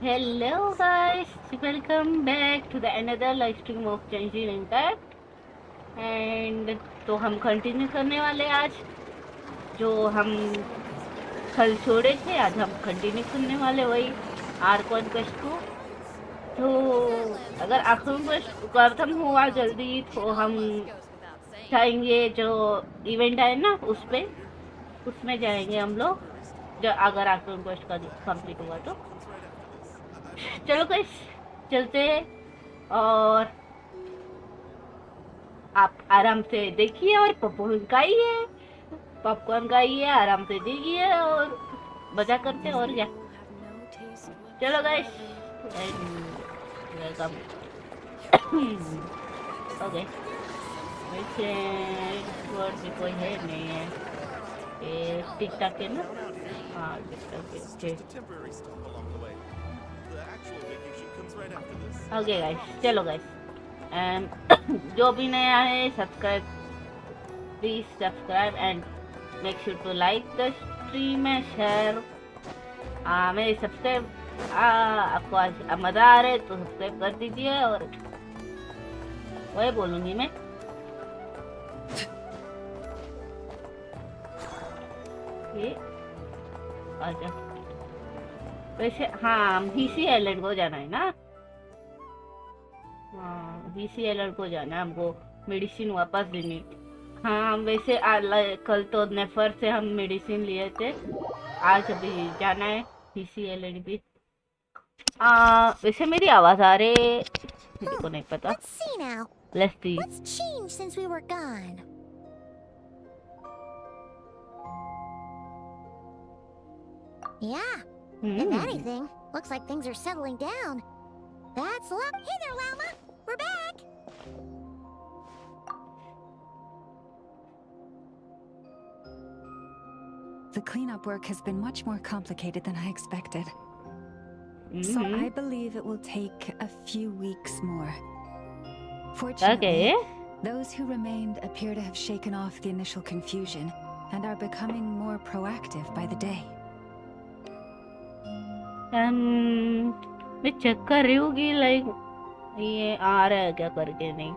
Hello guys, welcome back to the another live stream of Genshin Impact and तो हम continue करने वाले आज जो हम कल छोड़े थे। आज हम कंटिन्यू करने वाले वही आर्कॉन क्वेस्ट को। तो अगर आर्कॉन क्वेस्ट खत्म हुआ जल्दी तो हम जाएंगे जो इवेंट है ना उसमें जाएंगे हम लोग, जो अगर आर्कॉन क्वेस्ट का कंप्लीट हुआ तो। चलो गाइस चलते हैं और आप आराम से देखिए और पॉपकॉर्न खाइए आराम से देखिए और मजा करते और क्या। चलो गाइस वेलकम। ओके वैसे वर्ड भी कोई है नहीं है, ये टिक टाक है ना। हाँ टिक टाक ओके गाइस। चलो गाइस जो भी नया है subscribe, please subscribe and make sure to like the stream and share. मेरे सब्सक्राइब आपको आज मजा आ रहा है तो सब्सक्राइब कर दीजिए और वही बोलूंगी मैं। ये अच्छा वैसे हाँ VC आइलैंड को जाना है ना। हाँ VC आइलैंड को जाना है हमको, मेडिसिन वापस देनी। हाँ हम वैसे कल तो नेफर से हम मेडिसिन लिए थे, आज अभी जाना है VC आइलैंड भी। वैसे मेरी आवाज आ रही मेरे को नहीं पता। Let's see. What's changed since we were gone? Yeah. If anything, looks like things are settling down. That's luck. Hey there, Llama. We're back. The cleanup work has been much more complicated than I expected. So I believe it will take a few weeks more. Fortunately, those who remained appear to have shaken off the initial confusion and are becoming more proactive by the day. मैं check कर रही हूँ कि like ये आ रहा है क्या करके। नहीं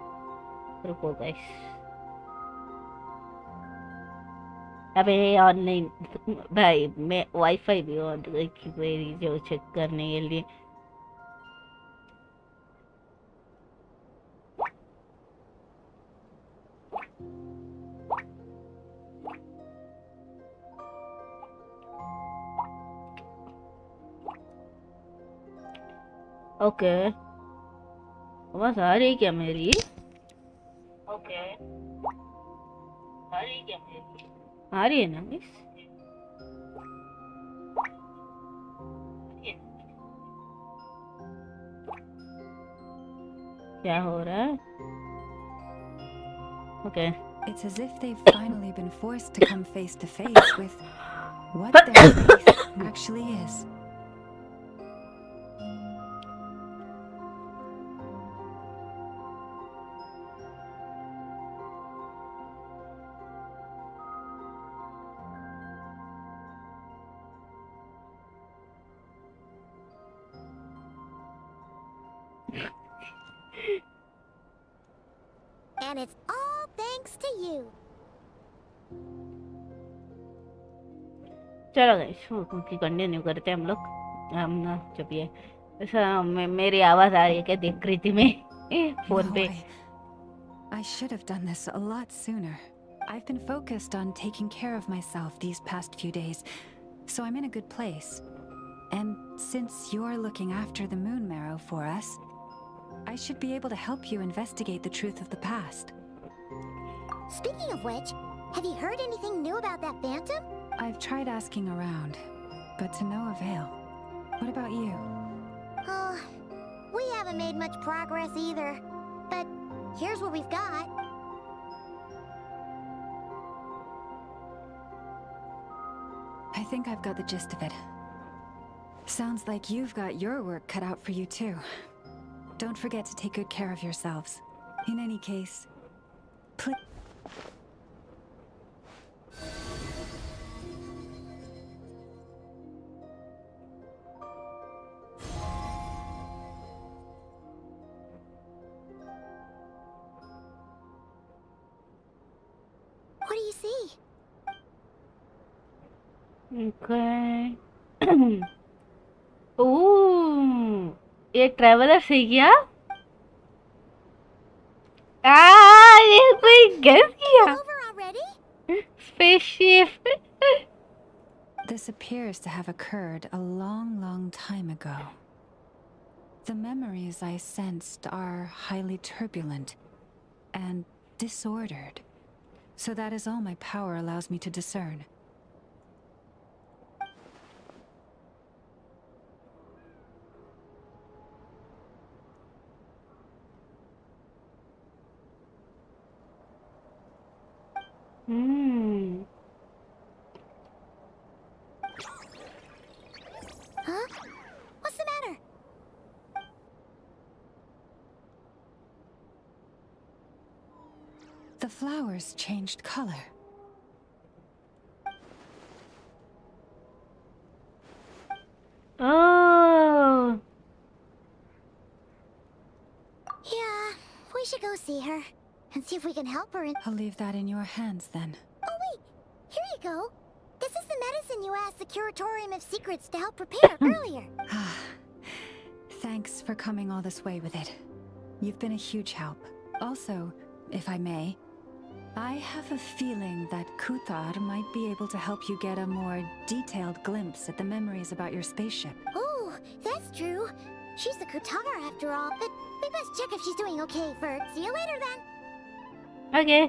रुको गाइस, अबे ऑनलाइन भाई मैं वाईफाई भी ऑन की मेरी जो चेक करने के लिए। ओके आवाज आ रही क्या मेरी? ओके आ रही क्या मेरी? आ रही है ना मिस? क्या हो रहा है? Okay It's as if they've finally been forced to come face to face with what their faith actually is. And it's all thanks to you. चलो गाइस कंटिन्यू करते हैं हम लोग। हम ना जब ये ऐसा मेरी आवाज आ रही है क्या देख रही थी मैं फोन पे। I should have done this a lot sooner. I've been focused on taking care of myself these past few days, so I'm in a good place. And since you're looking after the moon marrow for us, I should be able to help you investigate the truth of the past. Speaking of which, have you heard anything new about that phantom? I've tried asking around, but to no avail. What about you? Oh, we haven't made much progress either. But here's what we've got. I think I've got the gist of it. Sounds like you've got your work cut out for you too. Don't forget to take good care of yourselves. In any case, please. Okay. ओह, ये traveller से क्या? ये कोई guess किया? Over already? Spaceship. This appears to have occurred a long, long time ago. The memories I sensed are highly turbulent and disordered. So that is all my power allows me to discern. Huh? What's the matter? The flowers changed color. Oh. Yeah, we should go see her and see if we can help her. I'll leave that in your hands then. Oh wait, here you go. This is the medicine you asked the Curatorium of Secrets to help prepare earlier. Thanks for coming all this way with it. You've been a huge help. Also, if I may, I have a feeling that Kuthar might be able to help you get a more detailed glimpse at the memories about your spaceship. Oh, that's true. She's the Kutara after all, but we must check if she's doing okay first. See you later then. Okay.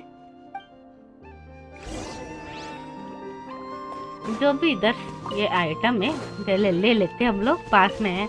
जो भी इधर ये item है ले लेते हम लोग, पास में है.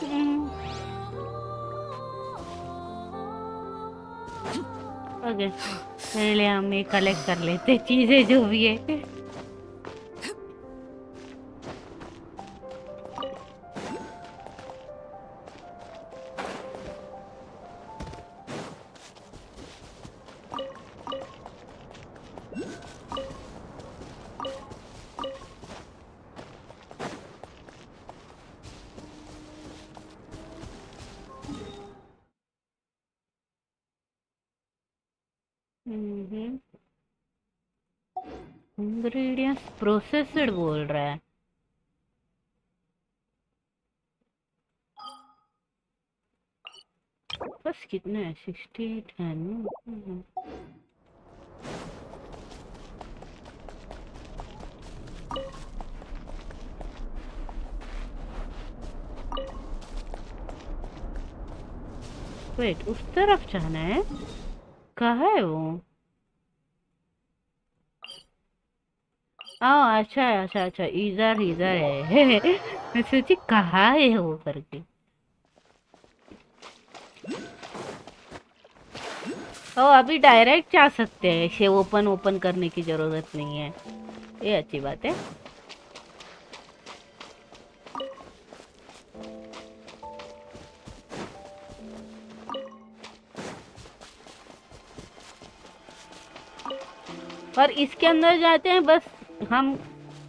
नहीं. ओके, पहले हम ये कलेक्ट कर लेते चीजें जो भी है. इंग्रेडिएंट्स प्रोसेस्ड बोल रहा है. बस कितने है? 68 है. वेट, उस तरफ जाना है. कहाँ है वो? अच्छा अच्छा अच्छा, इधर इधर है. मैं सोची कहाँ है वो करके. अभी डायरेक्ट जा सकते हैं, इसे ओपन करने की जरूरत नहीं है. ये अच्छी बात है. और इसके अंदर जाते हैं बस हम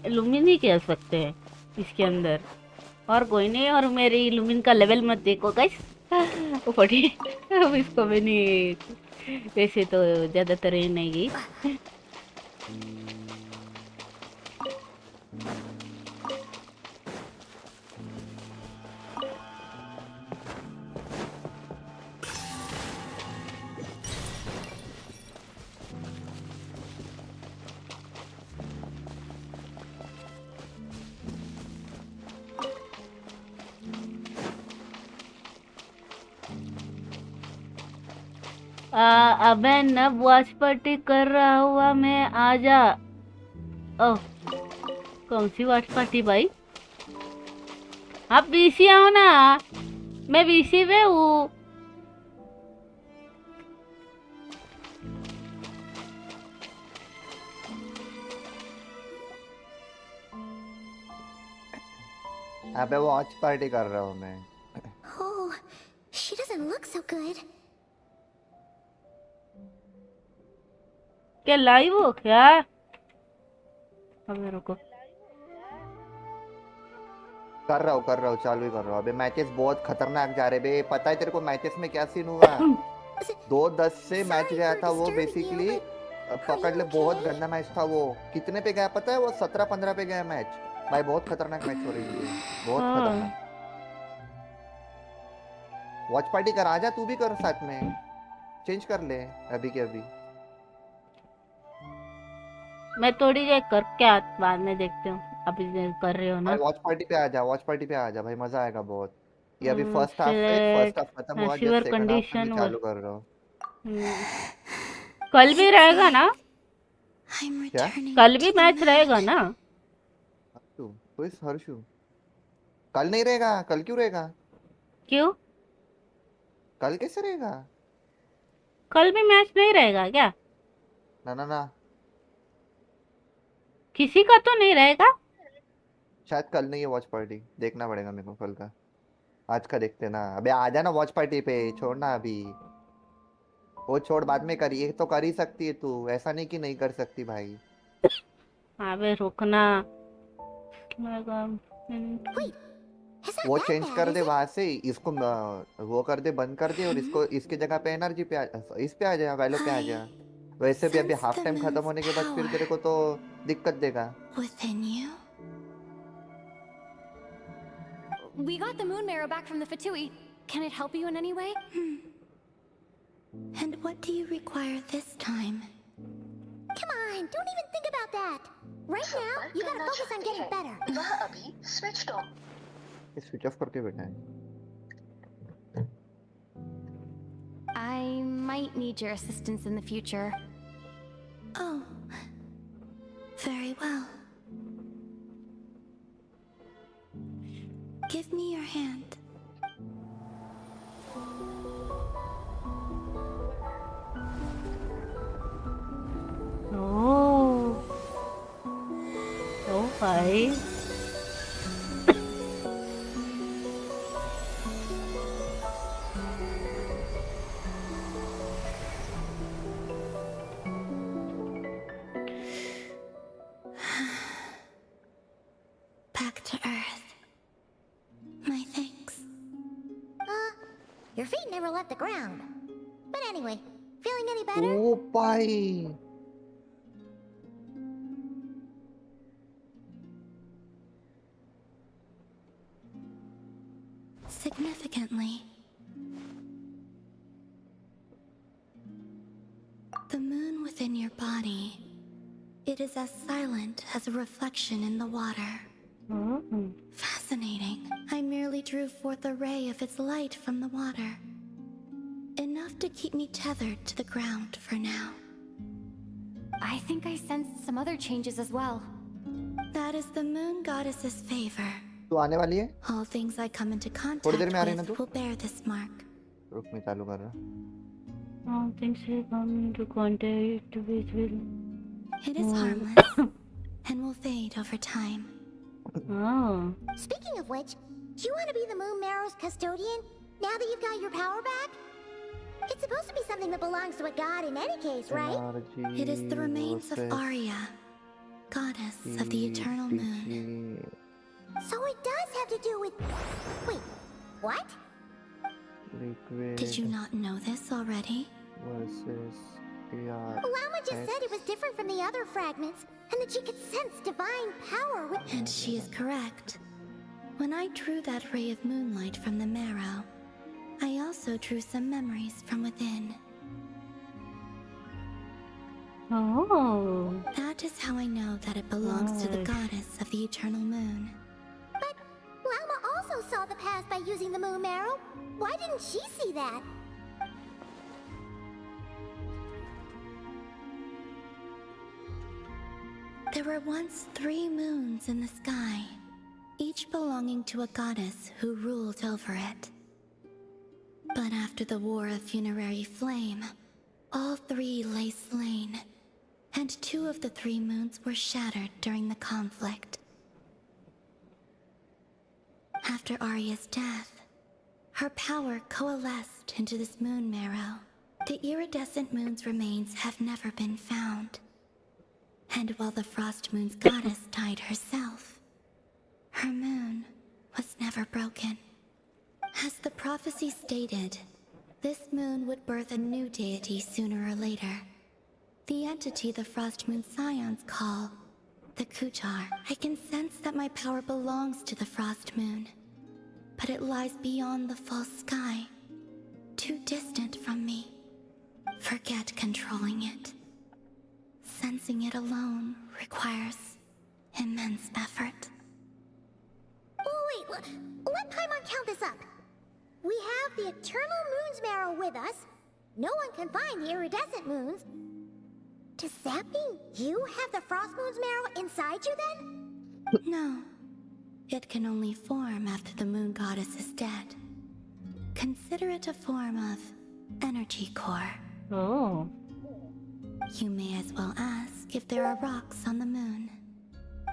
लुमिन ही कह सकते हैं इसके अंदर, और कोई नहीं. और मेरी लुमिन का लेवल मत देखो गाइस, वो फटी. अब इसको मैंने वैसे तो ज्यादातर ही नहीं गई. अबे नब वॉच पार्टी कर रहा हुआ मैं, आजा। ओह, कौन सी वॉच पार्टी भाई? आप बीसी आओ ना, मैं बीसी पे हूँ। अबे वॉच पार्टी कर रहा हूँ मैं। Oh, she doesn't look so good. क्या लाइव हो क्या? अबे रुको, कर रहा हूँ चालू ही कर रहा हूँ। अबे मैचेस बहुत खतरनाक जा रहे बे। पता है तेरे को मैचेस में क्या सीन हुआ? 2-10 से मैच Sorry गया for था वो disturbing you, बेसिकली। but पकड़ are ले, you बहुत okay? गंदा मैच था वो। कितने पे गया पता है? वो 17-15 पे गया मैच। भाई बहुत खतरनाक मैच हो रही है ये, बहुत हाँ, खतरनाक। वॉच पार्टी कर, आजा तू भी कर साथ में। चेंज कर ले अभी के अभी। मैं थोड़ी देर करके बाद में देखती हूँ। अभी कर रही हो भाई ना? वॉच पार्टी पे आजा, वॉच पार्टी पे आजा भाई, मजा आएगा बहुत। ये अभी फर्स्ट हाफ है, फर्स्ट सिलेक्ट हाफ खत्म हुआ, शिवर जस्ट सेकंड हाफ में मैं कंडीशन और चालू कर रहा हूँ। कल भी रहेगा ना? I'm क्या? returning कल to भी the मैच रहेगा moon. ना? हर्षु, कोई हर्षु? कल नहीं रहेगा, कल क्यों रहेगा? क्यों? कल कैसे रहेगा? कल भी मैच नहीं रहेगा क्या? ना ना ना, किसी का तो नहीं रहेगा। शायद कल नहीं है वॉच पार्टी, देखना पड़ेगा मेरे को कल का। आज का देखते ना। अबे आजा ना वॉच पार्टी पे, छोड़ना अभी। वो छोड़, बाद में करी, ये तो कर ही सकती है तू, ऐसा नहीं कि नहीं कर सकती भाई। अबे रुकना। Wait, is that वो that चेंज bad, कर is दे it? वहां से, इसको वो कर दे, बंद कर दे, और इसको इसके जगह पे एनर्जी पे इस पे आ जा, वैलो पे आ जा। I वैसे भी अभी sense हाफ the टाइम खत्म moon's होने के बाद फिर power तेरे को तो दिक्कत देगा। within you. We got the moon marrow back from the Fatui. Can it help you in any way? And what do you require this time? Come on, don't even think about that. Right now, you gotta focus on getting better. वह अभी switched off. ये switch off करके बैठा है। I might need your assistance in the future. Oh, very well. Give me your hand. ओ ओ भाई, Back to Earth. My thanks. Your feet never left the ground. But anyway, feeling any better? ओ भाई, Significantly, the moon within your body, it is as silent as a reflection in the water. Fascinating. I merely drew forth a ray of its light from the water. Enough to keep me tethered to the ground for now. I think I sensed some other changes as well. That is the moon goddess's favor. तू आने वाली है? All things I come into contact थोड़ी देर में आ रही है ना with तू? will bear this mark. रुक, मैं चालू कर रहा। things have come into contact with will. It is harmless and will fade over time. Oh, Speaking of which, do you want to be the Moon Marrow's custodian now that you've got your power back? It's supposed to be something that belongs to a god in any case, right? Energy It is the remains of Arya, goddess of the eternal moon. So it does have to do with... Wait, what? Did you not know this already? versus Lama just said it was different from the other fragments, and that she could sense divine power with... And she is correct. When I drew that ray of moonlight from the marrow, I also drew some memories from within. oh, That is how I know that it belongs to the goddess of the eternal moon. But Lama also saw the past by using the moon marrow. Why didn't she see that? There were once 3 moons in the sky, each belonging to a goddess who ruled over it. But after the War of Funerary Flame, all 3 lay slain, and 2 of the 3 moons were shattered during the conflict. After Arya's death, her power coalesced into this moon marrow. The iridescent moon's remains have never been found. And while the Frost Moon's goddess died herself, her moon was never broken. As the prophecy stated, this moon would birth a new deity sooner or later. The entity the Frost Moon Scions call the Kujar. I can sense that my power belongs to the Frost Moon, but it lies beyond the full sky, too distant from me. Forget controlling it. Sensing it alone requires immense effort. Oh, wait, let Paimon count this up. We have the Eternal Moon's Marrow with us. No one can find the iridescent moons. Does that mean you have the Frost Moon's Marrow inside you then? No. It can only form after the moon goddess is dead. Consider it a form of energy core. Oh. You may as well ask if there are rocks on the moon.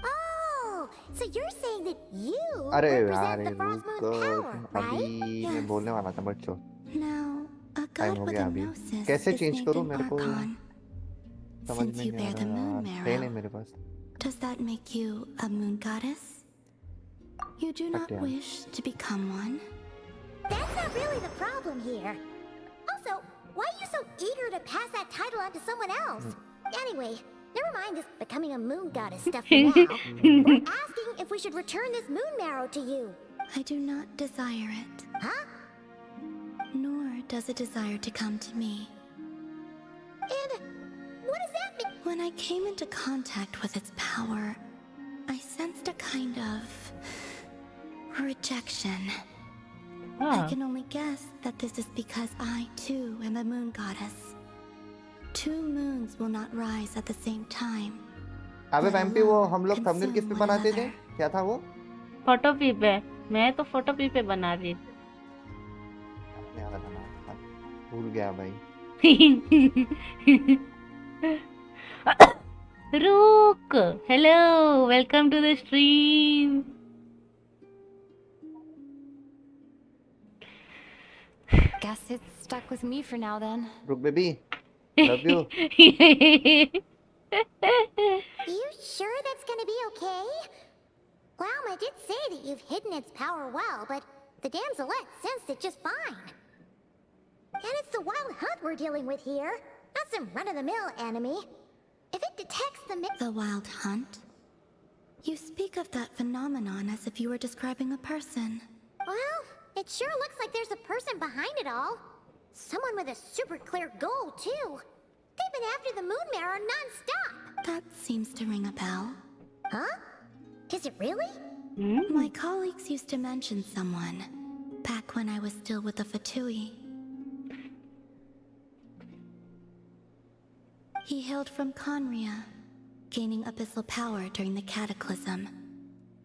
Oh, so you're saying that you अरे represent यार the Frost Moon's रुको power, right? अभी मैं Yes. बोलने वाला था बच्चों Now, a time god हो with गया a अभी gnosis कैसे is चेंज named करूँ an मेरे को Arcon. समझ Since में you नहीं bear आ the moon रहा है marrow, नहीं मेरे पास does that make you a moon goddess? You do not yeah. wish to become one? That's not really the problem here. Also, why are you so eager to pass that title on to someone else? Anyway, never mind this becoming a moon goddess stuff for now. We're asking if we should return this moon marrow to you. I do not desire it, Huh? nor does it desire to come to me. And what does that mean? When I came into contact with its power, I sensed a kind of rejection. I Ah. can only guess that this is because I too am a moon goddess. 2 moons will not rise at the same time. अबे let वैम्पी वो alone हम लोग thumbnail किस पे consume one बनाते थे another. क्या था वो फोटो पी पे। मैं तो फोटो पी पे बना रही नहीं आ रहा था ना भूल गया भाई थी। रुक। Hello, welcome to the stream. Guess it's stuck with me for now then. रुक baby love you You sure that's gonna be okay? Glauma did say that you've hidden its power well, but the damselette sensed it just fine. And it's the wild hunt we're dealing with here, not some run-of-the-mill enemy. If it detects The wild hunt? You speak of that phenomenon as if you were describing a person. well, it sure looks like there's a person behind it all. Someone with a super clear goal, too. They've been after the moon marrow non-stop. That seems to ring a bell. Huh? Is it really? My colleagues used to mention someone back when I was still with the Fatui. He hailed from Conria, gaining abyssal power during the Cataclysm,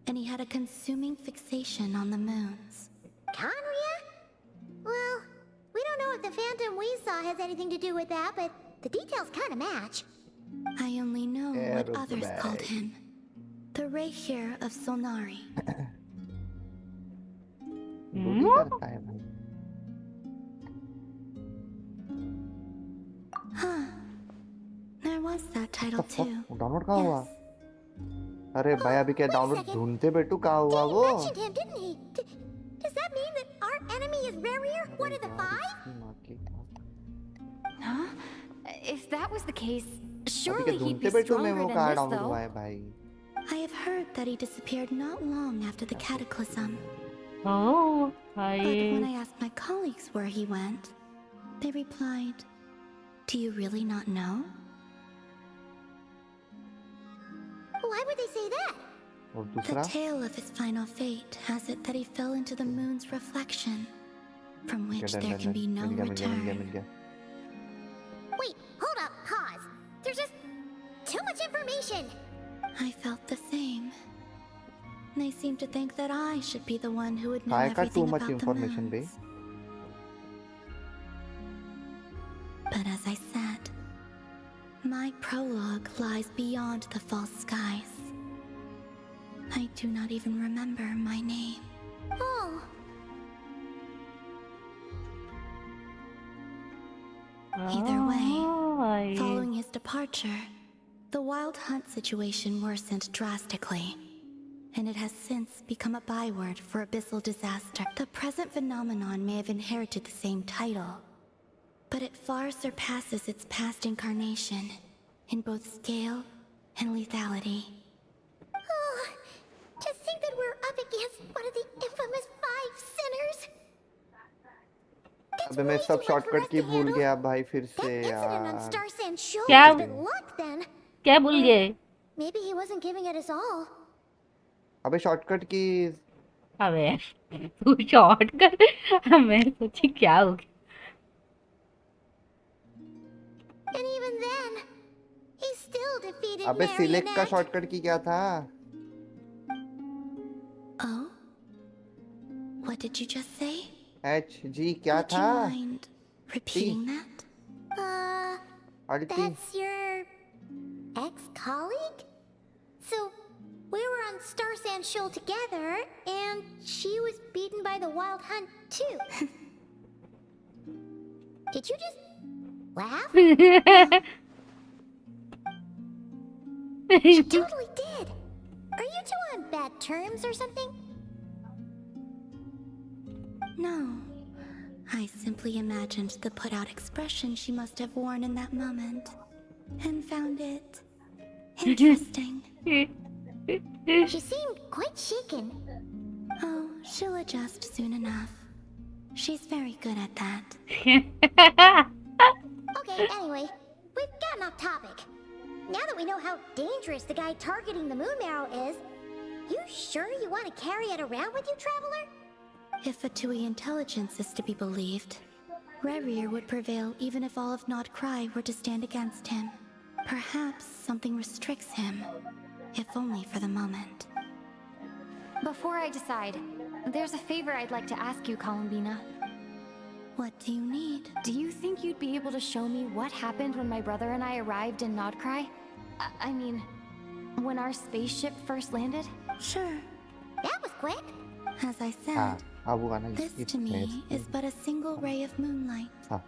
and he had a consuming fixation on the moons. Conria? Well, we don't know if the phantom we saw has anything to do with that, but the details kind of match. I only know Yeah, what that's others bad. called him. The Rayhir of Solnari. दूधी करता है भाई Huh. There was that title too. Download कहाँ हुआ अरे भाई अभी क्या wait a download second. ढूंढते बेटू कहाँ हुआ Danny वो mentioned him, didn't he? Does that mean that our enemy is Rarier, one of the 5? Huh? If that was the case, अभी surely क्या he'd ढूंढते be बेटू मैं stronger वो than कहाँ this, डाउनलोड हुआ though. है भाई I have heard that he disappeared not long after the Cataclysm. Oh But when hi. I asked my colleagues where he went, they replied, "Do you really not know?" Why would they say that? और The दूसरा tale of his final fate has it that he fell into the moon's reflection, from which done there done can done be no मिल गया मिल गया मिल गया return. मिल गया Wait, hold up, pause. There's just too much information. I felt the same. They seemed to think that I should be the one who would know I got too everything much about the information, babe. moons. But as I said, my prologue lies beyond the false skies. I do not even remember my name. Oh, Either way, Oh, following his departure, the Wild Hunt situation worsened drastically, and it has since become a byword for abyssal disaster. The present phenomenon may have inherited the same title, but it far surpasses its past incarnation in both scale and lethality. oh, to think that we're up against one of the infamous 5 sinners. That's अबे मैं way सब too much for shortcut us की to भूल handle. गया भाई फिर That से incident on यार. Star Sand Show क्या? was good luck then. क्या भूल गए? Maybe he wasn't giving it his all. अबे शॉर्टकट की अबे तू शॉर्ट कर. मैं सोची क्या हो गया. And even then, he still defeated अबे सिलेक्ट का Marionette. शॉर्टकट की क्या था? Oh? What did you just say? H G क्या Would you था? mind repeating that? अल्टी That's your ex-colleague? So, we were on Star Sand Shoal together, and she was beaten by the Wild Hunt too. Did you just laugh? You totally did. Are you two on bad terms or something? No. I simply imagined the put-out expression she must have worn in that moment, and found it interesting. She seemed quite shaken. Oh, she'll adjust soon enough. She's very good at that. Okay, anyway, we've gotten off topic. Now that we know how dangerous the guy targeting the moon marrow is, you sure you want to carry it around with you, Traveler? If Fatui intelligence is to be believed, Rerir would prevail even if all of Nod Cry were to stand against him. Perhaps something restricts him, if only for the moment. Before I decide, there's a favor I'd like to ask you, Columbina. What do you need? Do you think you'd be able to show me what happened when my brother and I arrived in Nodcry? I mean, when our spaceship first landed? Sure. That was quick. As I हाँ said, अब वो गाना this to me is but a single ray of moonlight. हाँ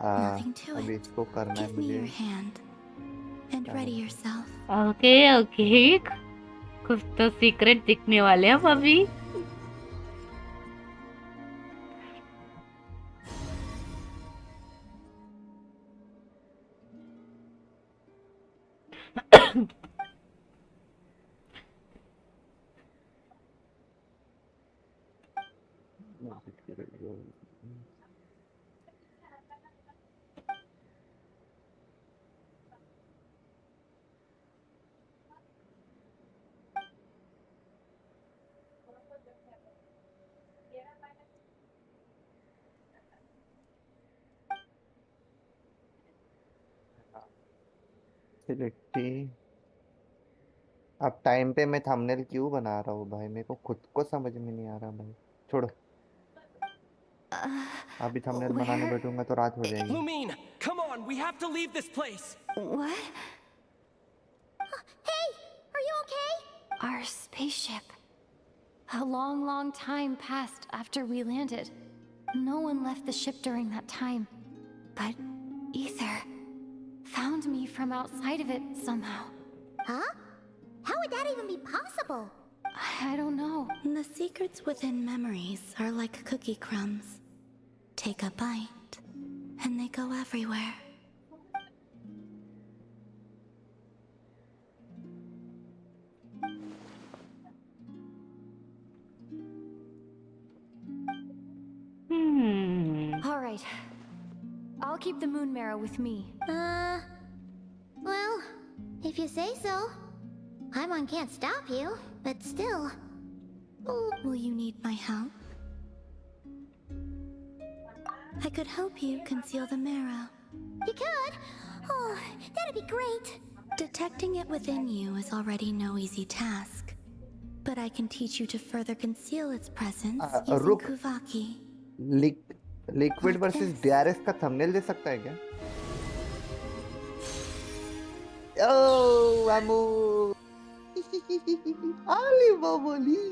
Nothing to अभी it. इसको करना है Give me your मुझे. hand and ready yourself. Okay okay. कुछ तो सीक्रेट दिखने वाले हैं अभी. सिलेक्टी अब टाइम पे मैं थंबनेल क्यों बना रहा हूँ भाई, मेरे को खुद को समझ में नहीं आ रहा भाई. छोड़ो, अभी थंबनेल बनाने Where? बैठूंगा तो रात हो जाएगी. Lumine, come on, we have to leave this place. What? Hey, are you okay? Our spaceship. A long, long time passed after we landed. No one left the ship during that time. But Ether found me from outside of it somehow. Huh? How would that even be possible? I don't know. The secrets within memories are like cookie crumbs. Take a bite, and they go everywhere. All right. I'll keep the moon marrow with me. Well, if you say so. Paimon can't stop you, but still. Will you need my help? I could help you conceal the marrow. You could? Oh, that'd be great. Detecting it within you is already no easy task, but I can teach you to further conceal its presence using रुक, Kuvaki. Liquid Like versus this. DRS का thumbnail दे सकता है क्या? ओ मामू आली Babli.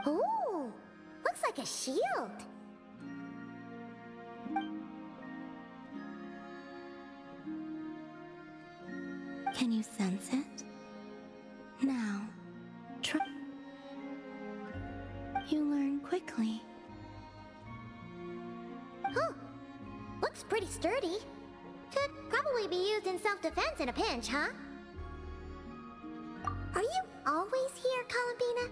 Ooh, looks like a shield. Can you sense it? Now, try. You learn quickly. Huh. Looks pretty sturdy. Could probably be used in self-defense in a pinch, huh? Are you always here, Columbina?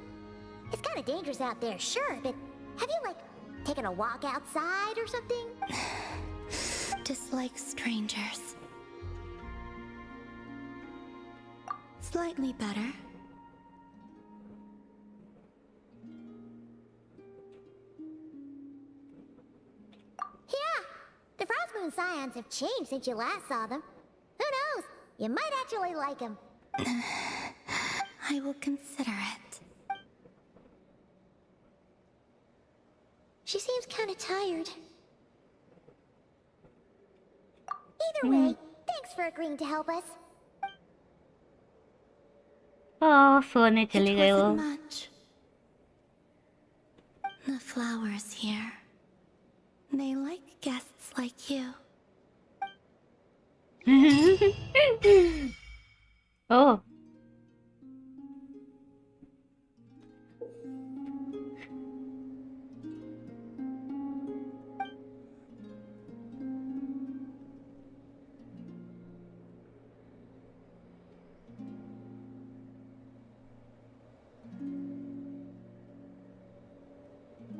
It's kind of dangerous out there, sure, but have you, like, taken a walk outside or something? Dislike strangers. Slightly better. Yeah, the Frost Moon Scions have changed since you last saw them. Who knows? You might actually like them. I will consider it. She seems kind of tired. Either way, thanks for agreeing to help us. ओह सोने It चली गई वो। wasn't much. The flowers here. They like guests like you. ओह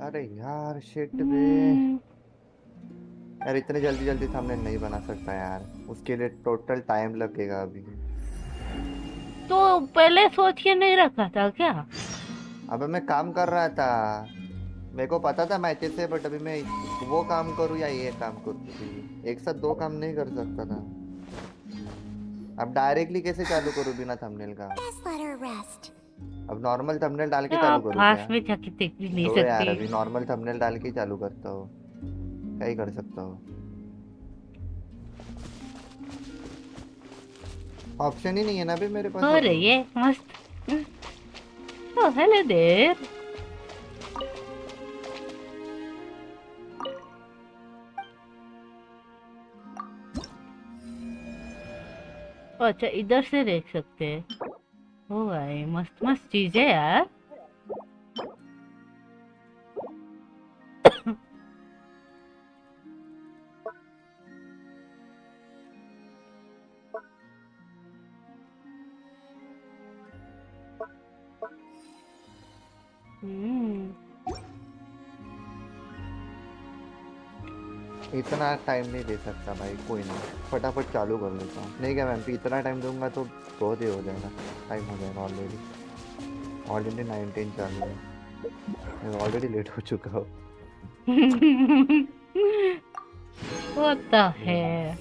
अरे यार shit बे यार, इतने जल्दी जल्दी थंबनेल नहीं बना सकता यार, उसके लिए टोटल टाइम लगेगा अभी। तो पहले सोच के नहीं रखा था क्या? अबे मैं काम कर रहा था, मेरे को पता था मैचेस से, बट अभी मैं वो काम करूँ या ये काम करूँ, एक साथ दो काम नहीं कर सकता था। अब डायरेक्टली कैसे चालू करूँ बिना थंबनेल का? Best let her rest. अब नॉर्मल थंबनेल डाल के क्या चालू आप करूँ पास क्या? में जाके देख भी नहीं तो यार सकते? अभी नॉर्मल थंबनेल डाल के ही चालू करता हूँ, क्या ही कर सकता हूँ, ऑप्शन ही नहीं है ना अभी मेरे पास। हो रही है मस्त। Oh hello there. अच्छा इधर से देख सकते हैं। ओ भाई मस्त मस्त चीज है यार। इतना टाइम नहीं दे सकता भाई, कोई नहीं, फटाफट चालू कर लेता हूँ। नहीं क्या मैम, इतना टाइम दूंगा तो बहुत ही हो जाएगा, टाइम हो जाएगा ऑलरेडी 19 चालू है, मैं ऑलरेडी लेट हो चुका हूँ। होता है।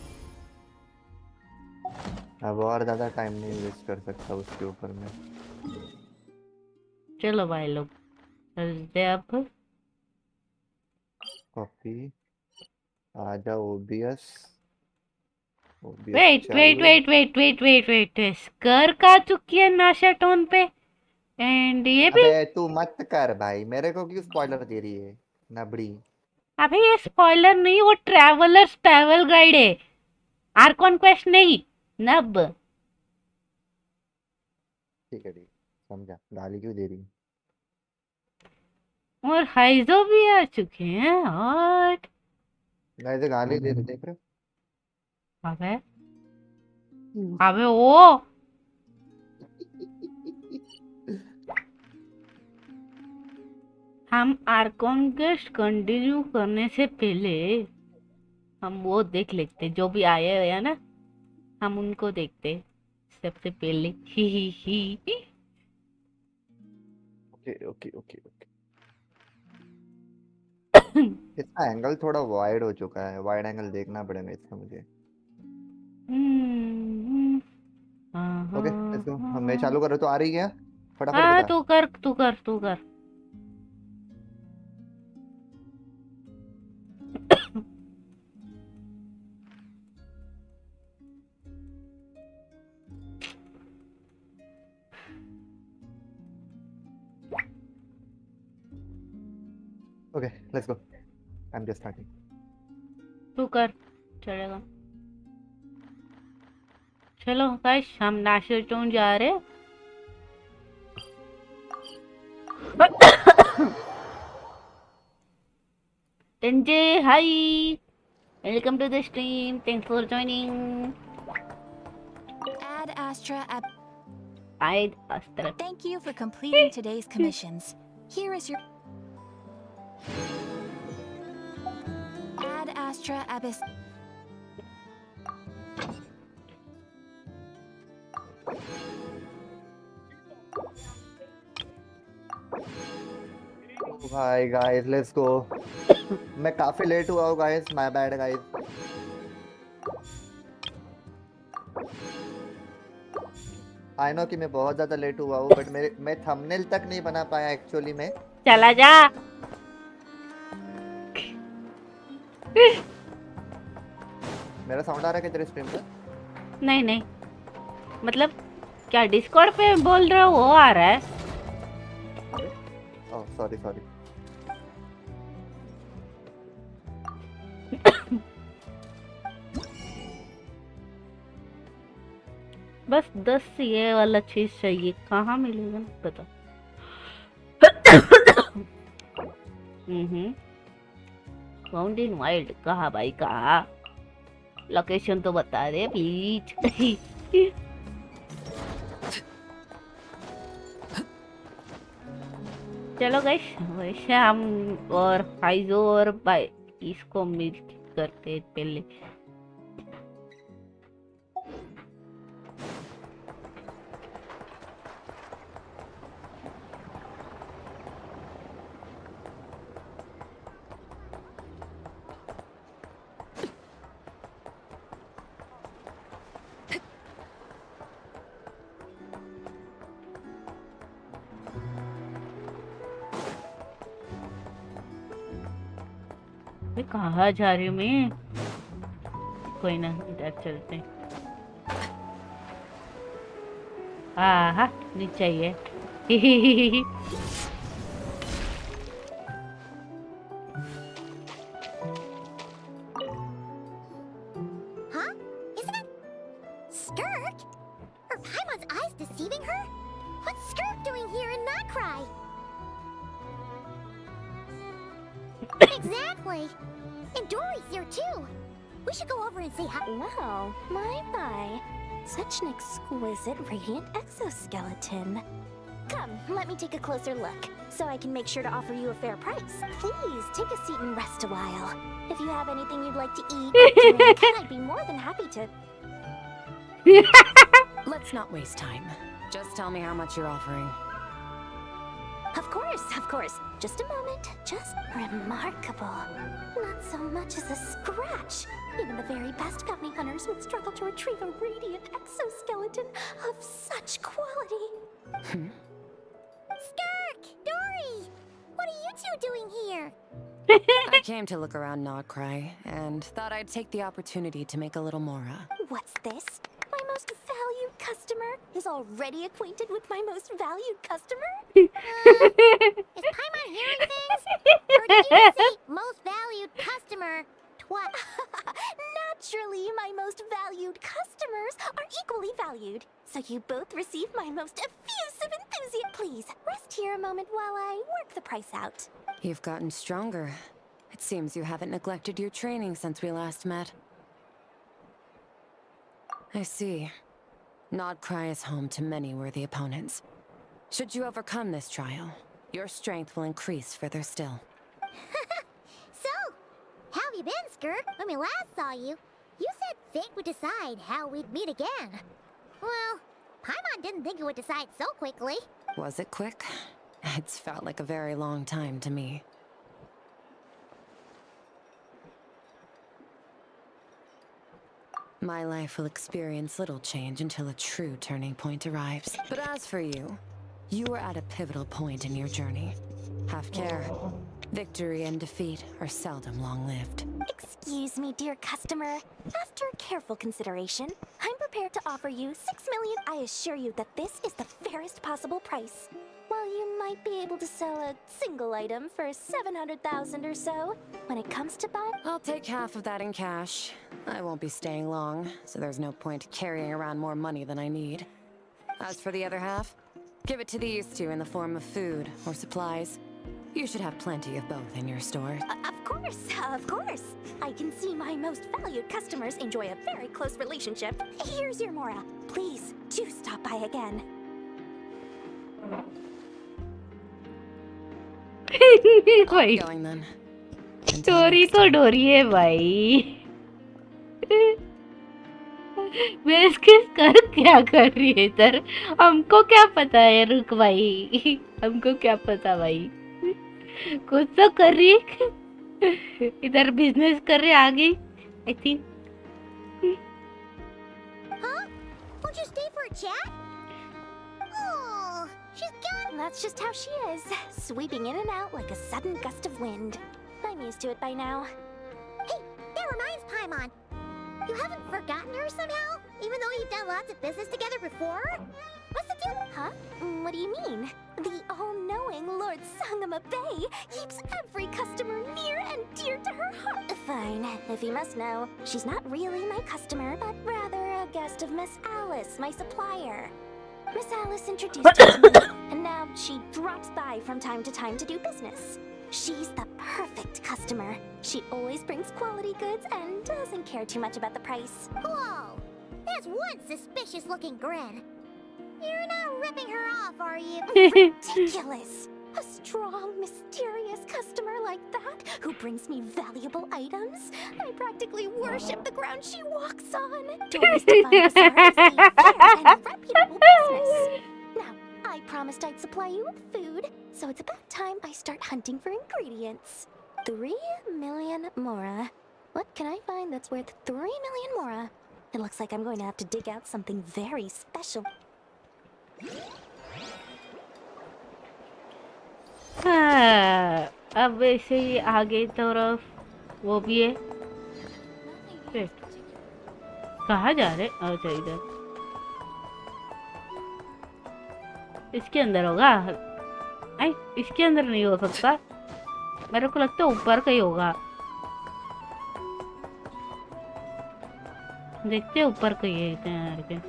अब और ज़्यादा टाइम नहीं वेस्ट कर सकता उसके ऊपर में। चलो भाई लोग चलते अब। कॉपी आ जाओ, ओबीएस वेट वेट चालू। Wait wait wait wait wait स्कर का चुकी है नाशा टोन पे। एंड ये भी। अबे तू मत कर भाई, मेरे को क्यों स्पॉइलर दे रही है नबड़ी? अबे ये स्पॉइलर नहीं, वो ट्रैवलर्स ट्रैवल गाइड है, आर्कॉन क्वेस्ट नहीं नब। ठीक है ठीक, समझा, गाली क्यों दे रही? और हाइजो भी आ चुके हैं और मैं तो गाली दे रही, देख रहे अबे हो? अबे ओ हम आर्कॉन क्वेस्ट कंटिन्यू करने से पहले हम वो देख लेते, जो भी आए हुए हैं ना हम उनको देखते सबसे पहले। ही। Okay okay okay okay. इसका एंगल थोड़ा वाइड हो चुका है, वाइड एंगल देखना पड़ेगा इसका मुझे। हम्म, ओके हाँ लेट्स गो, मैं हाँ चालू करूँ तो आ रही है? फटाफट हाँ, बता। तू कर तू कर तू कर। Okay let's go, I am just starting. तू कर, चलेगा। चलो गाइस, हम नाश्ते जा रहे हैं। Tenjay, hi! Welcome to the stream. Thanks for joining. Ad Astra Ab. I'd Astra. Thank you for completing today's commissions. Here is your Ad Astra Abyss. भाई गाइस लेट्स गो। मैं काफी लेट हुआ हूँ guys, my bad guys. I know कि मैं बहुत ज्यादा late हुआ हूँ, बट मैं थंबनेल तक नहीं बना पाया एक्चुअली में। चला जा। मेरा साउंड आ रहा है क्या तेरे स्ट्रीम पे? नहीं नहीं, मतलब क्या डिस्कॉर्ड पे बोल रहे हो वो आ रहा है? Oh sorry sorry. बस 10 ये वाला चीज चाहिए, कहाँ मिलेगा ना पता। फाउंड इन वाइल्ड कहाँ भाई, कहाँ? लोकेशन तो बता दे प्लीज। चलो गाइस, वैसे हम और फाइजो और भाई इसको मिल करते पहले। कहाँ जा रही हूँ मैं? कोई ना, इधर चलते हैं। हाँ नीचे ही है। Huh? Isn't it Skirk? Are Paimon's eyes deceiving her? What's Skirk doing here in Notcry? Exactly. And Dory's here too. We should go over and say hi. Wow, my. Such an exquisite radiant exoskeleton. Come, let me take a closer look, so I can make sure to offer you a fair price. Please, take a seat and rest a while. If you have anything you'd like to eat or drink, I'd be more than happy to... Let's not waste time. Just tell me how much you're offering. Of course. Just a moment. Just remarkable. Not so much as a scratch. Even the very best bounty hunters would struggle to retrieve a radiant exoskeleton of such quality. Skirk! Dory! What are you two doing here? I came to look around Notcry, and thought I'd take the opportunity to make a little Mora. What's this? My most valued customer is already acquainted with my most valued customer? Is Paimon hearing things? Or did you just say most valued customer twice? Naturally, my most valued customers are equally valued. So you both receive my most effusive enthusiasm. Please, rest here a moment while I work the price out. You've gotten stronger. It seems you haven't neglected your training since we last met. I see. Notcry is home to many worthy opponents. Should you overcome this trial, your strength will increase further still. So, how have you been, Skirk? When we last saw you, you said fate would decide how we'd meet again. Well, Paimon didn't think it would decide so quickly. Was it quick? It's felt like a very long time to me. My life will experience little change until a true turning point arrives. But as for you, you are at a pivotal point in your journey. Have care. Victory and defeat are seldom long-lived. Excuse me, dear customer. After careful consideration, I'm prepared to offer you 6 million. I assure you that this is the fairest possible price. While you might be able to sell a single item for 700,000 or so, when it comes to buying, I'll take half of that in cash. I won't be staying long, so there's no point carrying around more money than I need. As for the other half, give it to these two in the form of food or supplies. You should have plenty of both in your store. Of course. I can see my most valued customers enjoy a very close relationship. Here's your Mora. Please, do stop by again. भाई Going then. Story तो डोरी है भाई। Base किस कर क्या कर रही है इधर? हमको क्या पता है? रुक भाई, हमको क्या पता भाई, कुछ तो कर रही है इधर, बिजनेस कर रही आगे I think. Huh? Won't you stay for a chat? Oh, she's gone. That's just how she is, sweeping in and out like a sudden gust of wind. I'm used to it by now. Hey, that reminds Paimon. You haven't forgotten her somehow? Even though you've done lots of business together before? What's the deal? Huh? What do you mean? The all-knowing Lord Sangama Bay keeps every customer near and dear to her heart. Fine, if you must know, she's not really my customer, but rather a guest of Miss Alice, my supplier. Miss Alice introduced her to me, and now she drops by from time to time to do business. She's the perfect customer. She always brings quality goods and doesn't care too much about the price. Whoa! That's one suspicious-looking grin. You're not ripping her off, are you? Ridiculous! A strong, mysterious customer like that who brings me valuable items? I practically worship the ground she walks on. Doris defines her as a fair and reputable business. Now, I promised I'd supply you with food, so it's about time I start hunting for ingredients. 3 million Mora. What can I find that's worth 3 million Mora? It looks like I'm going to have to dig out something very special. हाँ, अब वैसे ही आगे तरफ वो भी है। कहाँ जा रहे? अच्छा इधर, इसके अंदर होगा। आई, इसके अंदर नहीं हो सकता, मेरे को लगता है ऊपर का ही होगा। देखते हैं ऊपर का ही है।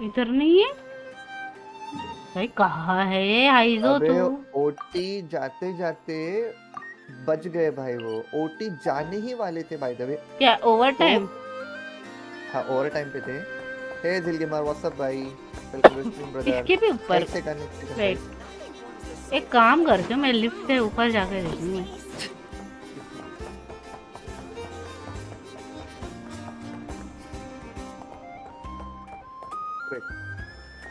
इधर नहीं है भाई, कहाँ है हाइजो अबे तू? ओटी जाते जाते बच गए भाई, वो ओटी जाने ही वाले थे बाय द वे। क्या ओवर टाइम? हाँ ओवर टाइम पे थे। हे जिलगिमर व्हाट्स अप भाई, वेलकम टू स्ट्रीम ब्रदर। इसके भी ऊपर से कनेक्ट। एक काम करती हूँ, मैं लिफ्ट से ऊपर जाकर देखूंगी।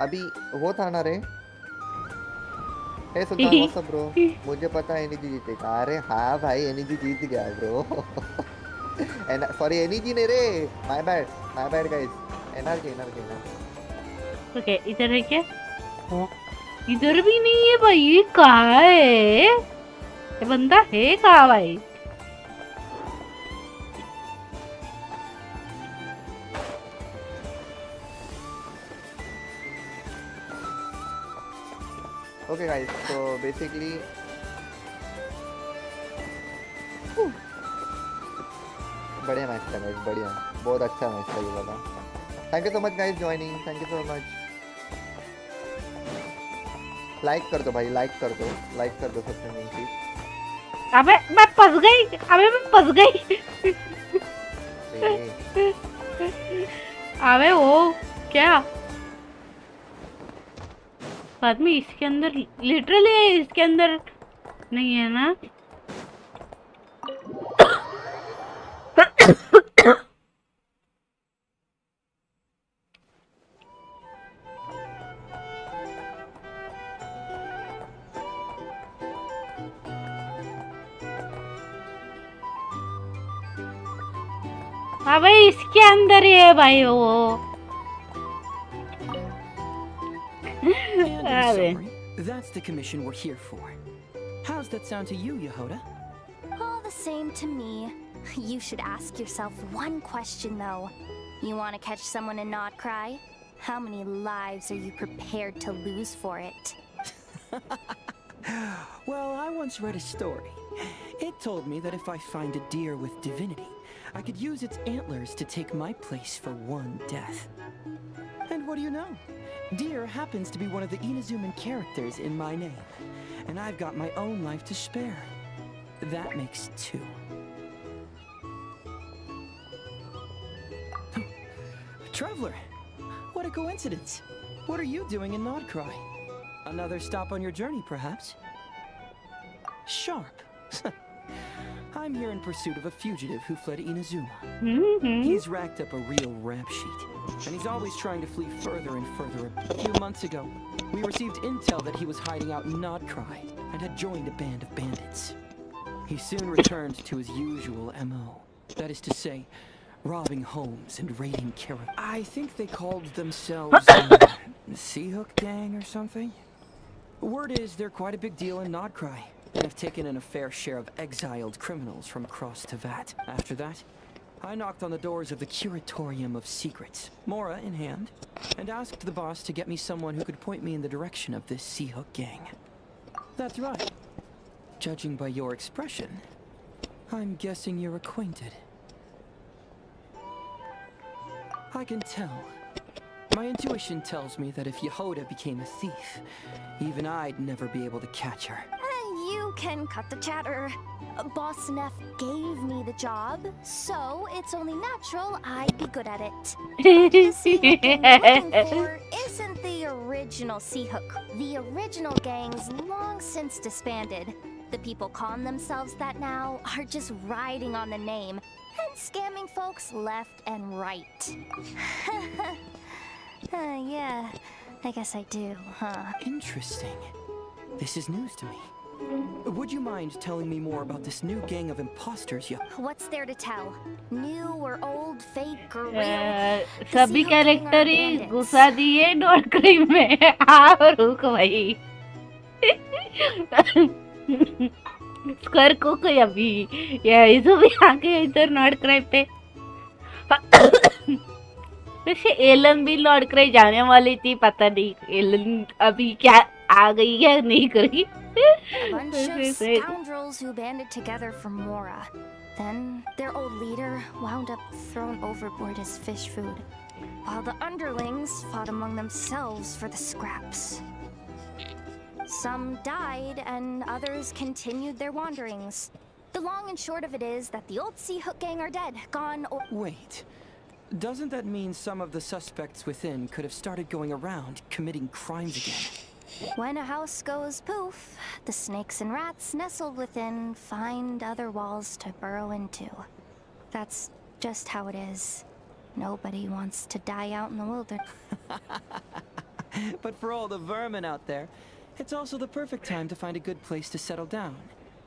अभी वो था ना रे। हे सुल्तान व्हाट्स अप ब्रो, मुझे पता है एनर्जी जीतेगा। अरे हाँ भाई एनर्जी जीत गया ब्रो। सॉरी एनर्जी नहीं रे, my bad guys. Energy. Okay इधर है क्या? इधर भी नहीं है भाई, ये कहाँ है? ये बंदा है कहाँ भाई? Okay guys, so basically बढ़िया मैच था गाइस, बढ़िया, बहुत अच्छा मैच था ये वाला। Thank you so much guys joining, thank you so much. Like कर दो भाई, लाइक कर दो सबसे मेन चीज। अबे मैं फंस गई। अबे वो क्या आदमी इसके अंदर लिटरली है, इसके अंदर नहीं है ना? हाँ भाई, इसके अंदर ही है भाई वो। And in अरे summary, that's the commission we're here for. How's that sound to you, Yehoda? All the same to me. You should ask yourself one question, though. You want to catch someone and not cry? How many lives are you prepared to lose for it? Well, I once read a story. It told me that if I find a deer with divinity, I could use its antlers to take my place for one death. And what do you know? Deer happens to be one of the Inazuman characters in my name, and I've got my own life to spare. That makes 2. Traveler, what a coincidence. What are you doing in Nodcry? Another stop on your journey, perhaps? Sharp. I'm here in pursuit of a fugitive who fled Inazuma. He's racked up a real rap sheet, and he's always trying to flee further and further. A few months ago, we received intel that he was hiding out in Nodcry and had joined a band of bandits. He soon returned to his usual MO. That is to say, robbing homes and raiding caravans. I think they called themselves Sea Hook Gang or something. Word is they're quite a big deal in Nodcry, and have taken in a fair share of exiled criminals from across Tevat. After that, I knocked on the doors of the Curatorium of Secrets, Mora in hand, and asked the boss to get me someone who could point me in the direction of this Sea Hook Gang. That's right. Judging by your expression, I'm guessing you're acquainted. I can tell. My intuition tells me that if Yehoda became a thief, even I'd never be able to catch her. You can cut the chatter. Boss Neff gave me the job, so it's only natural I'd be good at it. The Sea Hook gang we're looking for isn't the original Sea Hook. The original gang's long since disbanded. The people calling themselves that now are just riding on the name and scamming folks left and right. Yeah, I guess I do, huh? Interesting. This is news to me. Would you mind telling me more about this new gang of imposters you... What's there to tell? New or old, fake or real? सभी character ही घुसा दिए नोटक्री में। हाँ रुक भाई। Square को कोई अभी या इधर भी आके इधर नोटक्री पे। वैसे एलन भी नोटक्री जाने वाली थी, पता नहीं एलन अभी क्या आ गई है नहीं करी। A bunch of scoundrels who banded together for Mora. Then their old leader wound up thrown overboard as fish food, while the underlings fought among themselves for the scraps. Some died and others continued their wanderings. The long and short of it is that the old Sea Hook gang are dead, gone or... Wait. Doesn't that mean some of the suspects within could have started going around committing crimes again? When a house goes poof, the snakes and rats nestled within find other walls to burrow into. That's just how it is. Nobody wants to die out in the wilderness. But for all the vermin out there, it's also the perfect time to find a good place to settle down,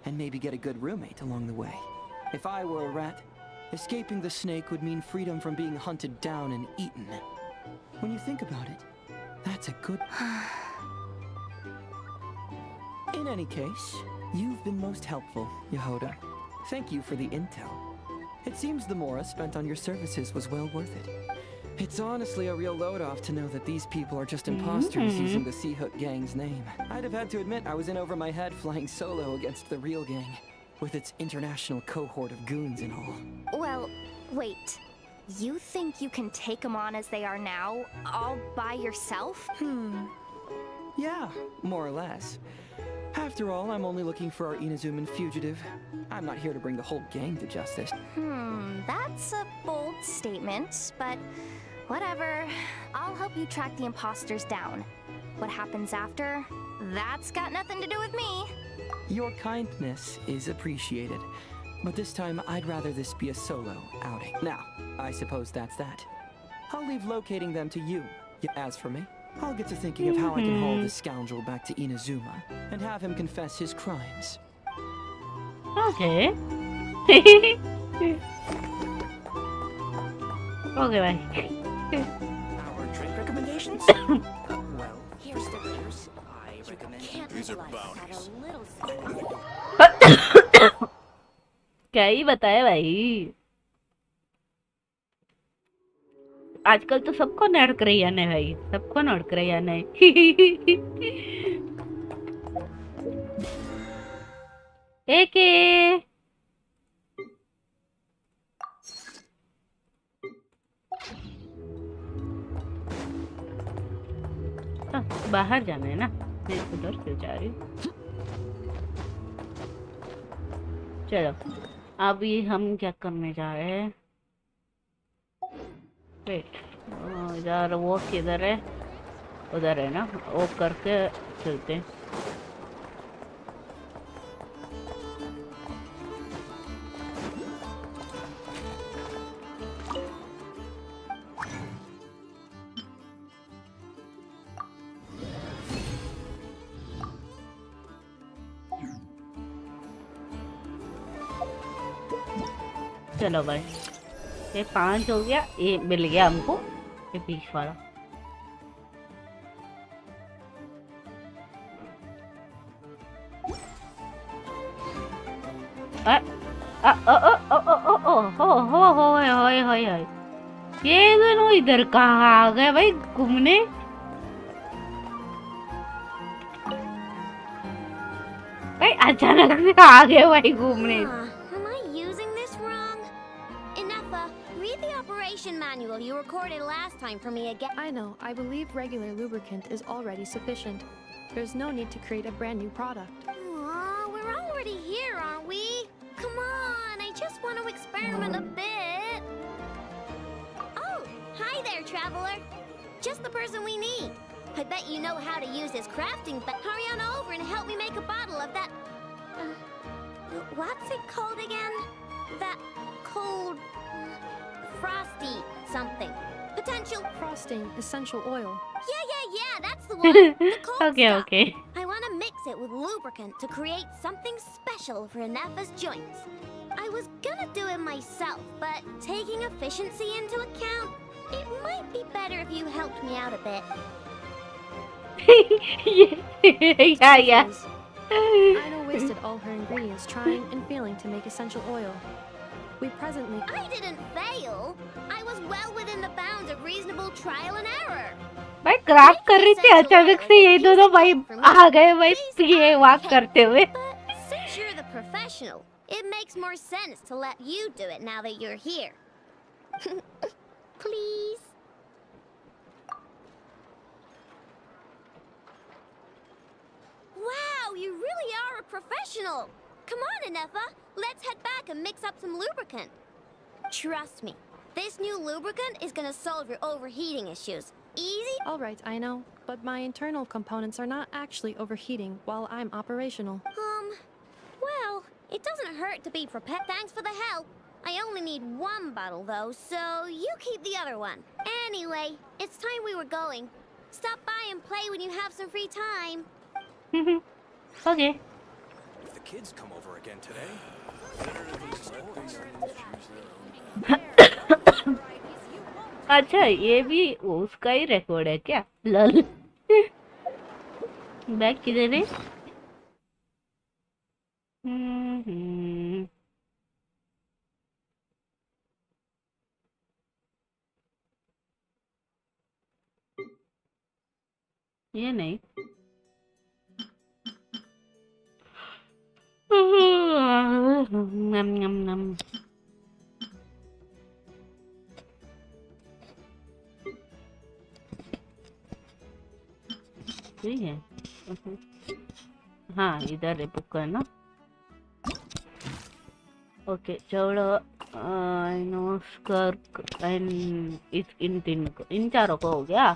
and maybe get a good roommate along the way. If I were a rat, escaping the snake would mean freedom from being hunted down and eaten. When you think about it, that's a good... In any case, you've been most helpful, Yehoda. Thank you for the intel. It seems the Mora spent on your services was well worth it. It's honestly a real load-off to know that these people are just imposters using the Sea Hook gang's name. I'd have had to admit I was in over my head flying solo against the real gang, with its international cohort of goons and all. Well, wait. You think you can take them on as they are now, all by yourself? Yeah, more or less. After all, I'm only looking for our Inazuman fugitive. I'm not here to bring the whole gang to justice. That's a bold statement, but whatever. I'll help you track the imposters down. What happens after? That's got nothing to do with me. Your kindness is appreciated, but this time I'd rather this be a solo outing. Now, I suppose that's that. I'll leave locating them to you. As for me, I'll get to thinking of how I can haul this scoundrel back to Inazuma and have him confess his crimes. Okay. Okay, bye. Our drink recommendations? Well, here's the beers. I recommend. These are bounties. क्या ही बताए भाई, आजकल तो सबको नड़क रही है ना भाई, सबको नड़क रही है ना। एके बाहर जाना है ना, मैं उधर से जा रही हूँ। चलो अभी हम क्या करने जा रहे हैं? वेट, यार वो किधर है? उधर है ना, वो करके चलते हैं। चलो भाई, ये 5 हो गया, ये मिल गया हमको, ये 20 वाला। ये दोनों इधर कहाँ आ गए भाई घूमने? भाई अचानक से आ गए भाई घूमने। Manual you recorded last time for me again. I know. I believe regular lubricant is already sufficient. There's no need to create a brand new product. Aw, we're already here, aren't we? Come on, I just want to experiment a bit. Oh, hi there, traveler. Just the person we need. I bet you know how to use this crafting, but hurry on over and help me make a bottle of that... what's it called again? That cold... frosty something. Potential frosting essential oil. Yeah, that's the one. The cold Okay, stuff. okay. I want to mix it with lubricant to create something special for Anefa's joints. I was gonna do it myself, but taking efficiency into account, it might be better if you helped me out a bit. Yeah. Ino wasted all her ingredients trying and failing to make essential oil. We presently... I didn't fail. I was well within the bounds of reasonable trial and error. भाई craft कर रही थी, अचानक से ये दोनों भाई आ गए भाई ये वॉक करते हुए। But since you're the professional, it makes more sense to let you do it now that you're here. Please. Wow, you really are a professional. Come on, Anefa. Let's head back and mix up some lubricant. Trust me, this new lubricant is gonna solve your overheating issues. Easy? All right, I know, but my internal components are not actually overheating while I'm operational. Well, it doesn't hurt to be prepared. Thanks for the help. I only need one bottle, though, so you keep the other one. Anyway, it's time we were going. Stop by and play when you have some free time. Okay. If the kids come over again today. अच्छा ये भी उसका ही record है क्या? लल bag किधर है? ये नहीं। नम नम नम। ठीक है। हाँ इधर है बुक करना। ओके चलो नो स्कर्क एंड इन चारों को हो गया।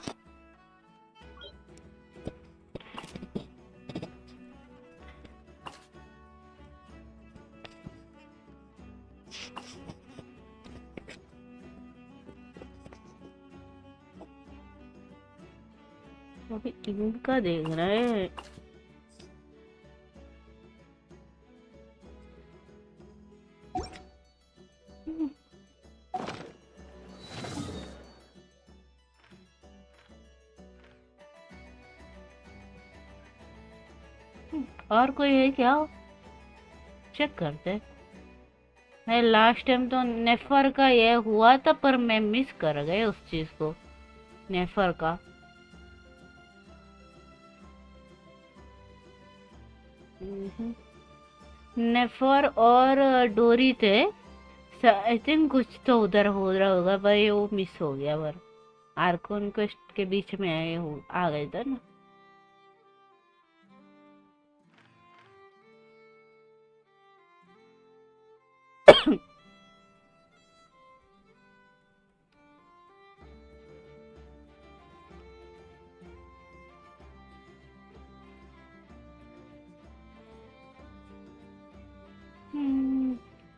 अभी इनका देख रहे हैं। और कोई है क्या? चेक करते हैं। लास्ट टाइम तो नेफर का ये हुआ था, पर मैं मिस कर गए उस चीज को, नेफर का। नेफर और डोरी थे। आई थिंक कुछ तो उधर हो रहा होगा भाई, वो मिस हो गया। पर आर्कोन क्वेस्ट के बीच में आ गए थे ना।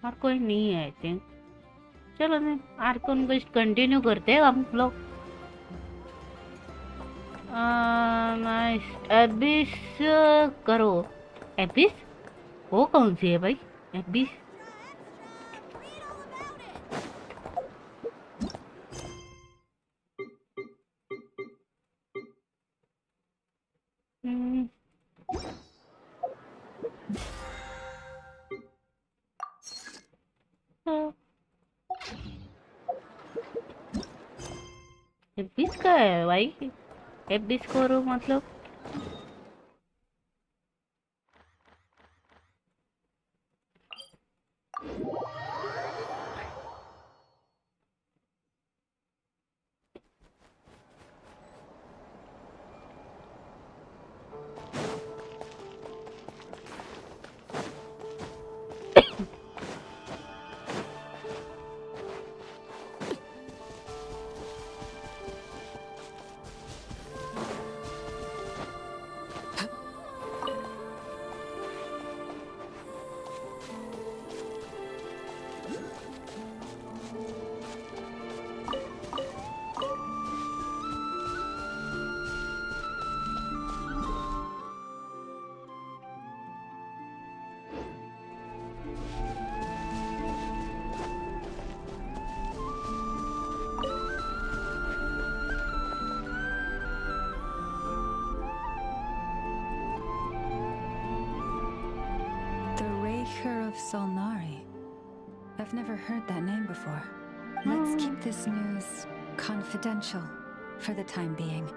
और कोई नहीं है आई थिंक। चलो मैं आर्कोन क्वेस्ट कंटिन्यू करते हैं हम लोग। नाइस। एबिस करो। एबिस? वो कौन सी है भाई एबिस? एबिस का है भाई? एबिस करो मतलब? Of Solnari. I've never heard that name before. Let's keep this news confidential for the time being.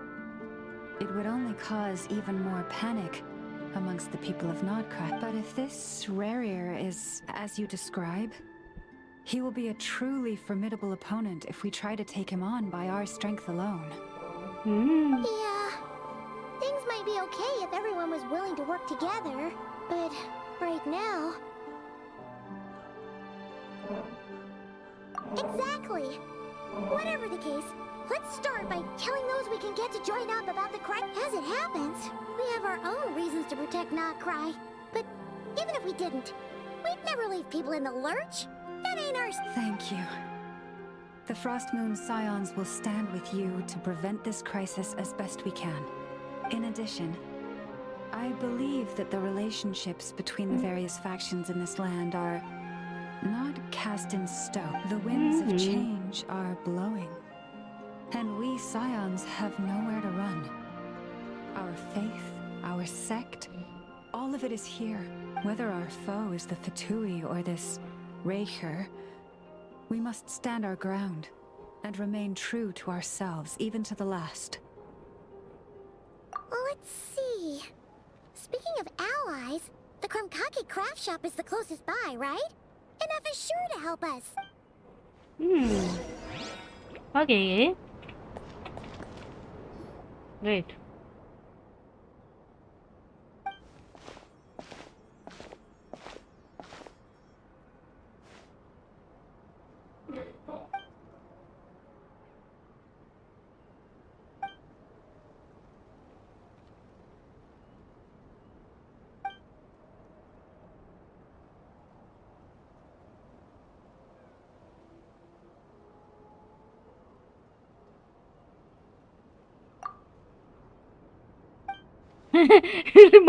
It would only cause even more panic amongst the people of Nodcraft. But if this Rarier is as you describe, he will be a truly formidable opponent if we try to take him on by our strength alone. Yeah, things might be okay if everyone was willing to work together, but right now... Exactly! Whatever the case, let's start by telling those we can get to join up about the cry. As it happens, we have our own reasons to protect Nodcry. But even if we didn't, we'd never leave people in the lurch. That ain't our... Thank you. The Frost Moon Scions will stand with you to prevent this crisis as best we can. In addition, I believe that the relationships between the various factions in this land are not cast in stone. The winds of change are blowing, and we Scions have nowhere to run. Our faith, our sect, all of it is here. Whether our foe is the Fatui or this Reicher, we must stand our ground and remain true to ourselves, even to the last. Let's see. Speaking of allies, the Krumkake craft shop is the closest by, right? Enough is sure to help us. Okay. Wait.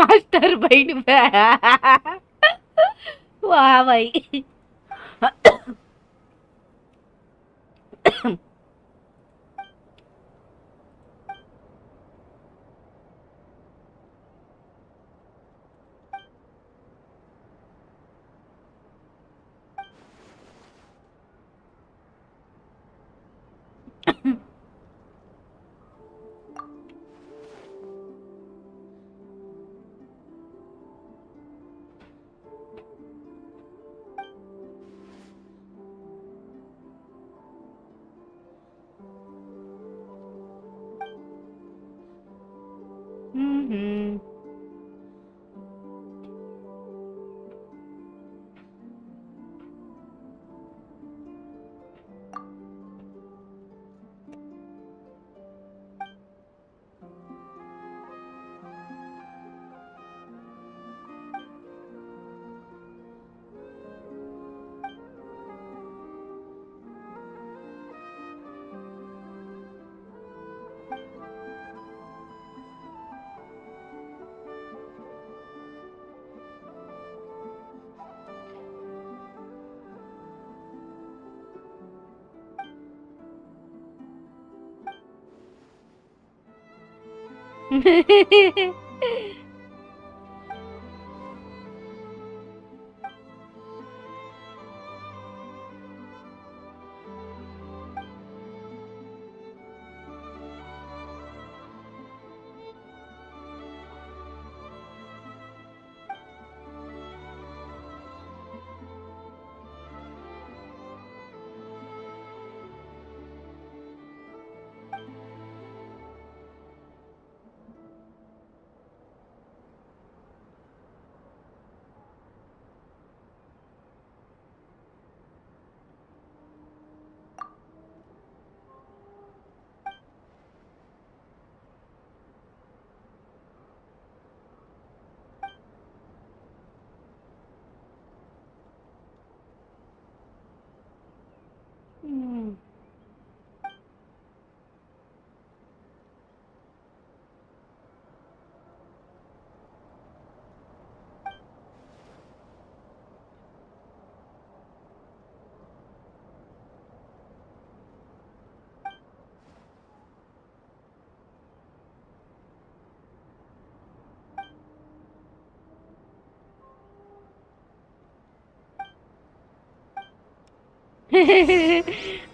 Master mind पे वाह भाई हम्म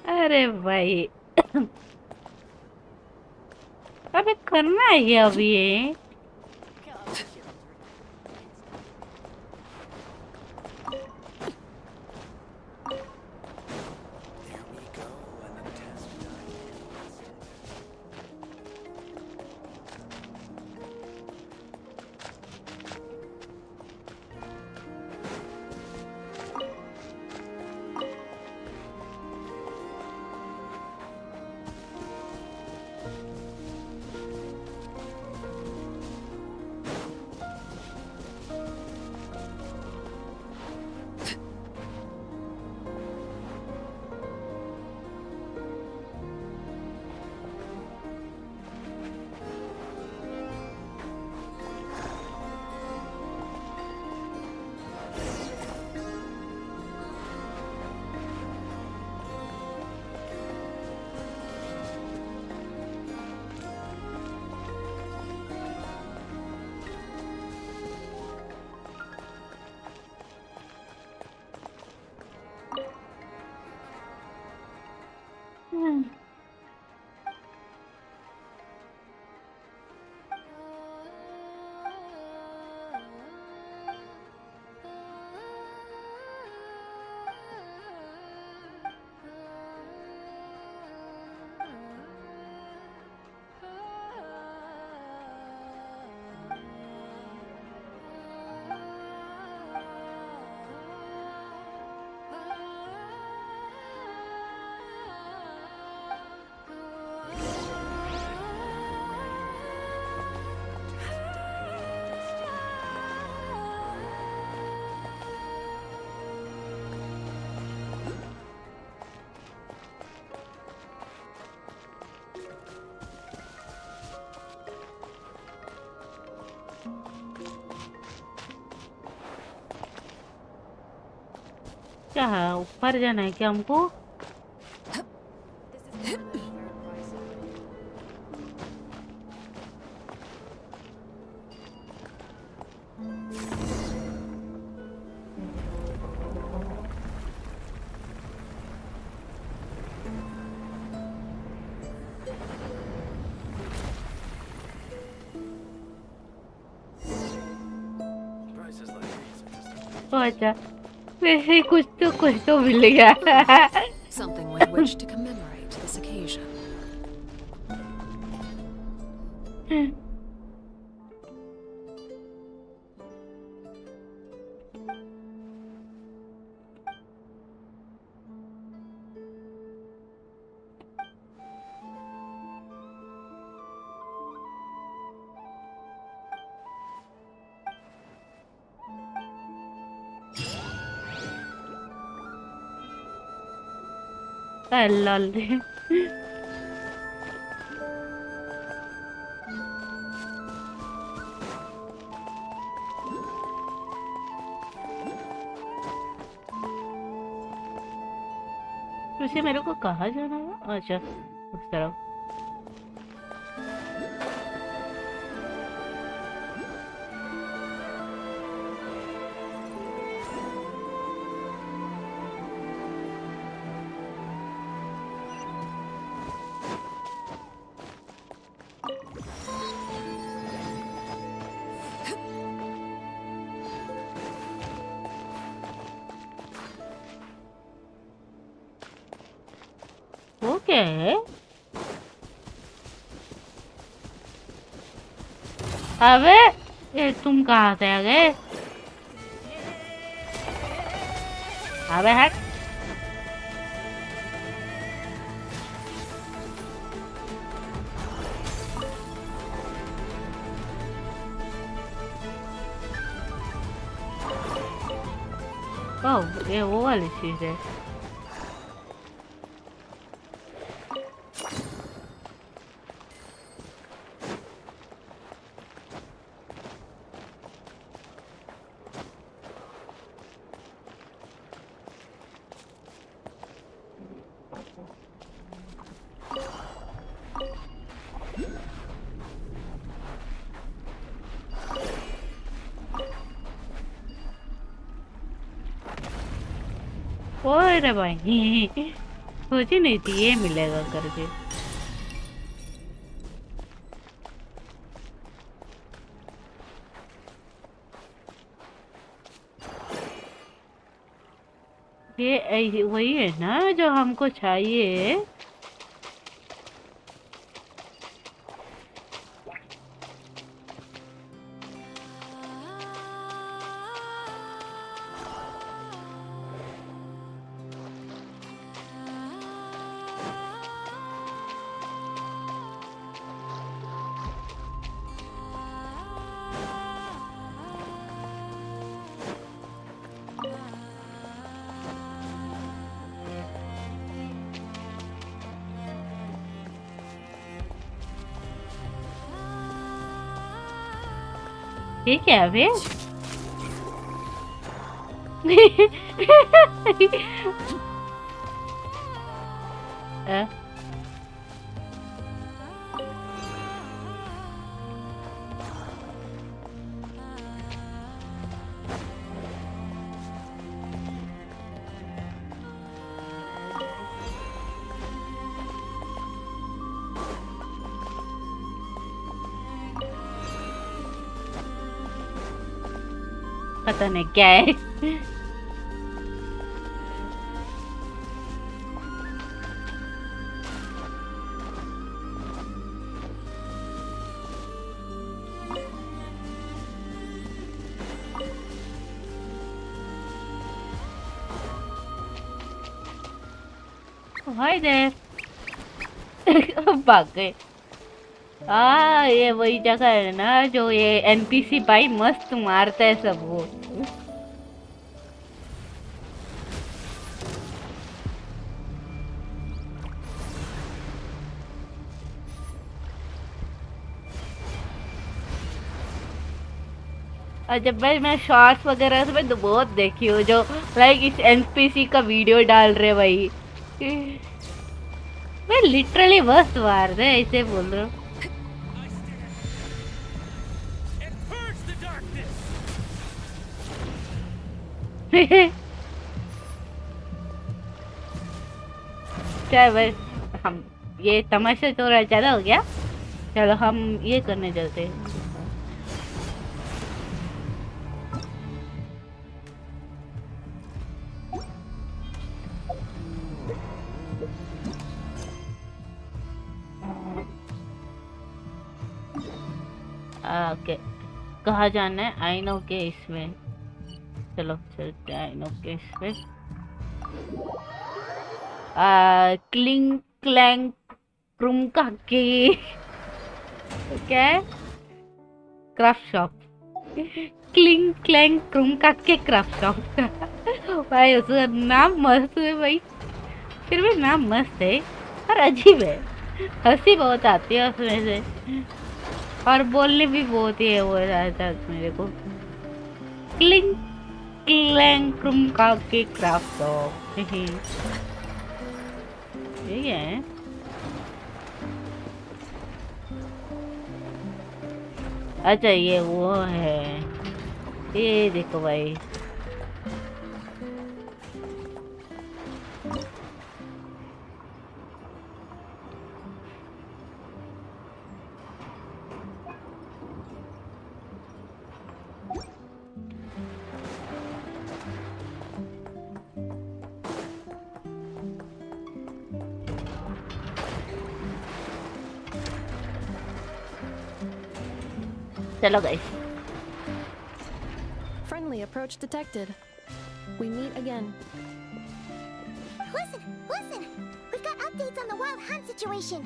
अरे भाई अबे करना है ये अभी ये There we go, another task done. क्या ऊपर जाना है क्या हमको? Prices like these are just तो अच्छा, वैसे ही कुछ तो मिल गया। Something with which to commemorate this occasion. Lol. वैसे मेरे को कहाँ जाना है? अच्छा, उस तरफ। वो क्या है? अबे ये तुम कहाँ से आ गए? अबे हट। ओह, ये वो वाली चीज है। ओए रे भाई, सोची नहीं थी ये मिलेगा करके। ये वही है ना जो हमको चाहिए। ठीक है अभी। पता नहीं क्या है। Hi there. भाग गए। ये वही जगह है ना जो ये एनपीसी भाई मस्त मारता है सब वो। और जब मैं शॉर्ट्स वगैरह से मैं तो बहुत देखी हूँ जो लाइक इस एनपीसी का वीडियो डाल रहे भाई। मैं लिटरली बस मार दे ऐसे बोल रहा हूँ। चल भाई हम ये तमाशा तो रहा चला हो गया। चलो हम ये करने चलते हैं। ओके कहाँ जाना है? आई नो के इसमें चलो चलते हैं। आई नो के इसमें क्लिंग क्लैंग क्रूम का के क्या है? Craft shop. क्लिंग क्लैंग क्रूम का के क्राफ्ट शॉप। भाई उसका नाम मस्त है भाई। फिर भी नाम मस्त है और अजीब है। हंसी बहुत आती है उसमें से और बोलने भी बहुत ही है वो रहता है मेरे को। क्लिंग क्लैंग क्रूम का के क्राफ्ट शॉप। ये क्या है? अच्छा ये वो है। ये देखो भाई चलो guys. Friendly approach detected. We meet again. Listen, listen! We've got updates on the wild hunt situation.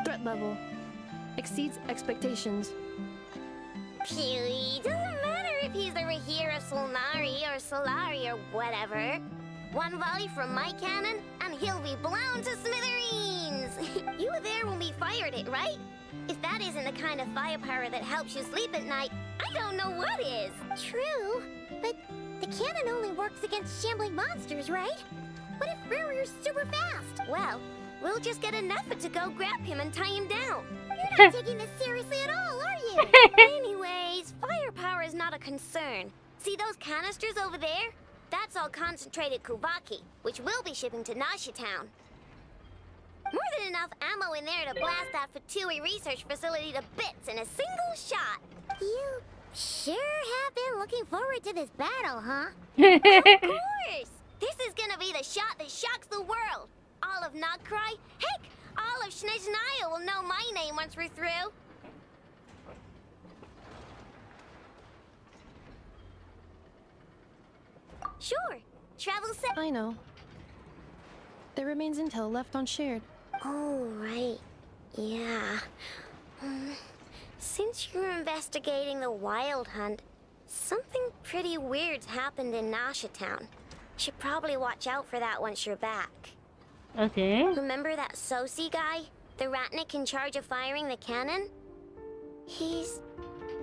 Threat level exceeds expectations. Phew, doesn't matter if he's the Rahira Solnari or Solari or whatever. One volley from my cannon, and he'll be blown to smithereens! You were there when we fired it, right? If that isn't the kind of firepower that helps you sleep at night, I don't know what is! True, but the cannon only works against shambling monsters, right? What if Rarir's super fast? Well, we'll just get an effort to go grab him and tie him down. You're not taking this seriously at all, are you? Anyways, firepower is not a concern. See those canisters over there? That's all concentrated Kubaki, which we'll be shipping to Nashi Town. More than enough ammo in there to blast that Fatui research facility to bits in a single shot. You sure have been looking forward to this battle, huh? Of course! This is gonna be the shot that shocks the world. All of Nagcry, heck, all of Snezhnaya will know my name once we're through. Sure. Travel set. I know. There remains intel left unshared. Oh, right. Yeah. Since you're investigating the wild hunt, something pretty weird's happened in Nasha Town. Should probably watch out for that once you're back. Okay. Remember that Sosi guy? The Ratnik in charge of firing the cannon? He's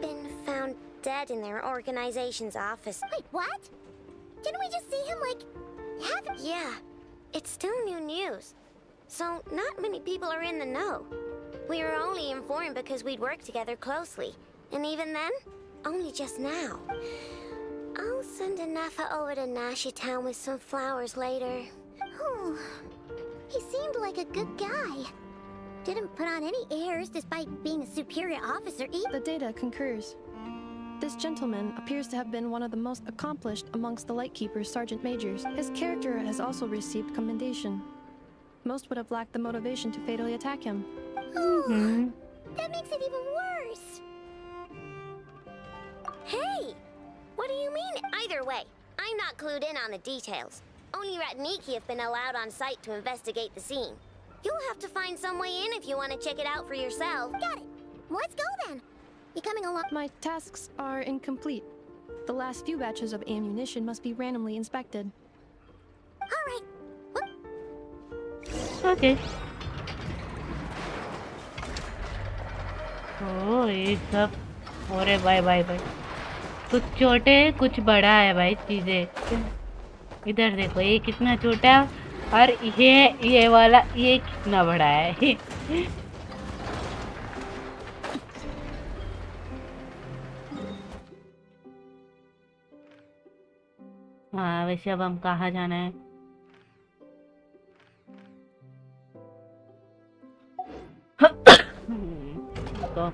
been found dead in their organization's office. Wait, what? Didn't we just see him, like, Yeah, it's still new news. So, not many people are in the know. We were only informed because we'd worked together closely. And even then, only just now. I'll send Anafa over to Nashi Town with some flowers later. Oh, he seemed like a good guy. Didn't put on any airs despite being a superior officer either. The data concurs. This gentleman appears to have been one of the most accomplished amongst the Lightkeeper's Sergeant Majors. His character has also received commendation. Most would have lacked the motivation to fatally attack him. Oh, that makes it even worse. Hey, what do you mean either way? I'm not clued in on the details. Only Ratniki have been allowed on site to investigate the scene. You'll have to find some way in if you want to check it out for yourself. Got it. Let's go then. You coming along? My tasks are incomplete. The last few batches of ammunition must be randomly inspected. All right. Okay. ओ ये सब। अरे भाई भाई भाई, कुछ छोटे कुछ बड़ा है भाई चीजें। इधर देखो, ये कितना छोटा और ये वाला ये कितना बड़ा है। हाँ वैसे अब हम कहाँ जाना है? तो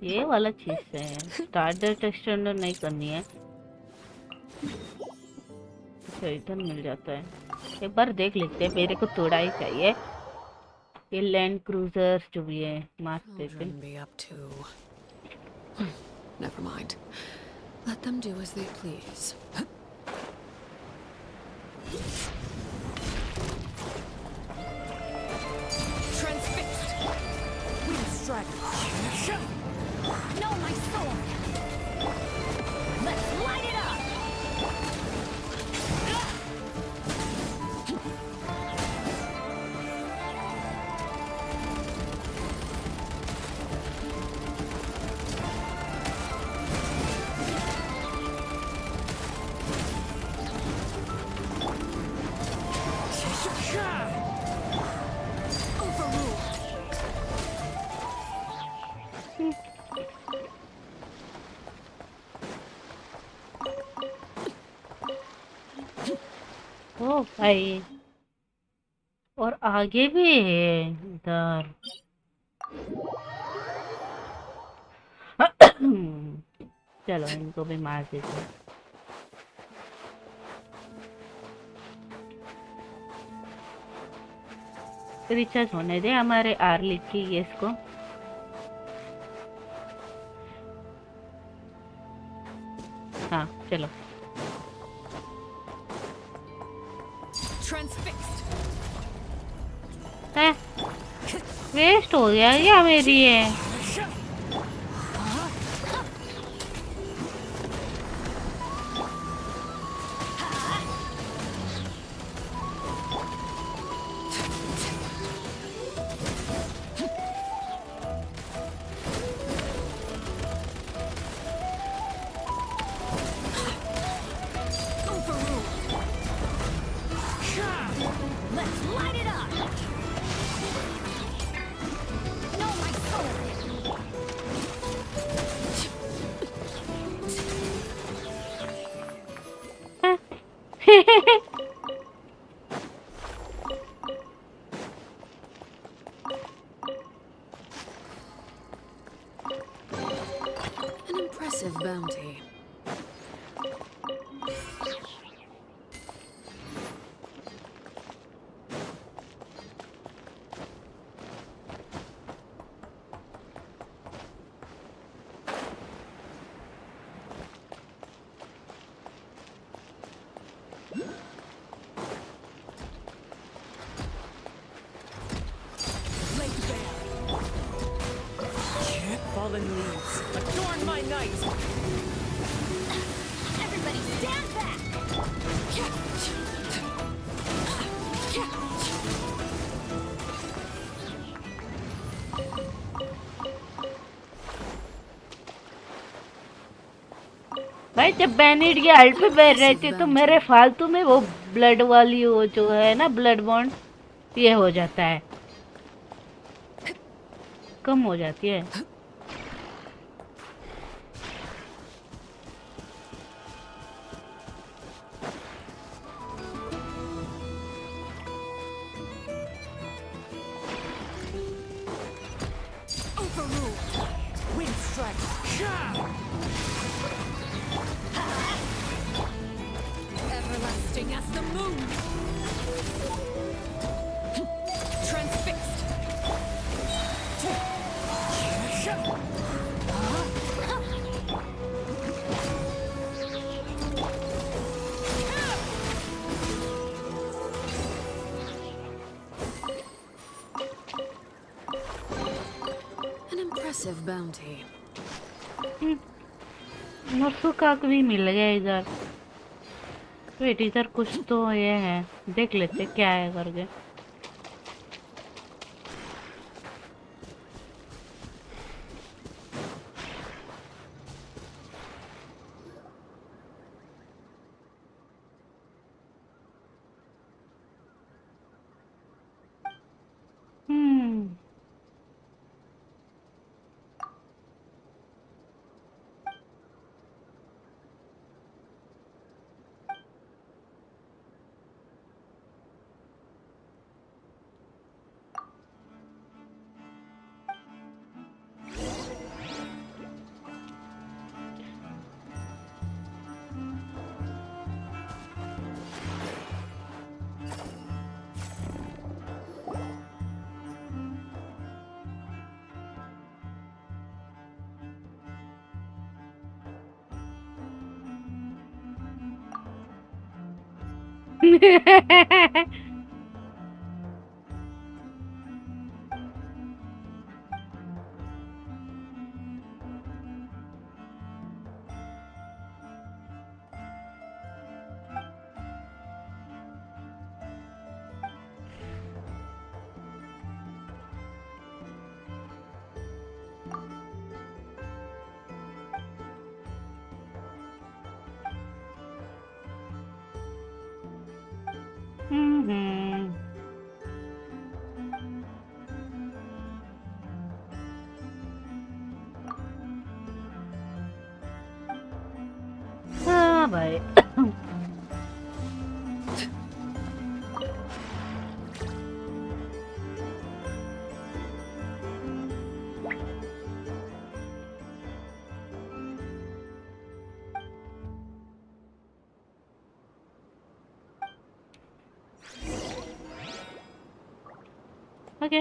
ये वाला चीज से स्टार्ट द टेक्सचर नहीं करनी है। अच्छा इधर मिल जाता है, एक बार देख लेते हैं। मेरे को थोड़ा ही चाहिए। ये लैंड क्रूजर जो भी है मार देते हैं। Children be up to. Never mind. Let them do as they please. Transfixed! Wind strike! No, my sword! Let's light it up! ओ भाई, और आगे भी है इधर। चलो इनको भी मार देते हैं। रिचार्ज होने दे हमारे आर लिख की ये इसको। हाँ चलो। है वेस्ट हो गया क्या मेरी ये? An impressive bounty. Fallen leaves, adorn my night! Everybody stand back! भाई जब बैनिड के अल्ट पे बैठ रहे थे तो मेरे फालतू में वो ब्लड वाली वो जो है ना ब्लड बॉन्ड ये हो जाता है, कम हो जाती है। Everlasting as the moon! Transfixed! An impressive bounty. मसू का भी मिल गया इधर। वेट, इधर कुछ तो ये है, देख लेते क्या है करके। हम्म। हम्म। हाँ भाई। ओके।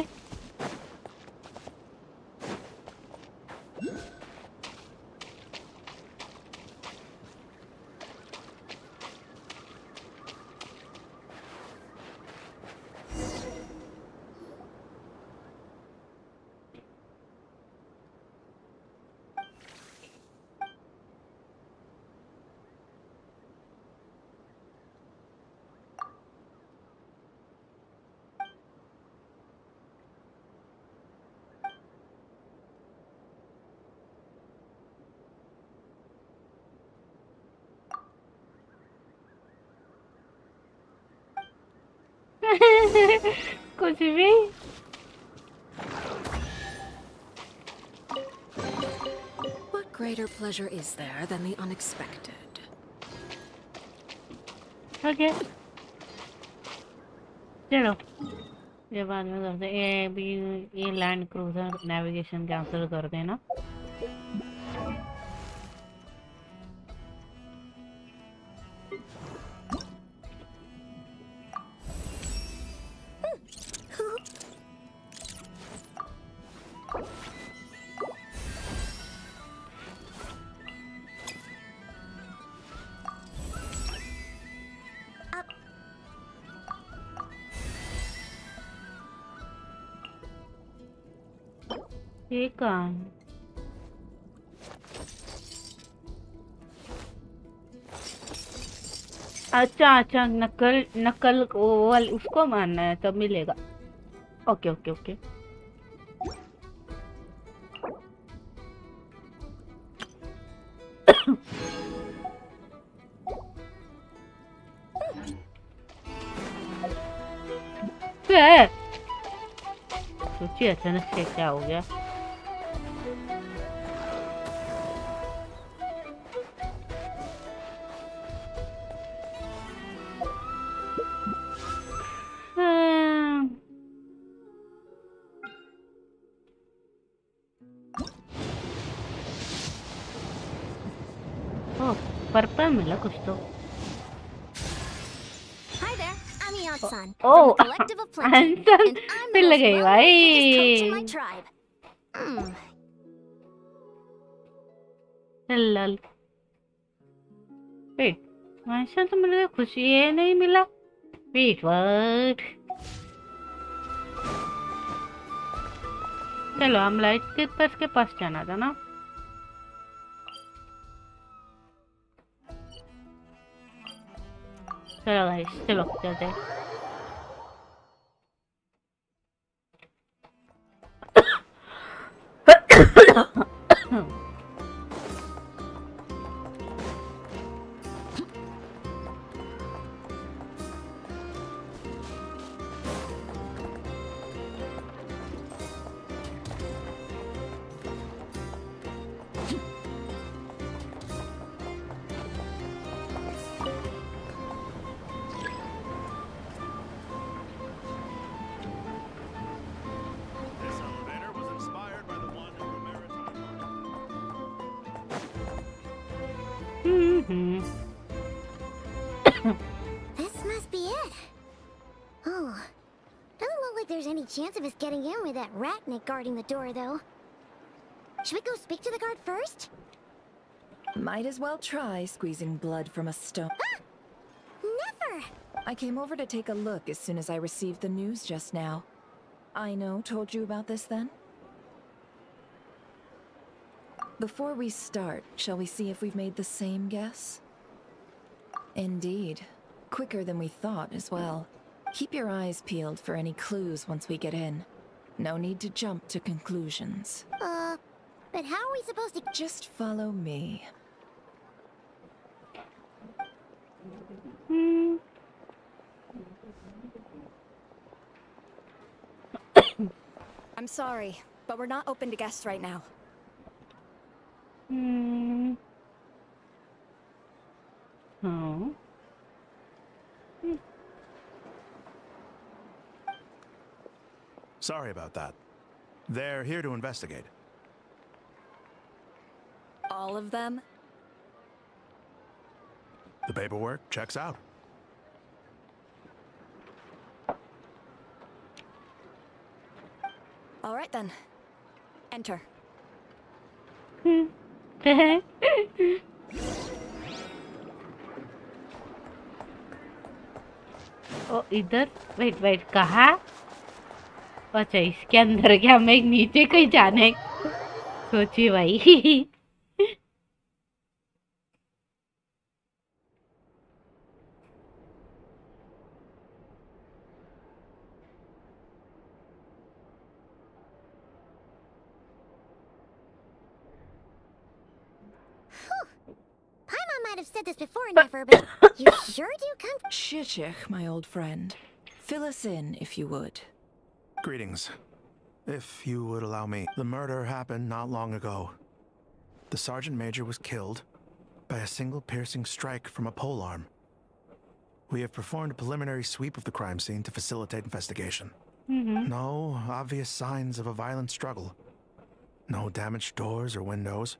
कुछ भी। What greater pleasure is there than the unexpected? Okay, चलो ये बाद में करते हैं। ये भी, ये लैंड क्रूजर नेविगेशन कैंसिल कर देना। ये कहाँ है? अच्छा अच्छा, नकल नकल वो वाल उसको मारना है तब मिलेगा। Okay okay okay. सोचिए अचानक से क्या हो गया। पर्पल मिला कुछ तो। Hi there, I'm Ian-san Oh, from the Collective of Plenty, Anson, and I'm the mill most गई well-known fitness coach in my भाई। tribe. लल। वेट, वैसा तो मुझे खुशी ये नहीं मिला। Wait what? चलो हम लाइट कीपर्स के पास जाना था ना। चलो गाइस, चलो चलते हैं। This elevator was inspired by the one in the maritime This must be it. Oh, doesn't look like there's any chance of us getting in with that ratnik guarding the door, though. Should we go speak to the guard first? Might as well try squeezing blood from a stone. Ah! Never! I came over to take a look as soon as I received the news just now. Aino told you about this then? Before we start, shall we see if we've made the same guess? Indeed. Quicker than we thought as well. Keep your eyes peeled for any clues once we get in. No need to jump to conclusions. But how are we supposed to— Just follow me. I'm sorry, but we're not open to guests right now. Sorry about that. They're here to investigate. All of them? The paperwork checks out. All right then. Enter. ओ इधर, wait कहाँ? अच्छा इसके अंदर क्या? मैं नीचे कहीं जाने सोची भाई। Paimon might have said this before, Never, but you sure do come— Shishich, my old friend. Fill us in, if you would. Greetings. If you would allow me. The murder happened not long ago. The Sergeant Major was killed by a single piercing strike from a polearm. We have performed a preliminary sweep of the crime scene to facilitate investigation. No obvious signs of a violent struggle. No damaged doors or windows.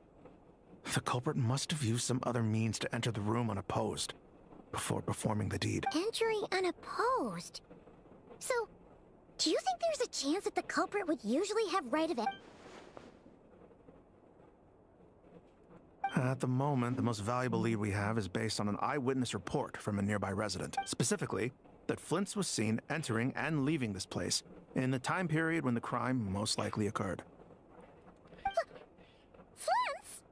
The culprit must have used some other means to enter the room unopposed before performing the deed. entering unopposed. So, do you think there's a chance that the culprit would usually have right of it? At the moment, the most valuable lead we have is based on an eyewitness report from a nearby resident. Specifically, that Flint's was seen entering and leaving this place in the time period when the crime most likely occurred. Flint's?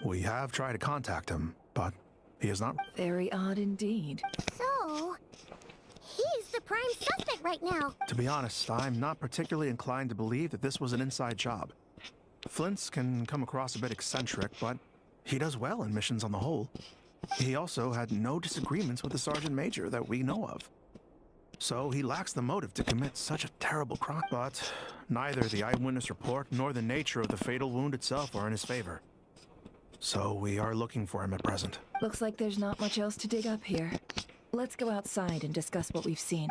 We have tried to contact him, but he is not. Very odd indeed. So, he's the prime suspect right now. To be honest, I'm not particularly inclined to believe that this was an inside job. Flint's can come across a bit eccentric, but he does well in missions on the whole. He also had no disagreements with the Sergeant Major that we know of. So he lacks the motive to commit such a terrible crime. But neither the eyewitness report nor the nature of the fatal wound itself are in his favor. So we are looking for him at present. Looks like there's not much else to dig up here. Let's go outside and discuss what we've seen.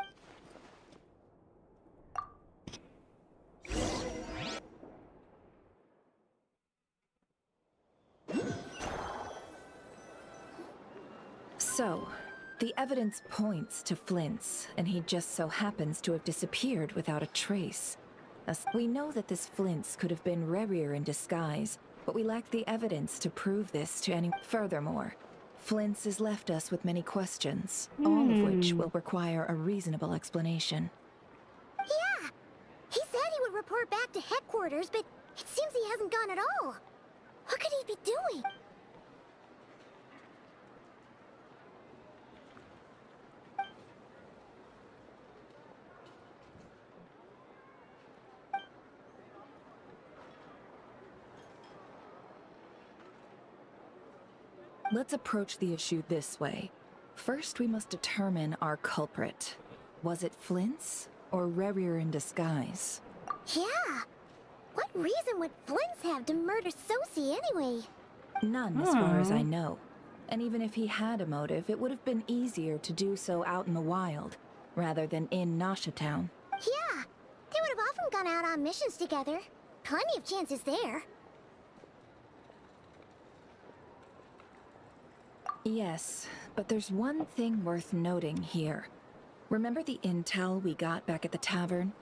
So, the evidence points to Flint's, and he just so happens to have disappeared without a trace. We know that this Flint's could have been Rerir in disguise, but we lack the evidence to prove this to any— Furthermore, Flint's has left us with many questions, all of which will require a reasonable explanation. Yeah! He said he would report back to headquarters, but it seems he hasn't gone at all. What could he be doing? Let's approach the issue this way. First, we must determine our culprit. Was it Flint's or Rerir in disguise? Yeah. What reason would Flint's have to murder Sosie anyway? None, as far as I know. And even if he had a motive, it would have been easier to do so out in the wild, rather than in Nasha Town. Yeah. They would have often gone out on missions together. Plenty of chances there. Yes, but there's one thing worth noting here. Remember the intel we got back at the tavern?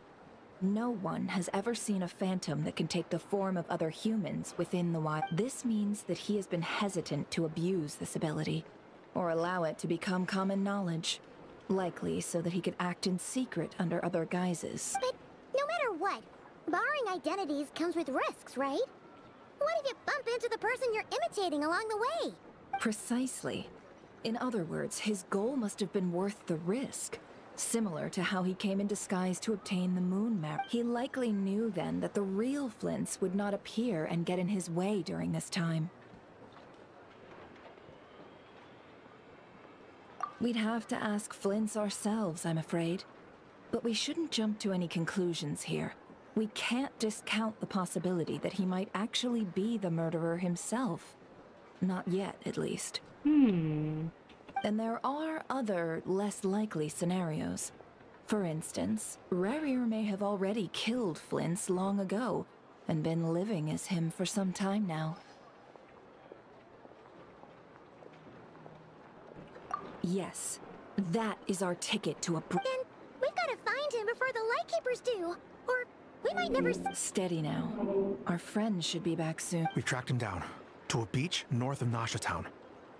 No one has ever seen a phantom that can take the form of other humans within the wild. This means that he has been hesitant to abuse this ability, or allow it to become common knowledge. Likely so that he could act in secret under other guises. But no matter what, borrowing identities comes with risks, right? What if you bump into the person you're imitating along the way? Precisely. In other words, his goal must have been worth the risk. Similar to how he came in disguise to obtain the moon map. He likely knew then that the real Flints would not appear and get in his way during this time. We'd have to ask Flints ourselves, I'm afraid. But we shouldn't jump to any conclusions here. We can't discount the possibility that he might actually be the murderer himself. Not yet, at least. And there are other, less likely scenarios. For instance, Rerir may have already killed Flints long ago, and been living as him for some time now. Yes, that is our ticket to a Then we've got to find him before the Lightkeepers do, or we might never Steady now. Our friend should be back soon. We've tracked him down to a beach north of Nasha Town.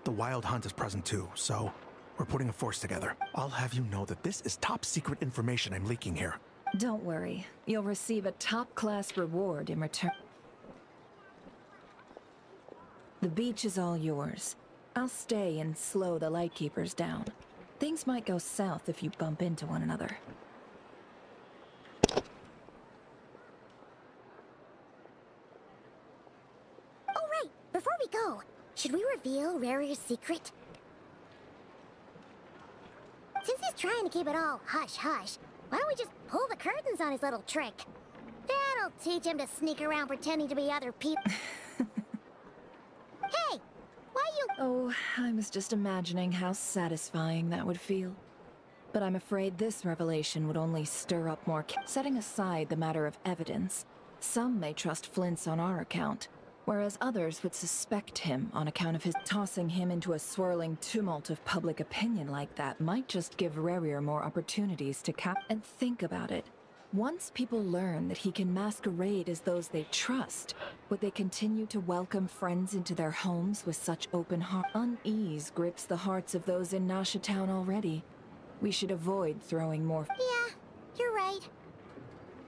The Wild Hunt is present too, so we're putting a force together. I'll have you know that this is top secret information I'm leaking here. Don't worry. You'll receive a top-class reward in return. The beach is all yours. I'll stay and slow the Lightkeepers down. Things might go south if you bump into one another. Oh, right. Before we go, should we reveal Rarir's secret? Since he's trying to keep it all hush-hush, why don't we just pull the curtains on his little trick? That'll teach him to sneak around pretending to be other people. Hey! Why you... Oh, I was just imagining how satisfying that would feel. But I'm afraid this revelation would only stir up more setting aside the matter of evidence, some may trust Flint's on our account, whereas others would suspect him on account of his tossing him into a swirling tumult of public opinion like that might just give Rerir more opportunities to and think about it. Once people learn that he can masquerade as those they trust, would they continue to welcome friends into their homes with such open heart? Unease grips the hearts of those in Nasha Town already. We should avoid throwing more. Yeah, you're right.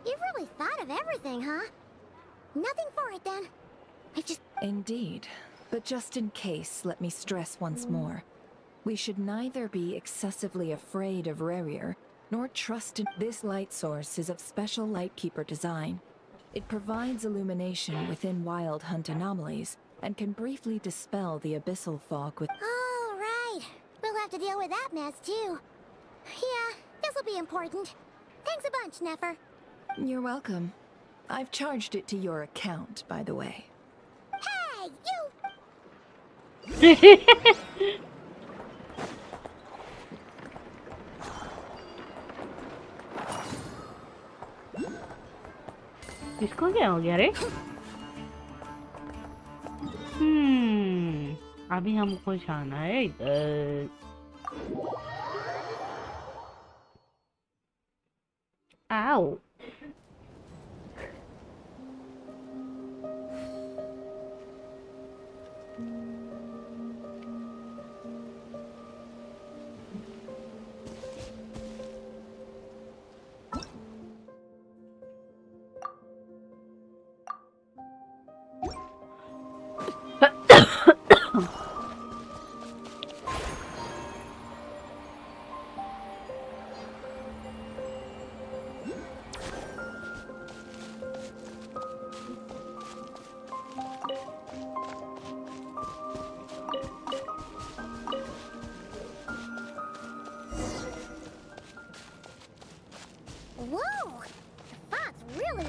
You've really thought of everything, huh? Nothing for it then. I just... Indeed. But just in case, let me stress once more. We should neither be excessively afraid of Rerir, nor trust in... This light source is of special Lightkeeper design. It provides illumination within Wild Hunt anomalies, and can briefly dispel the abyssal fog with... Oh, right. We'll have to deal with that mess, too. Yeah, this'll be important. Thanks a bunch, Nefer. You're welcome. I've charged it to your account, by the way. Hey, you! इसको क्या हो गया रे? अभी हमको जाना है इधर. Ow.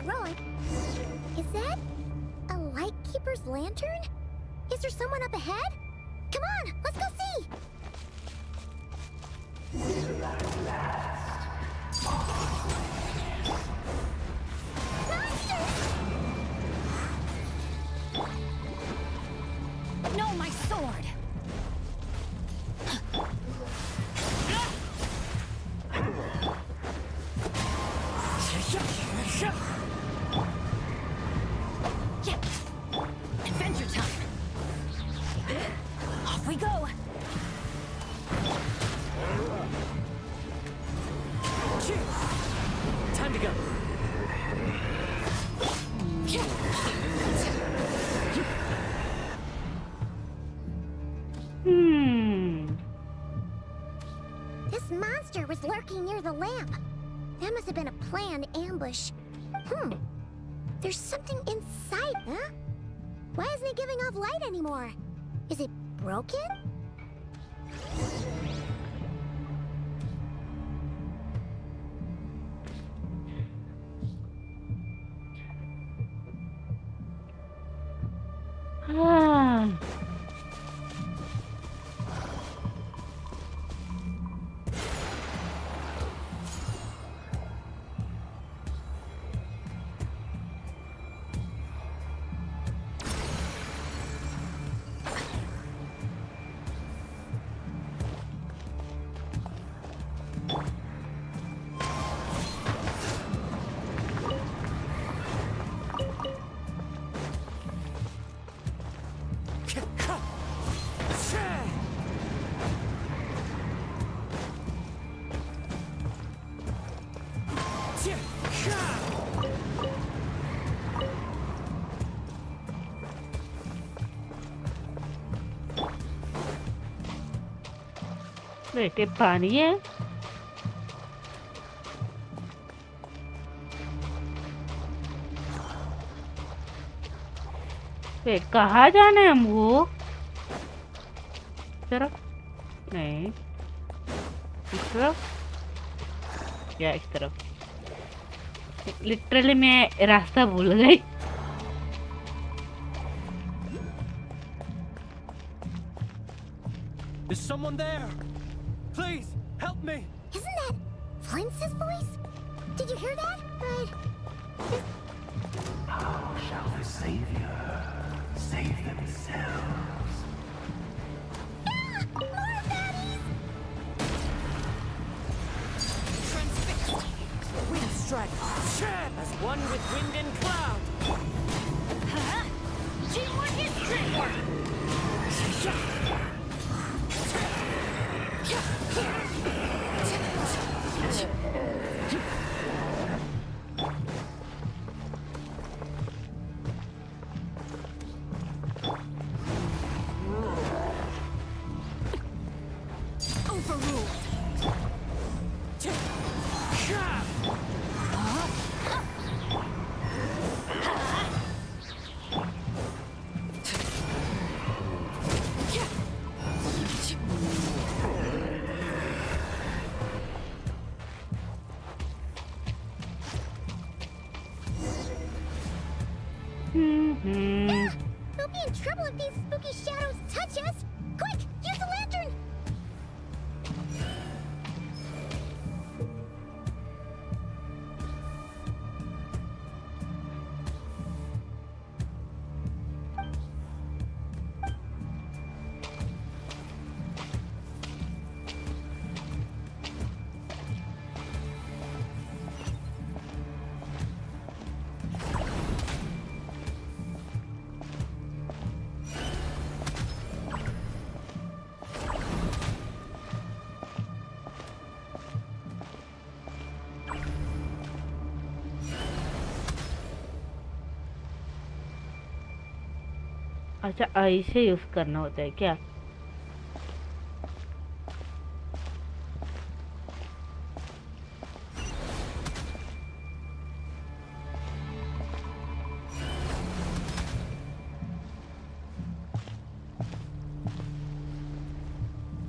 rolling. Is that a Lightkeeper's lantern? Is there someone up ahead? Come on, let's go see! No, my sword! Adventure time! Off we go! Time to go. This monster was lurking near the lamp. That must have been a planned ambush. There's something inside, huh? Why isn't it giving off light anymore? Is it broken? बेटे पानी है कहाँ जाना है हमको? इस तरफ नहीं, इस तरफ या इस तरफ? लिटरली मैं रास्ता भूल गई। Is someone there? Please, help me! Isn't that Flintz's voice? Did you hear that? How shall the Savior save themselves? More baddies! Transfixed! Wind strike! As one with wind and cloud! Teamwork is teamwork! We'll be in trouble if these spooky shadows touch us! Quick, use the lantern! अच्छा ऐसे use करना होता है क्या?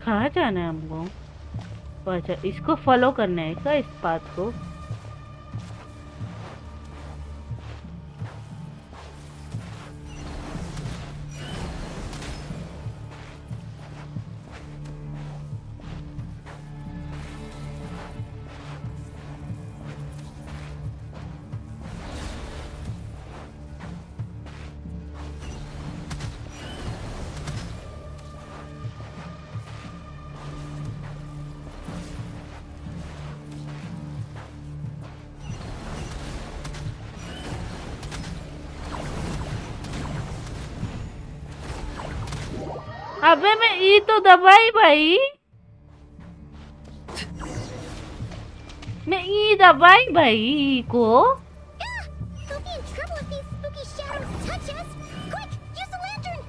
कहाँ जाना है हमको? अच्छा इसको फॉलो करना है क्या, इस पाथ को? अबे मैं ई तो दबाई भाई, मैं ई दबाई भाई ई को। We'll be in trouble if these spooky shadows touch us. Quick, use the lantern.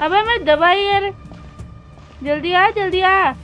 अबे मैं दबाई यार, जल्दी आ जल्दी आ।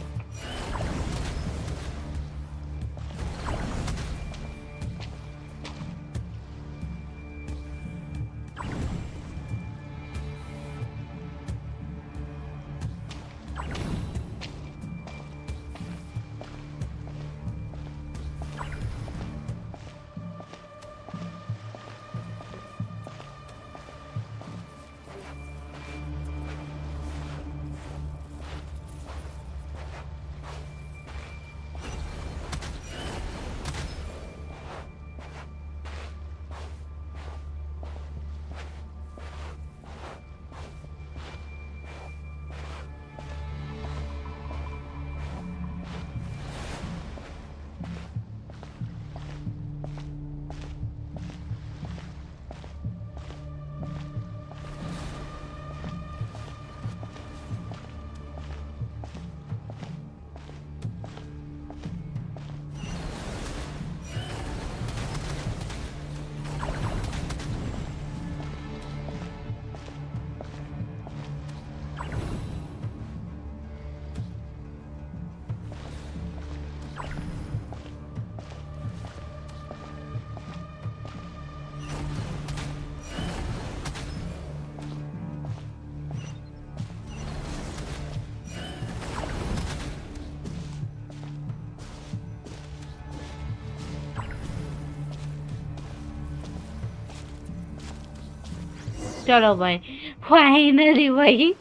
चलो भाई, फाइनली भाई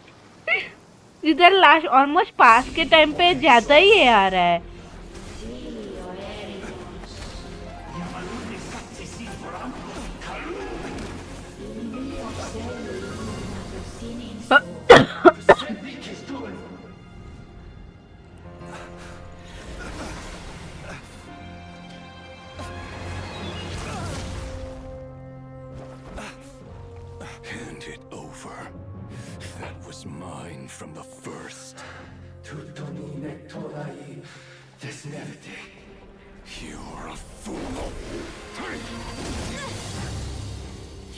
इधर लास्ट ऑलमोस्ट पास के टाइम पे ज्यादा ही ये आ रहा है। Hand it over. That was mine from the first. You're a fool.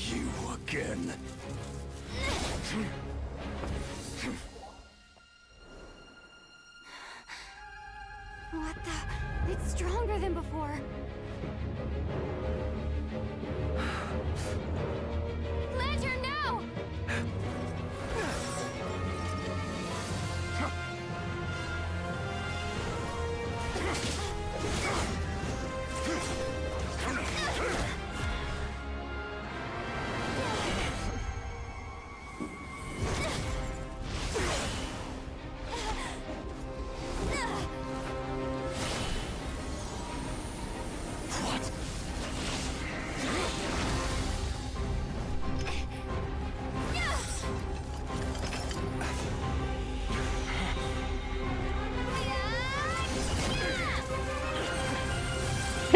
You again. What the? It's stronger than before. Lantern, now!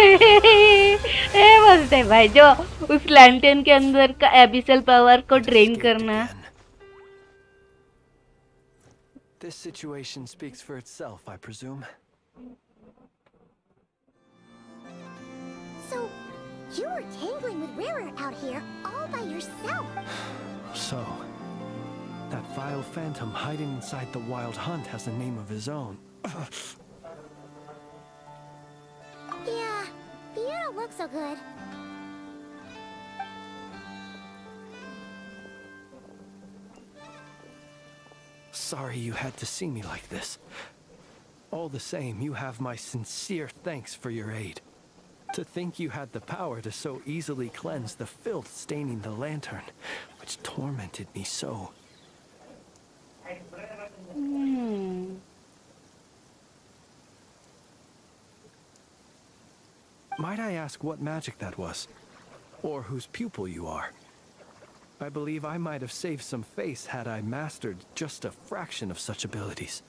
ये बोलते हैं भाई जो उस लैंटर्न के अंदर का एबिसल पावर को ड्रेन करना। This situation speaks for itself, I presume. So, you were tangling with Rara out here all by yourself. So, that vile phantom hiding inside the Wild Hunt has a name of his own. Yeah, you don't look so good. Sorry you had to see me like this. All the same, you have my sincere thanks for your aid. To think you had the power to so easily cleanse the filth staining the lantern, which tormented me so. Might I ask what magic that was? or whose pupil you are. I believe I might have saved some face had I mastered just a fraction of such abilities.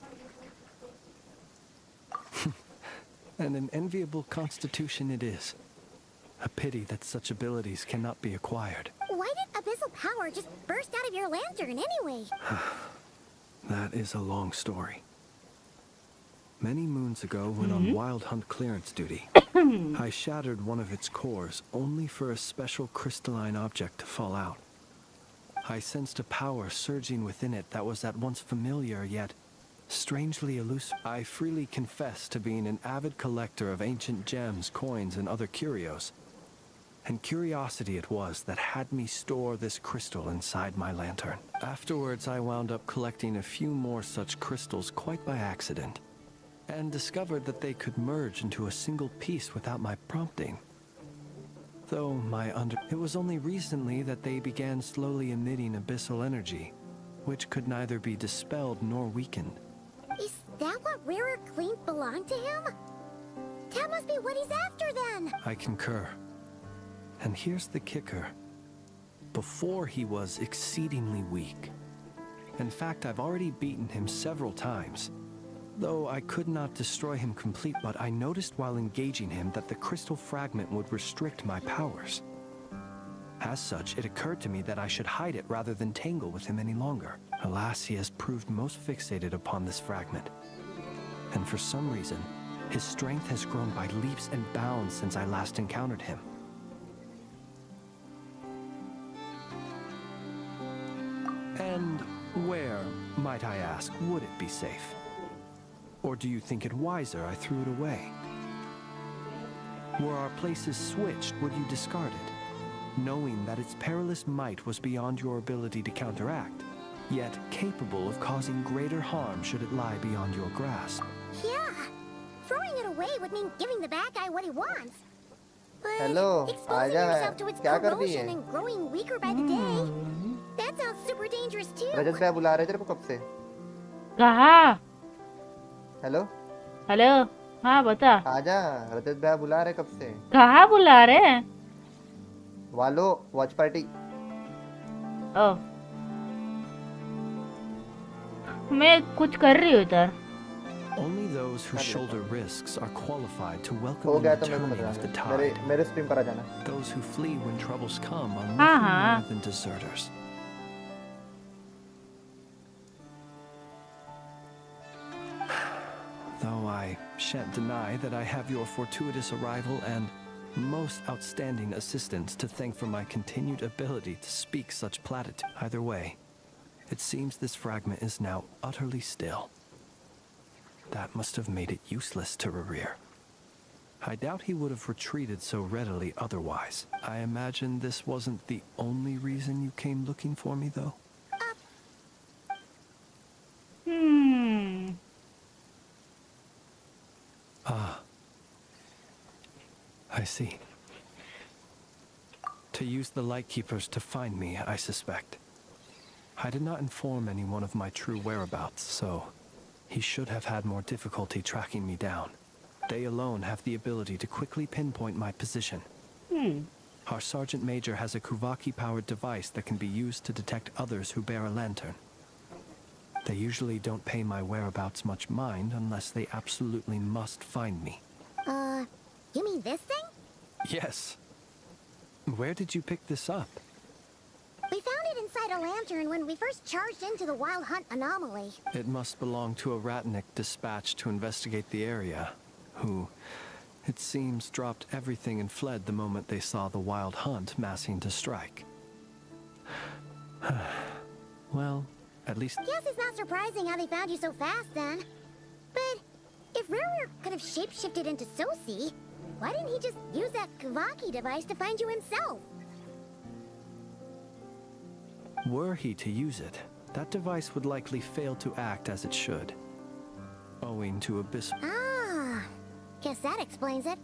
And an enviable constitution it is. A pity that such abilities cannot be acquired. Why did abyssal power just burst out of your lantern anyway? That is a long story. Many moons ago, when on Wild Hunt clearance duty, I shattered one of its cores only for a special crystalline object to fall out. I sensed a power surging within it that was at once familiar yet strangely elusive. I freely confess to being an avid collector of ancient gems, coins, and other curios. And curiosity it was that had me store this crystal inside my lantern. Afterwards, I wound up collecting a few more such crystals quite by accident, and discovered that they could merge into a single piece without my prompting. Though it was only recently that they began slowly emitting abyssal energy, which could neither be dispelled nor weakened. Is that what Rarer claimed belonged to him? That must be what he's after then! I concur. And here's the kicker. Before he was exceedingly weak. In fact, I've already beaten him several times. Though I could not destroy him complete, but I noticed while engaging him that the crystal fragment would restrict my powers. As such, it occurred to me that I should hide it rather than tangle with him any longer. Alas, he has proved most fixated upon this fragment. And for some reason, his strength has grown by leaps and bounds since I last encountered him. And where, might I ask, would it be safe? Or do you think it wiser I threw it away? Were our places switched, would you discard it, knowing that its perilous might was beyond your ability to counteract, yet capable of causing greater harm should it lie beyond your grasp? Yeah, throwing it away would mean giving the bad guy what he wants. But Hello, exposing आजा yourself to its क्या कर रही corrosion है? and growing weaker by the day, that sounds super dangerous too. रजत भाई बुला रहे तेरे को कब से? कहा? हेलो हेलो, हाँ बता। आजा, रजत भाई बुला रहे कब से? कहाँ बुला रहे हैं? वालो वॉच पार्टी। ओह, मैं कुछ कर रही हूँ इधर। Only those who shoulder risks are qualified to welcome हो the गया तो मेरे को returning बता of the देना। मेरे tide. स्ट्रीम पर आ जाना। Those who flee when troubles come are हाँ nothing हाँ। more than deserters. Though I shan't deny that I have your fortuitous arrival and most outstanding assistance to thank for my continued ability to speak such platitude. Either way, it seems this fragment is now utterly still. That must have made it useless to Rerir. I doubt he would have retreated so readily otherwise. I imagine this wasn't the only reason you came looking for me, though? Ah. I see. To use the Lightkeepers to find me, I suspect. I did not inform anyone of my true whereabouts, so he should have had more difficulty tracking me down. They alone have the ability to quickly pinpoint my position. Our Sergeant Major has a Kuvaki-powered device that can be used to detect others who bear a lantern. They usually don't pay my whereabouts much mind unless they absolutely must find me. You mean this thing? Yes. Where did you pick this up? We found it inside a lantern when we first charged into the Wild Hunt anomaly. It must belong to a Ratnik dispatched to investigate the area, who, it seems, dropped everything and fled the moment they saw the Wild Hunt massing to strike. Well, at least... Guess it's not surprising how they found you so fast then. But if Rarer could have shapeshifted into Sosi, why didn't he just use that Kavaki device to find you himself? Were he to use it, that device would likely fail to act as it should, owing to abyssal... Ah, guess that explains it.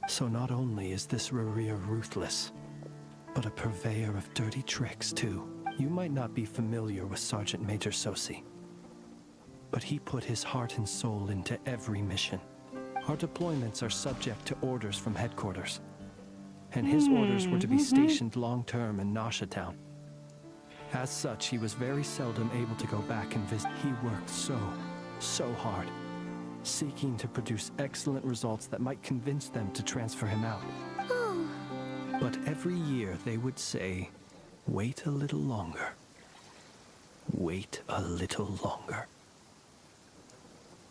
So not only is this Rerir ruthless, but a purveyor of dirty tricks too. You might not be familiar with Sergeant Major Sosi, but he put his heart and soul into every mission. Our deployments are subject to orders from headquarters, and his orders were to be stationed long-term in Nasha Town. As such, he was very seldom able to go back and visit. He worked so hard, seeking to produce excellent results that might convince them to transfer him out. But every year they would say, wait a little longer. Wait a little longer.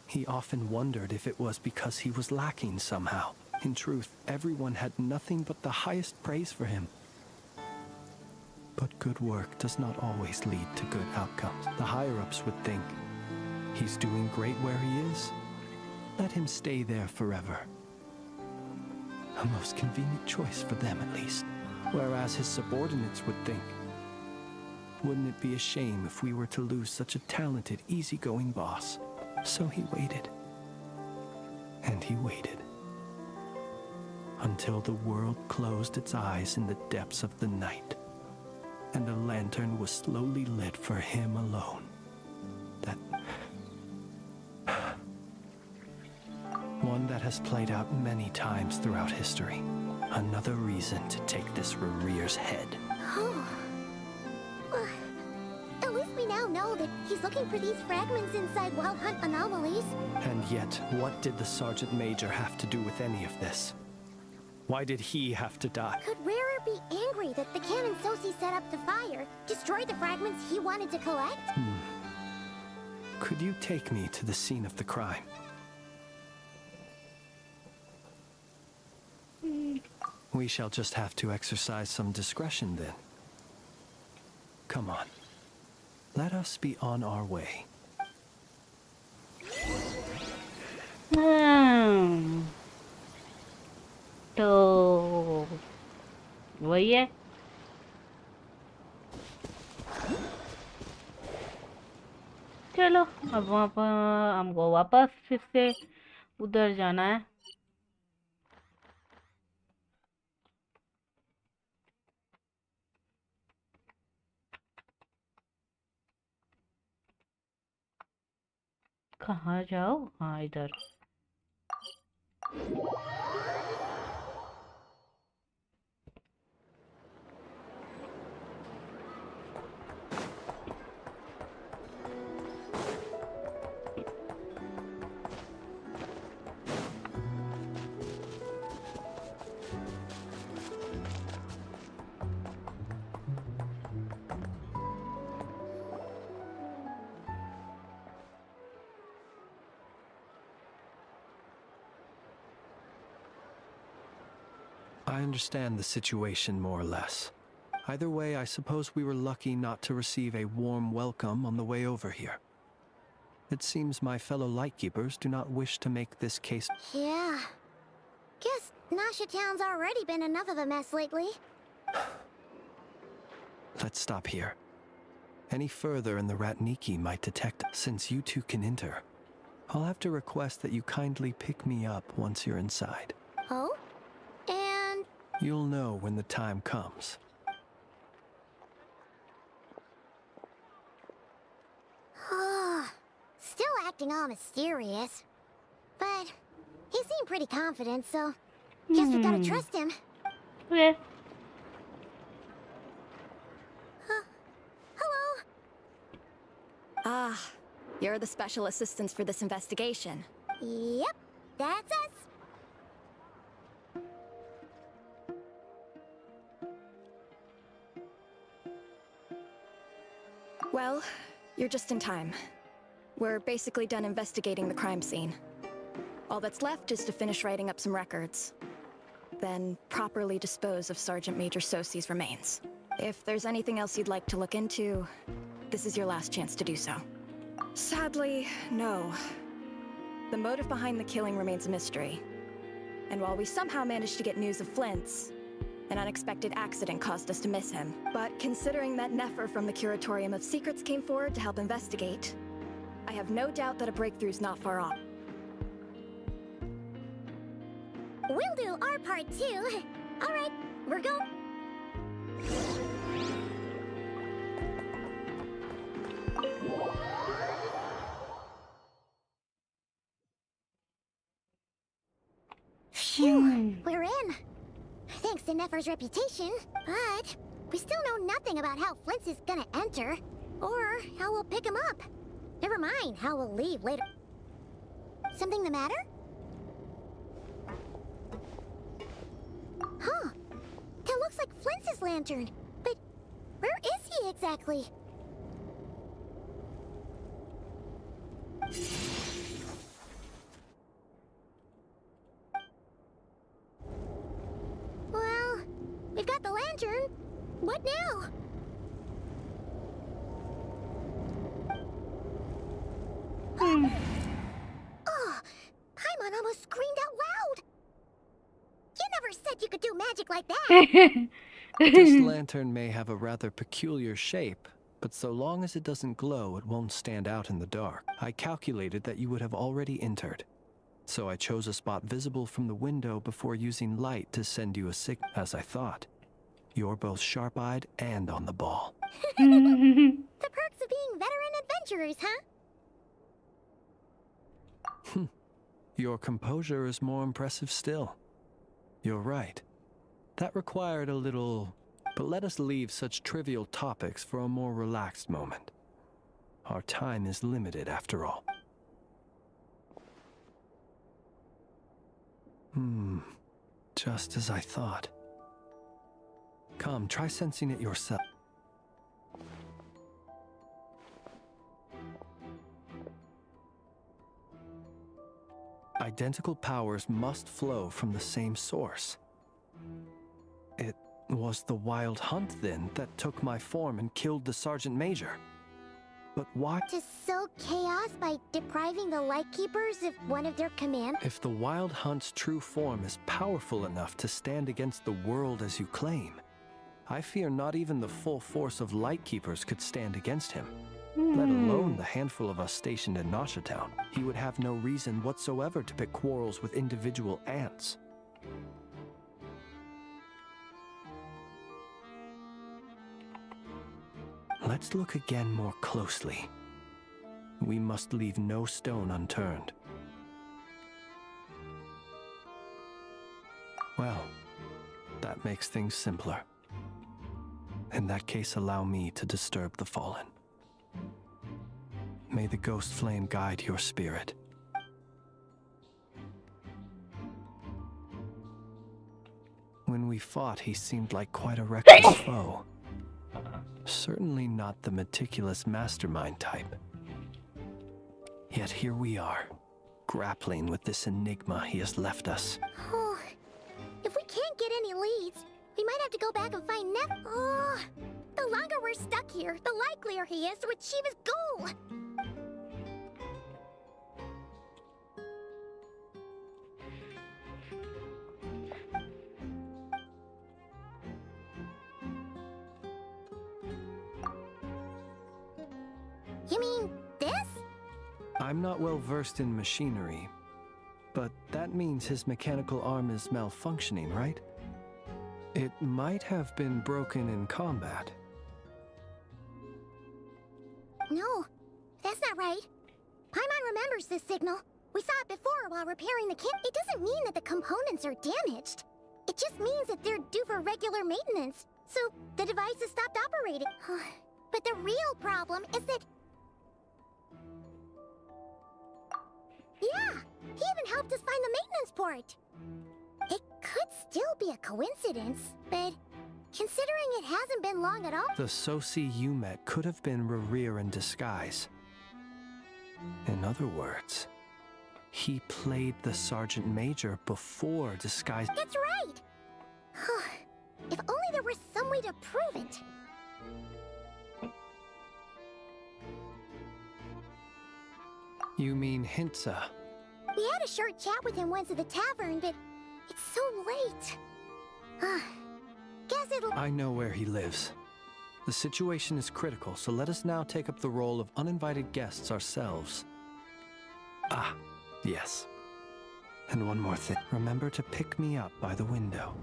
He often wondered if it was because he was lacking somehow. In truth, everyone had nothing but the highest praise for him. But good work does not always lead to good outcomes. The higher-ups would think, he's doing great where he is. Let him stay there forever. A most convenient choice for them, at least. Whereas his subordinates would think, wouldn't it be a shame if we were to lose such a talented, easygoing boss? So he waited. And he waited. Until the world closed its eyes in the depths of the night, and a lantern was slowly lit for him alone. One that has played out many times throughout history. Another reason to take this Rerear's head. At least we now know that he's looking for these fragments inside Wild Hunt anomalies. And yet, what did the Sergeant Major have to do with any of this? Why did he have to die? Could Rarer be angry that the cannon Sosi set up to fire destroyed the fragments he wanted to collect? Could you take me to the scene of the crime? We shall just have to exercise some discretion then. Come on. Let us be on our way. तो वही है। चलो अब वहाँ पर हमको वापस फिर से उधर जाना है। कहाँ जाओ? हाँ इधर। I understand the situation more or less. Either way, I suppose we were lucky not to receive a warm welcome on the way over here. It seems my fellow Lightkeepers do not wish to make this case. Yeah. Guess Nasha Town's already been enough of a mess lately. Let's stop here. Any further and the Ratniki might detect. Since you two can enter, I'll have to request that you kindly pick me up once you're inside. Oh? And... You'll know when the time comes. Still acting all mysterious. But he seemed pretty confident, so guess we gotta trust him. Okay. Hello? Ah, you're the special assistants for this investigation. Yep, that's us. Well, you're just in time. We're basically done investigating the crime scene. All that's left is to finish writing up some records. Then properly dispose of Sergeant Major Sosi's remains. If there's anything else you'd like to look into, this is your last chance to do so. Sadly, no. The motive behind the killing remains a mystery. And while we somehow managed to get news of Flint's, an unexpected accident caused us to miss him. But considering that Nefer from the Curatorium of Secrets came forward to help investigate, I have no doubt that a breakthrough's not far off. We'll do our part too. Alright, we're going. Phew, we're in. Thanks Yennefer's reputation, but we still know nothing about how Flint's is gonna enter, or how we'll pick him up. Never mind how we'll leave later. Something the matter? Huh. That looks like Flint's lantern. But where is he exactly? Well, we've got the lantern. What now? Oh, Paimon almost screamed out loud. You never said you could do magic like that. This lantern may have a rather peculiar shape, but so long as it doesn't glow, it won't stand out in the dark. I calculated that you would have already entered, so I chose a spot visible from the window before using light to send you a signal. As I thought, you're both sharp-eyed and on the ball. The perks of being veteran adventurers, huh? Your composure is more impressive still. You're right. That required a little... But let us leave such trivial topics for a more relaxed moment. Our time is limited after all. Just as I thought. Come, try sensing it yourself. Identical powers must flow from the same source. It was the Wild Hunt, then, that took my form and killed the Sergeant Major. But why? To sow chaos by depriving the Lightkeepers of one of their commands? If the Wild Hunt's true form is powerful enough to stand against the world as you claim, I fear not even the full force of Lightkeepers could stand against him. Let alone the handful of us stationed in Noshatown. He would have no reason whatsoever to pick quarrels with individual ants. Let's look again more closely. We must leave no stone unturned. Well, that makes things simpler. In that case, allow me to disturb the fallen. May the ghost flame guide your spirit. When we fought, he seemed like quite a reckless foe. Certainly not the meticulous mastermind type. Yet here we are, grappling with this enigma he has left us. Oh, if we can't get any leads, we might have to go back and find Neff. Oh, the longer we're stuck here, the likelier he is to achieve his goal. You mean this? I'm not well versed in machinery, but that means his mechanical arm is malfunctioning, right? It might have been broken in combat. No, that's not right. Paimon remembers this signal. We saw it before while repairing the kit. It doesn't mean that the components are damaged. It just means that they're due for regular maintenance. So the device has stopped operating. But the real problem is that... Yeah, he even helped us find the maintenance port. It could still be a coincidence, but considering it hasn't been long at all... The Soci you met could have been Rerir in disguise. In other words, he played the Sergeant Major before disguise... That's right! If only there was some way to prove it. You mean Hintsa? We had a short chat with him once at the tavern, but it's so late. Guess it'll... I know where he lives. The situation is critical, so let us now take up the role of uninvited guests ourselves. Ah, yes. And one more thing. Remember to pick me up by the window.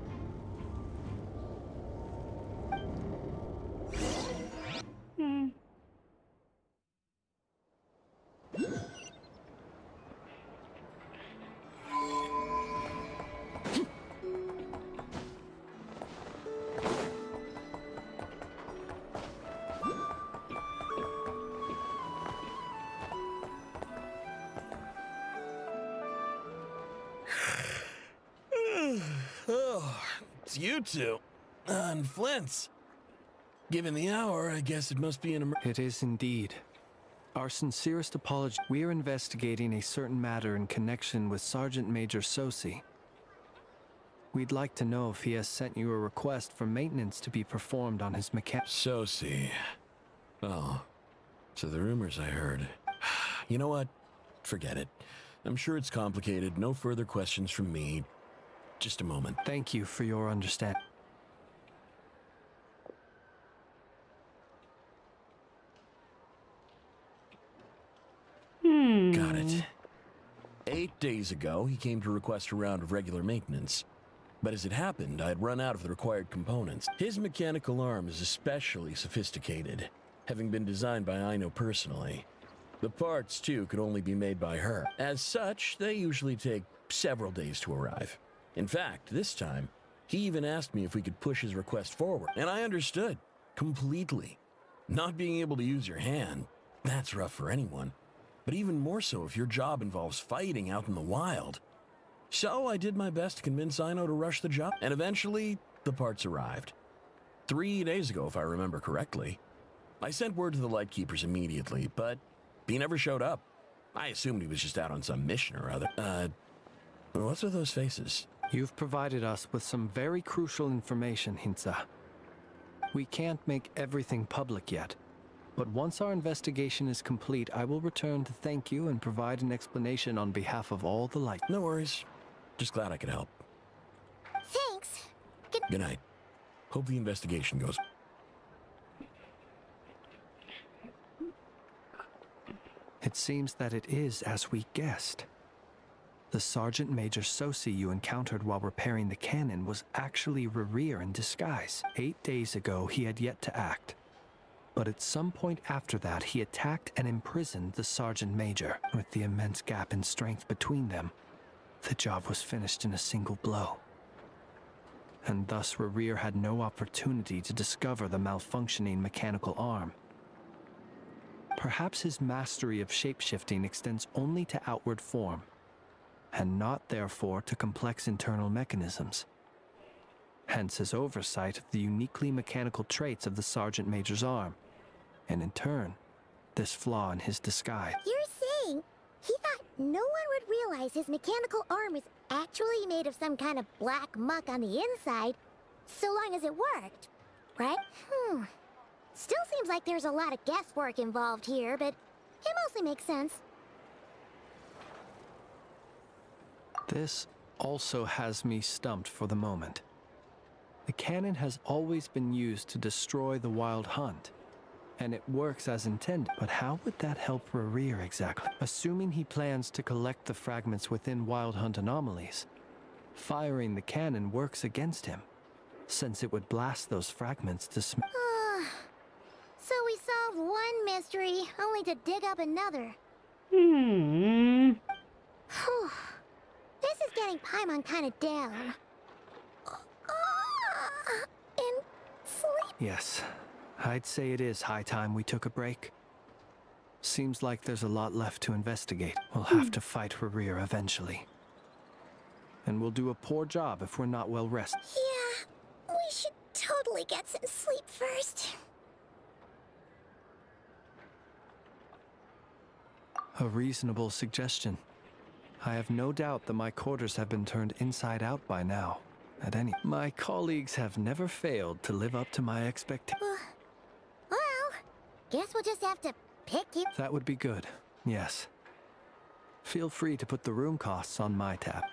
It's you two. And Flint's. Given the hour, I guess it must be an It is indeed. Our sincerest apology. We are investigating a certain matter in connection with Sergeant Major Sosi. We'd like to know if he has sent you a request for maintenance to be performed on his mechanic. Sosi. Oh, so the rumors I heard. You know what? Forget it. I'm sure it's complicated. No further questions from me. Just a moment. Thank you for your understanding. Got it. 8 days ago, he came to request a round of regular maintenance. But as it happened, I'd run out of the required components. His mechanical arm is especially sophisticated, having been designed by Aino personally. The parts, too, could only be made by her. As such, they usually take several days to arrive. In fact, this time, he even asked me if we could push his request forward, and I understood. Completely. Not being able to use your hand, that's rough for anyone. But even more so if your job involves fighting out in the wild. So I did my best to convince Aino to rush the job, and eventually, the parts arrived. 3 days ago, if I remember correctly. I sent word to the Lightkeepers immediately, but he never showed up. I assumed he was just out on some mission or other. What's with those faces? You've provided us with some very crucial information, Hinza. We can't make everything public yet, but once our investigation is complete, I will return to thank you and provide an explanation on behalf of all the light. No worries. Just glad I could help. Thanks. Good night. Hope the investigation goes. It seems that it is as we guessed. The Sergeant Major Sosi you encountered while repairing the cannon was actually Rerir in disguise. 8 days ago, he had yet to act. But at some point after that, he attacked and imprisoned the Sergeant Major. With the immense gap in strength between them, the job was finished in a single blow. And thus Rerir had no opportunity to discover the malfunctioning mechanical arm. Perhaps his mastery of shapeshifting extends only to outward form, and not therefore to complex internal mechanisms. Hence his oversight of the uniquely mechanical traits of the Sergeant Major's arm, and in turn, this flaw in his disguise. You're saying he thought no one would realize his mechanical arm is actually made of some kind of black muck on the inside, so long as it worked, right? Still seems like there's a lot of guesswork involved here, but it mostly makes sense. This also has me stumped for the moment. The cannon has always been used to destroy the Wild Hunt, and it works as intended. But how would that help Rerir exactly? Assuming he plans to collect the fragments within Wild Hunt anomalies, firing the cannon works against him, since it would blast those fragments to So we solved one mystery, only to dig up another. Hmm. This is getting Paimon kind of down. And sleep. Yes, I'd say it is high time we took a break. Seems like there's a lot left to investigate. We'll have to fight Rerir eventually. And we'll do a poor job if we're not well rested. Yeah, we should totally get some sleep first. A reasonable suggestion. I have no doubt that my quarters have been turned inside out by now. My colleagues have never failed to live up to my expectations. Well, guess we'll just have to pick you. That would be good, yes. Feel free to put the room costs on my tab.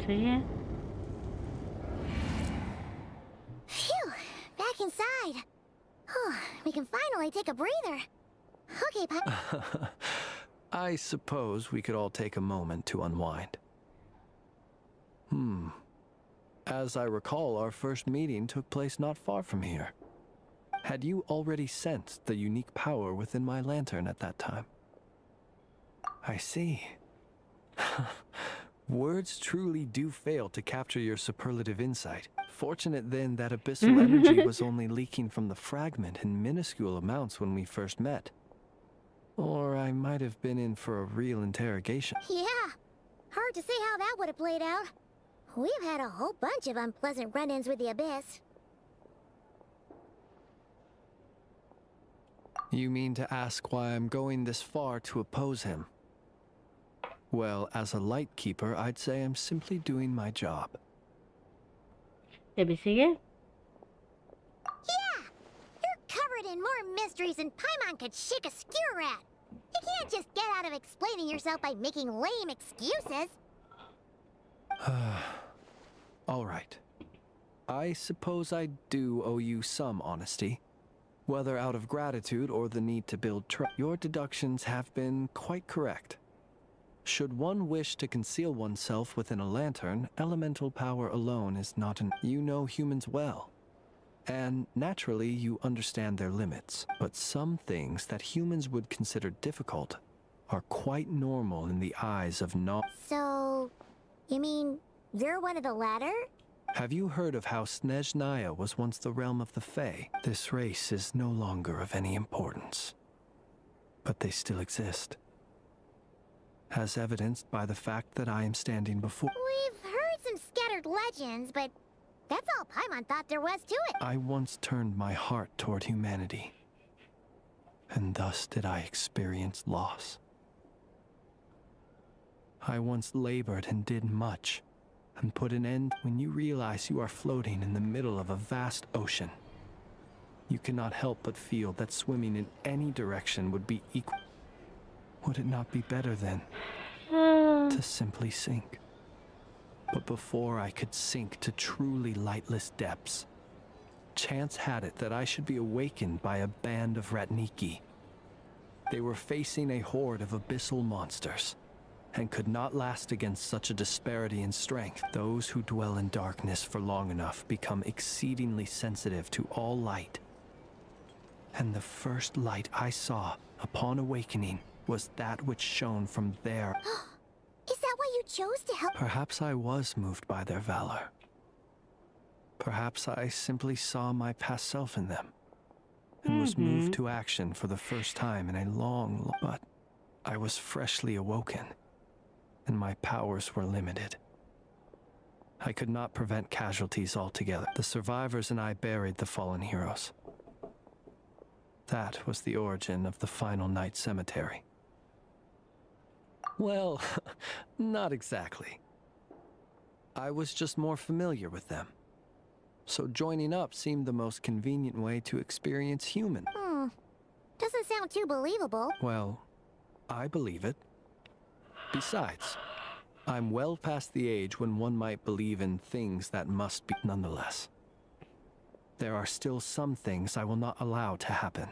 सही है. Phew, back inside. We can finally take a breather. Okay, I suppose we could all take a moment to unwind. As I recall, our first meeting took place not far from here. Had you already sensed the unique power within my lantern at that time? I see. Words truly do fail to capture your superlative insight. Fortunate then that abyssal energy was only leaking from the fragment in minuscule amounts when we first met. Or I might have been in for a real interrogation. Yeah, hard to say how that would have played out. We've had a whole bunch of unpleasant run-ins with the Abyss. You mean to ask why I'm going this far to oppose him? Well, as a light keeper, I'd say I'm simply doing my job. Let me see it. Yeah! You're covered in more mysteries than Paimon could shake a skewer at. You can't just get out of explaining yourself by making lame excuses. All right. I suppose I do owe you some honesty. Whether out of gratitude or the need to build trust, your deductions have been quite correct. Should one wish to conceal oneself within a lantern, elemental power alone is not an... You know humans well. And naturally, you understand their limits. But some things that humans would consider difficult are quite normal in the eyes of non... So, you mean you're one of the latter? Have you heard of how Snezhnaya was once the realm of the Fae? This race is no longer of any importance. But they still exist. As evidenced by the fact that I am standing before... We've heard some scattered legends, but that's all Paimon thought there was to it. I once turned my heart toward humanity. And thus did I experience loss. I once labored and did much, and put an end when you realize you are floating in the middle of a vast ocean. You cannot help but feel that swimming in any direction would be equal. Would it not be better then to simply sink? But before I could sink to truly lightless depths, chance had it that I should be awakened by a band of Ratniki. They were facing a horde of abyssal monsters, and could not last against such a disparity in strength. Those who dwell in darkness for long enough become exceedingly sensitive to all light. And the first light I saw upon awakening was that which shone from there. Is that why you chose to help? Perhaps I was moved by their valor. Perhaps I simply saw my past self in them, and was moved to action for the first time in a long... But I was freshly awoken, and my powers were limited. I could not prevent casualties altogether. The survivors and I buried the fallen heroes. That was the origin of the Final Night Cemetery. Well, not exactly. I was just more familiar with them. So joining up seemed the most convenient way to experience human. Doesn't sound too believable. Well, I believe it. Besides, I'm well past the age when one might believe in things that must be nonetheless. There are still some things I will not allow to happen.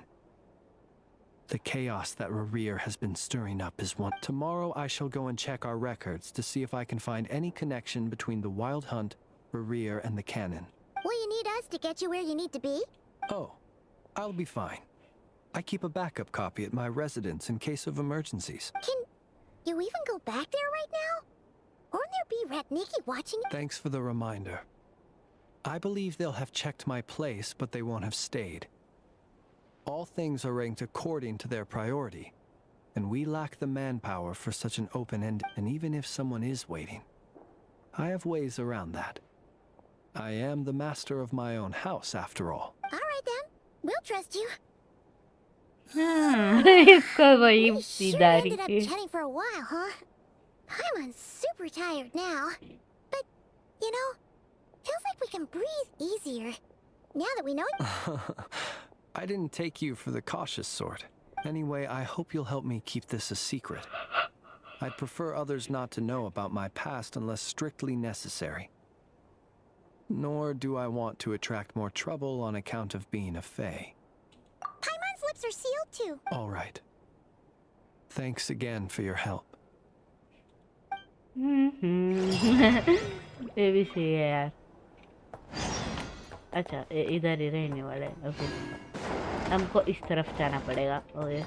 The chaos that Rerir has been stirring up is one. Tomorrow I shall go and check our records to see if I can find any connection between the Wild Hunt, Rerir, and the Cannon. Will you need us to get you where you need to be? Oh, I'll be fine. I keep a backup copy at my residence in case of emergencies. Can you even go back there right now? Won't there be Ratniki watching? Thanks for the reminder. I believe they'll have checked my place, but they won't have stayed. All things are ranked according to their priority, and we lack the manpower for such an open end. And even if someone is waiting, I have ways around that. I am the master of my own house, after all. All right then, we'll trust you. इसको वही We sure सीधारी ended up थी. chatting for a while, huh? Paimon's super tired now, but you know, feels like we can breathe easier now that we know. I didn't take you for the cautious sort. Anyway, I hope you'll help me keep this a secret. I'd prefer others not to know about my past unless strictly necessary. Nor do I want to attract more trouble on account of being a Fae. Paimon's lips are sealed too. All right. Thanks again for your help. ये भी सही है यार. अच्छा इधर ही रहने वाले हैं. ओके, हमको इस तरफ जाना पड़ेगा. Okay.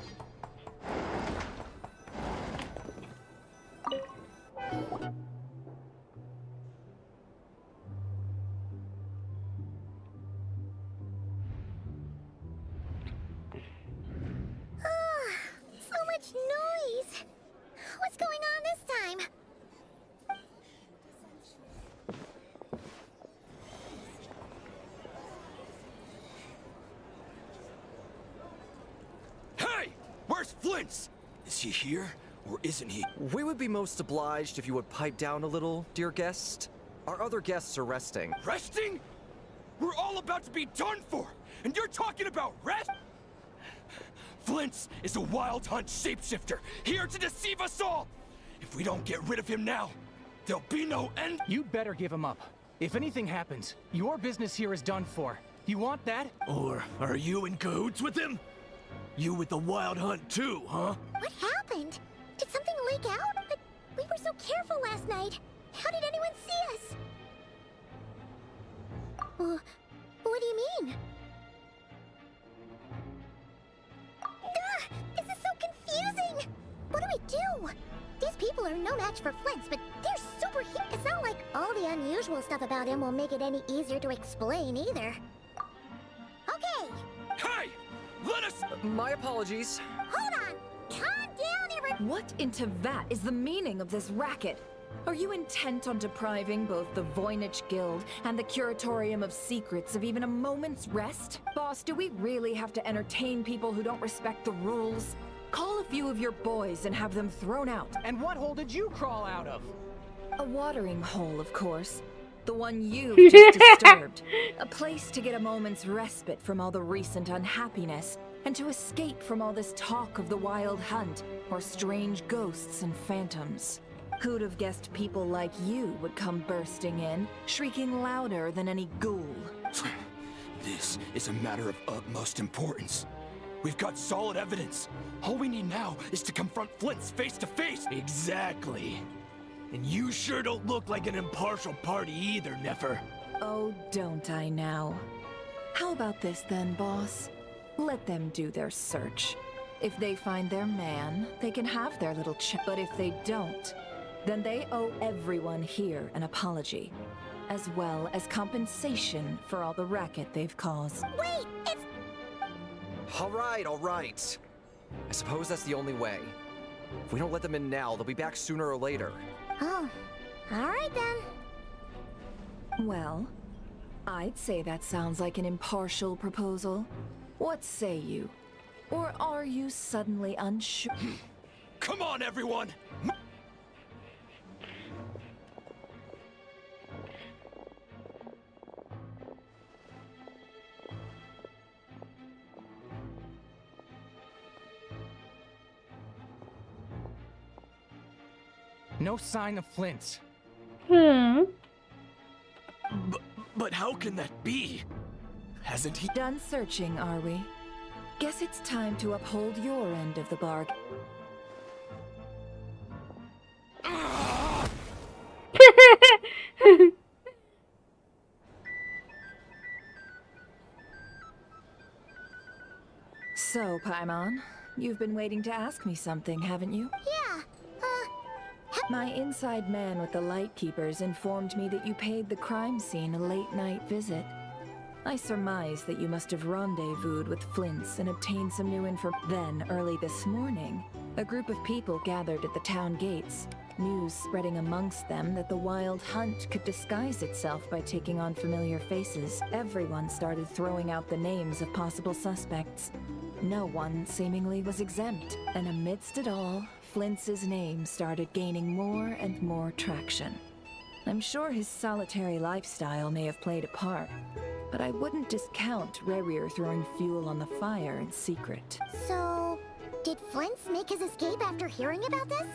So much Flint's. Is he here, or isn't he? We would be most obliged if you would pipe down a little, dear guest. Our other guests are resting. Resting? We're all about to be done for, and you're talking about rest? Flint's is a wild hunt shapeshifter, here to deceive us all! If we don't get rid of him now, there'll be no end. You'd better give him up. If anything happens, your business here is done for. You want that? Or are you in cahoots with him? You with the wild hunt too, huh? What happened? Did something leak out? But we were so careful last night. How did anyone see us? What do you mean? This is so confusing! What do we do? These people are no match for Flint's, but they're super huge. It's not like all the unusual stuff about him will make it any easier to explain either. Okay! Hey! Let us... My apologies. Hold on! Calm down, everyone! What in Tevat is the meaning of this racket? Are you intent on depriving both the Voynich Guild and the Curatorium of Secrets of even a moment's rest? Boss, do we really have to entertain people who don't respect the rules? Call a few of your boys and have them thrown out. And what hole did you crawl out of? A watering hole, of course. The one you've just disturbed. A place to get a moment's respite from all the recent unhappiness, and to escape from all this talk of the wild hunt, or strange ghosts and phantoms. Who'd have guessed people like you would come bursting in, shrieking louder than any ghoul? This is a matter of utmost importance. We've got solid evidence. All we need now is to confront Flint's face to face. Exactly. And you sure don't look like an impartial party either, Nefer. Oh, don't I now? How about this then, boss? Let them do their search. If they find their man, they can have their little but if they don't, then they owe everyone here an apology, as well as compensation for all the racket they've caused. Wait, it's... All right. I suppose that's the only way. If we don't let them in now, they'll be back sooner or later. Oh, all right then. Well, I'd say that sounds like an impartial proposal. What say you? Or are you suddenly unsure? Come on, everyone! No sign of Flint's. But how can that be? Hasn't he... Done searching, are we? Guess it's time to uphold your end of the bargain. So, Paimon, you've been waiting to ask me something, haven't you? Yeah, My inside man with the Lightkeepers informed me that you paid the crime scene a late-night visit. I surmise that you must have rendezvoused with Flint's and obtained some new info. Then, early this morning, a group of people gathered at the town gates, news spreading amongst them that the wild hunt could disguise itself by taking on familiar faces. Everyone started throwing out the names of possible suspects. No one seemingly was exempt, and amidst it all, Flint's name started gaining more and more traction. I'm sure his solitary lifestyle may have played a part, but I wouldn't discount Rerir throwing fuel on the fire in secret. So, did Flint's make his escape after hearing about this?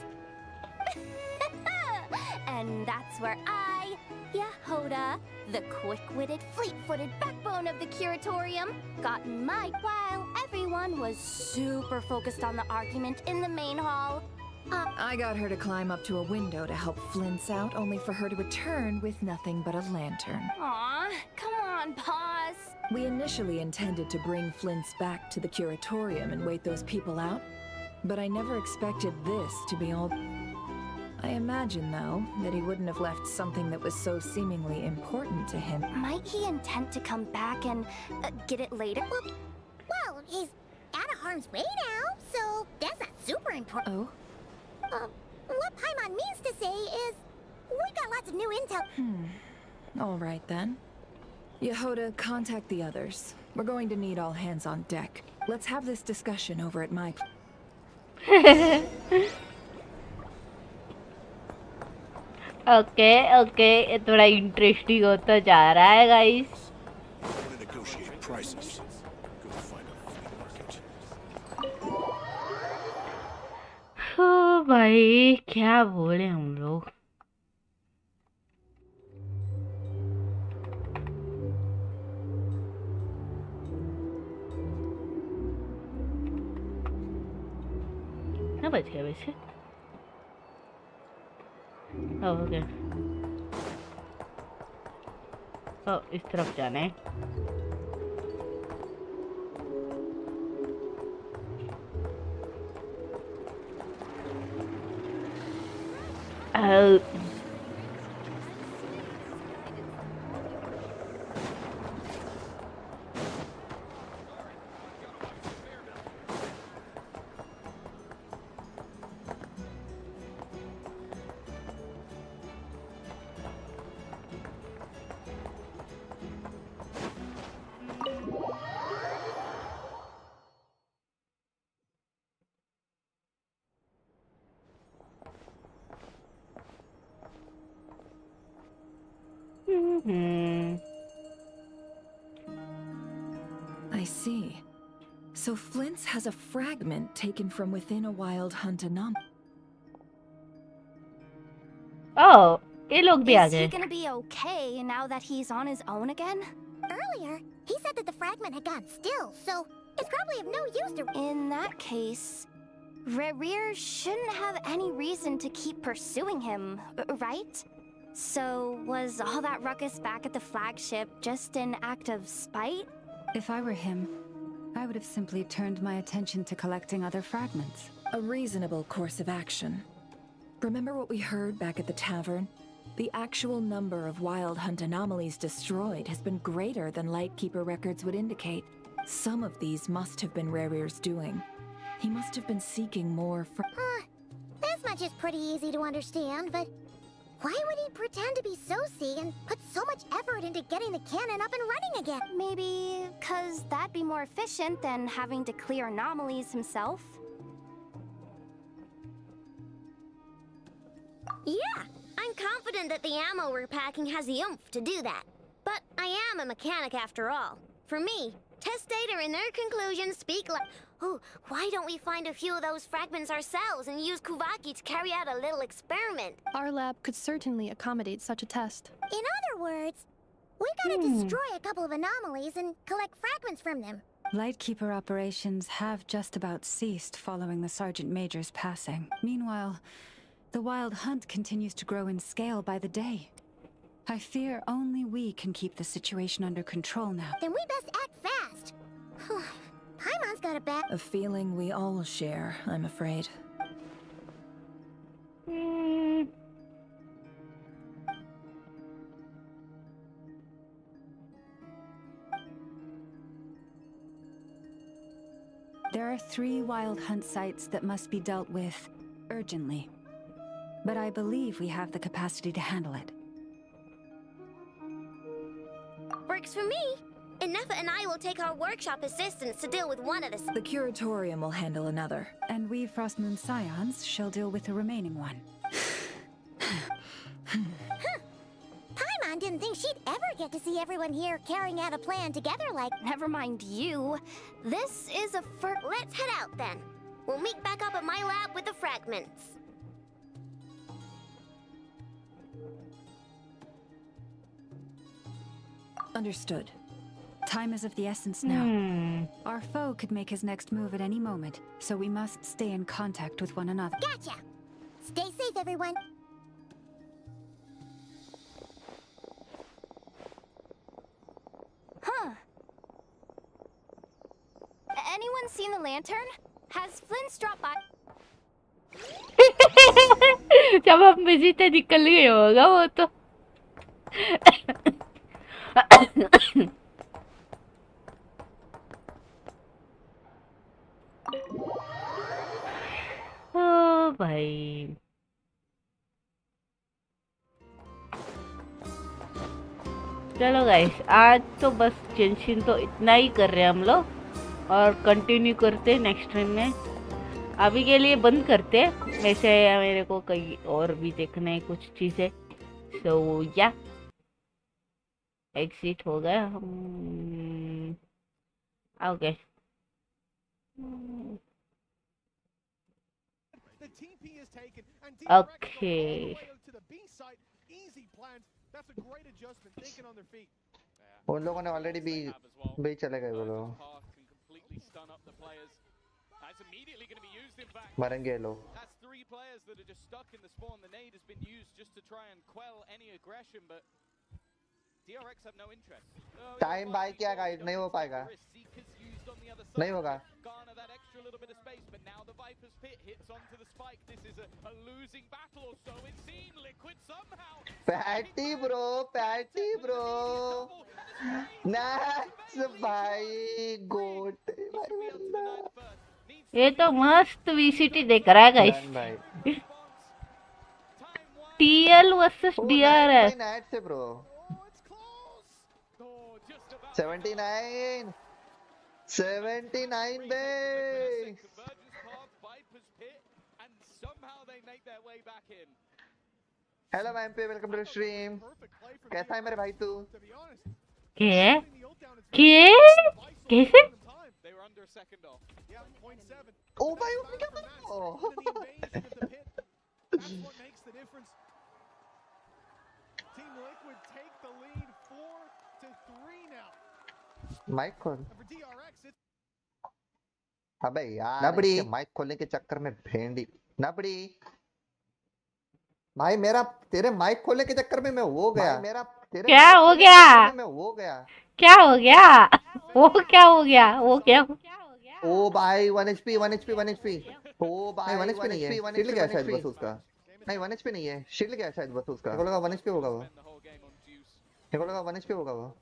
And that's where I, Yehoda, the quick-witted, fleet-footed backbone of the Curatorium, got my while everyone was super focused on the argument in the main hall. I got her to climb up to a window to help Flint's out, only for her to return with nothing but a lantern. Aw, come on, pause. We initially intended to bring Flint's back to the Curatorium and wait those people out, but I never expected this to be all... I imagine, though, that he wouldn't have left something that was so seemingly important to him. Might he intend to come back and get it later? Well, he's out of harm's way now, so that's not super important. Oh? What Paimon means to say is, we got lots of new intel. All right, then. Yehoda, contact the others. We're going to need all hands on deck. Let's have this discussion over at my... okay okay, ये थोड़ा interesting होता जा रहा है guys. ओ भाई क्या बोले हम लोग। कितना बच गया वैसे? ओके, ओ इस तरफ जाना है। I see. So Flint's has a fragment taken from within a wild hunt anomaly. Oh, ये लोग भी आ Is he गए। gonna be okay now that he's on his own again? Earlier, he said that the fragment had gone still, so it's probably of no use to... In that case, Rerir shouldn't have any reason to keep pursuing him, right? So, was all that ruckus back at the flagship just an act of spite? If I were him, I would have simply turned my attention to collecting other fragments. A reasonable course of action. Remember what we heard back at the tavern? The actual number of wild hunt anomalies destroyed has been greater than Lightkeeper records would indicate. Some of these must have been Rerir's doing. He must have been seeking more This much is pretty easy to understand, but why would he pretend to be Sosie and put so much effort into getting the cannon up and running again? Maybe 'cause that'd be more efficient than having to clear anomalies himself? Yeah, I'm confident that the ammo we're packing has the oomph to do that. But I am a mechanic after all. For me, test data and their conclusions speak like... Oh, why don't we find a few of those fragments ourselves and use Kuvaki to carry out a little experiment? Our lab could certainly accommodate such a test. In other words, we gotta destroy a couple of anomalies and collect fragments from them. Lightkeeper operations have just about ceased following the Sergeant Major's passing. Meanwhile, the wild hunt continues to grow in scale by the day. I fear only we can keep the situation under control now. Then we best act fast. Paimon's got a bad... A feeling we all share, I'm afraid. There are 3 wild hunt sites that must be dealt with urgently. But I believe we have the capacity to handle it. Works for me. Nefa and I will take our workshop assistants to deal with one of the... The Curatorium will handle another. And we Frostmoon Scions shall deal with the remaining one. Paimon didn't think she'd ever get to see everyone here carrying out a plan together like... Never mind you. This is a Let's head out then. We'll meet back up at my lab with the fragments. Understood. Time is of the essence now. Our foe could make his next move at any moment, so we must stay in contact with one another. Gotcha! Stay safe, everyone. Huh. Anyone seen the lantern? Has Flint's dropped by? जब हम busy थे निकल गए होगा वो तो। ओ भाई चलो गाइस, आज तो बस जेंशिन तो इतना ही कर रहे हैं हम लोग और कंटिन्यू करते हैं नेक्स्ट टाइम में। अभी के लिए बंद करते हैं, वैसे मेरे को कहीं और भी देखना है कुछ चीजें। सो या एग्जिट हो गया हम। ओके ओके उन लोगों ने ऑलरेडी भी चले गए वो लोग, मरेंगे ये लोग। टाइम बाय किया गाइस, नहीं हो पाएगा, नहीं होगा। पैटी ब्रो नाइस भाई, गोट ये तो मस्त वीसीटी देख रहा है गाइस। डन भाई। TL versus DRS. भाई नाइट से ब्रो 79 79 बे। हेलो मैम पे, वेलकम टू द स्ट्रीम। कैसा है मेरे भाई तू? क्या कैसे? ओ भाई वो क्या कर माइक खोल। अबे यार इसके माइक खोलने के चक्कर में भेंडी नबड़ी। भाई मेरा तेरे माइक खोलने के चक्कर में मैं हो गया। मेरा तेरे क्या हो गया? मैं हो गया। क्या हो गया? वो क्या हो गया? वो क्या? ओ भाई 1 HP 1 HP 1 HP। ओ भाई 1 HP नहीं है, शील्ड गया शायद बस उसका। नहीं 1 HP नहीं है, शील्ड गया शायद बस उसका। मेरे को लगा 1 HP होगा वो, मेरे को लगा 1 HP होगा वो।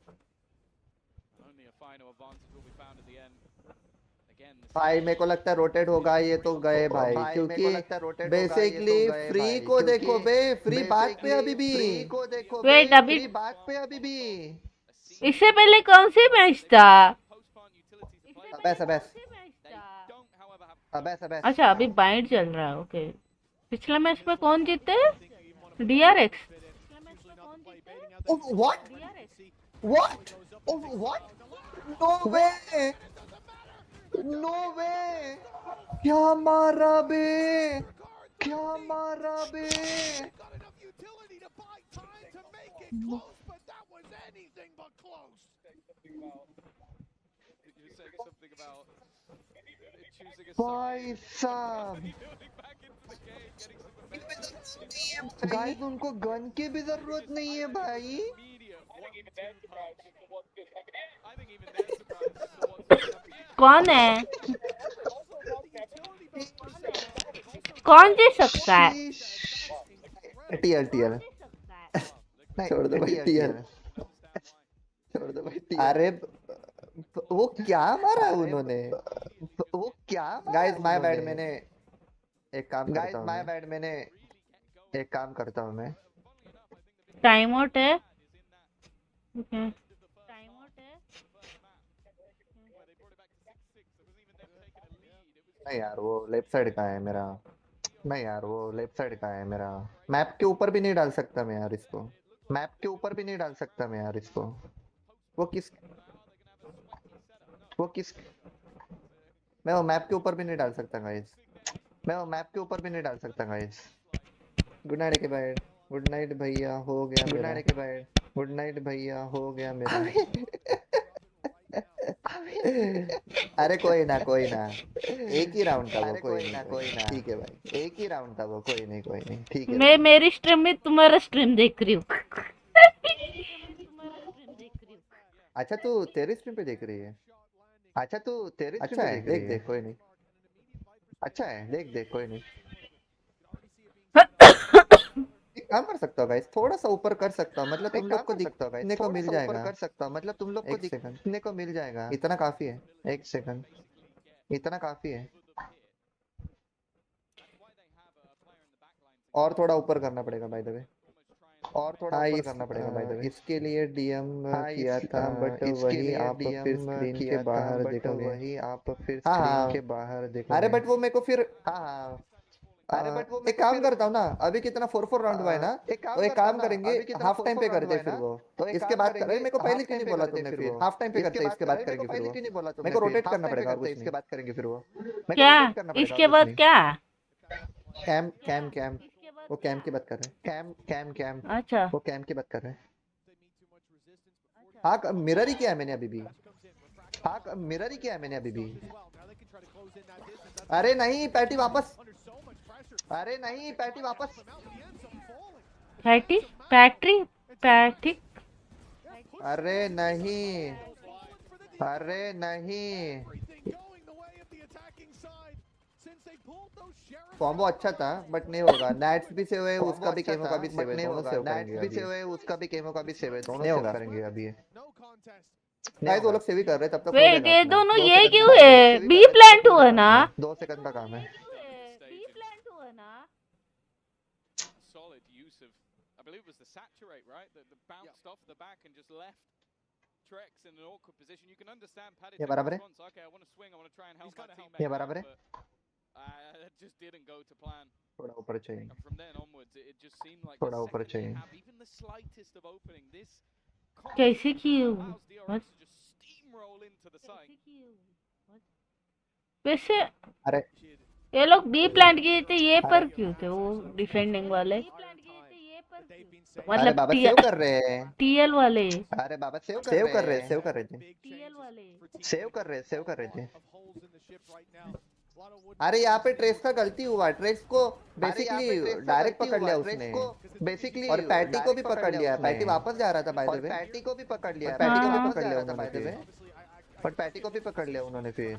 भाई मेरे को लगता है रोटेट होगा ये तो गए भाई, क्योंकि बेसिकली फ्री को देखो बे, फ्री बात पे अभी भी, फ्री को देखो बे, फ्री बात पे अभी भी। इससे पहले कौन सी मैच था? अच्छा अभी बाइट चल रहा है। ओके पिछला मैच में कौन जीते? DRX. What what what? No way no way. क्या मारा बे, क्या मारा बे। भाई साहब गाइस उनको गन की भी जरूरत नहीं है भाई। कौन है? कौन जीत सकता है? टीएल टीएल छोड़ दो भाई, टीएल छोड़ दो भाई। अरे वो क्या मारा उन्होंने, वो क्या? गाइस माय बैड, मैंने एक काम करता हूँ, माय बैड, मैंने एक काम करता हूँ मैं। टाइम आउट है। ओके नहीं यार वो लेफ्ट साइड का है मेरा, नहीं यार वो लेफ्ट साइड का है मेरा। मैप के ऊपर भी नहीं डाल सकता मैं यार इसको, मैप के ऊपर भी नहीं डाल सकता मैं यार इसको। वो किस मैं वो मैप के ऊपर भी नहीं डाल सकता गाइस, मैं वो मैप के ऊपर भी नहीं डाल सकता गाइस। गुड नाइट के भाई, गुड नाइट भैया हो गया, गुड नाइट के भाई, गुड नाइट भैया हो गया मेरा। अरे कोई ना कोई ना, एक ही राउंड था वो, कोई ना कोई ना, ठीक है भाई, एक ही राउंड था वो, कोई नहीं ठीक है। मैं मेरी स्ट्रीम में तुम्हारा स्ट्रीम देख रही हूँ। अच्छा तू तेरी स्ट्रीम पे देख रही है? अच्छा तू तेरी स्ट्रीम पे देख रही है? देख कोई नहीं, अच्छा है, देख देख कोई नहीं। एक काम कर सकता हो गाइस, थोड़ा सा ऊपर कर सकता हूँ, मतलब तुम लोग को दिखने को मिल जाएगा। कर सकता हूँ मतलब तुम लोग को दिखने को मिल जाएगा, इतना काफी है। एक सेकंड, इतना काफी है। और थोड़ा ऊपर करना पड़ेगा बाय द वे। और थोड़ा ऊपर करना पड़ेगा बाय द वे। इसके लिए डीएम किया था बट वही आप फिर स्क्रीन के बाहर देखोगे। वही आप फिर स्क्रीन के बाहर देखोगे। अरे बट वो मेरे को फिर एक काम करता हूँ ना, अभी कितना 4-4 राउंड हुआ है ना, तो एक काम करेंगे हाफ टाइम पे करते हैं फिर वो, तो इसके बाद करेंगे। मेरे को पहले क्यों नहीं बोला तुमने? फिर हाफ टाइम पे करते हैं, इसके बाद करेंगे फिर वो। मेरे को रोटेट करना पड़ेगा और कुछ नहीं। इसके बाद करेंगे फिर वो। क्या इसके बाद क्या? कैम कैम कैम वो कैम की बात कर रहे हैं। कैम कैम कैम अच्छा वो कैम की बात कर रहे हैं। हाँ मिरर ही किया है मैंने अभी भी। हाँ मिरर ही किया है मैंने अभी भी। अरे नहीं पैटी वापस। अरे नहीं पैटी वापस। पैटी पैट्री पैटी। अरे नहीं अरे नहीं। कॉम्बो अच्छा था बट नहीं होगा। नैट्स भी सेव है, उसका भी केमो का भी सेव है, दोनों सेव करेंगे। नैट्स भी सेव है, उसका भी केमो का भी सेव है, दोनों सेव करेंगे अभी। गाइस वो लोग सेव ही कर रहे हैं, तब तक हो वेट जाएगा ये अपना। दोनों 2 ये सेकंड क्यों का काम है? बी प्लांट हुआ ना? 2 सेकंड का काम है। बी प्लांट हुआ ना? Solid use of, I believe it was the saturate, right? The bounced off the back and just left Trex in an awkward position. You can understand Paddy's ये बराबर है? response. Okay, I want to swing, I want to try and help my ये teammate बराबर out, है? but it just didn't go to plan. थोड़ा ऊपर चाहिए। And from then onwards, it just seemed like थोड़ा the ऊपर second they चाहिए। have even the slightest of opening, this कैसे की? allows DRX to just steamroll into the site. वैसे अरे ये लोग बी प्लांट किए थे, ये पर क्यों थे वो डिफेंडिंग वाले? अरे मतलब बाबा सेव कर रहे हैं। टीएल वाले। अरे बाबा सेव कर रहे थे। टीएल वाले सेव कर रहे थे। अरे यहाँ पे ट्रेस का गलती हुआ। ट्रेस को बेसिकली डायरेक्ट पकड़ लिया उसने बेसिकली, और पैटी को भी पकड़ लिया। पैटी वापस जा रहा था बाय द वे। पैटी को भी पकड़ लिया। पैटी को भी पकड़ लिया उन्होंने फिर। बट पैटी को भी पकड़ लिया उन्होंने फिर।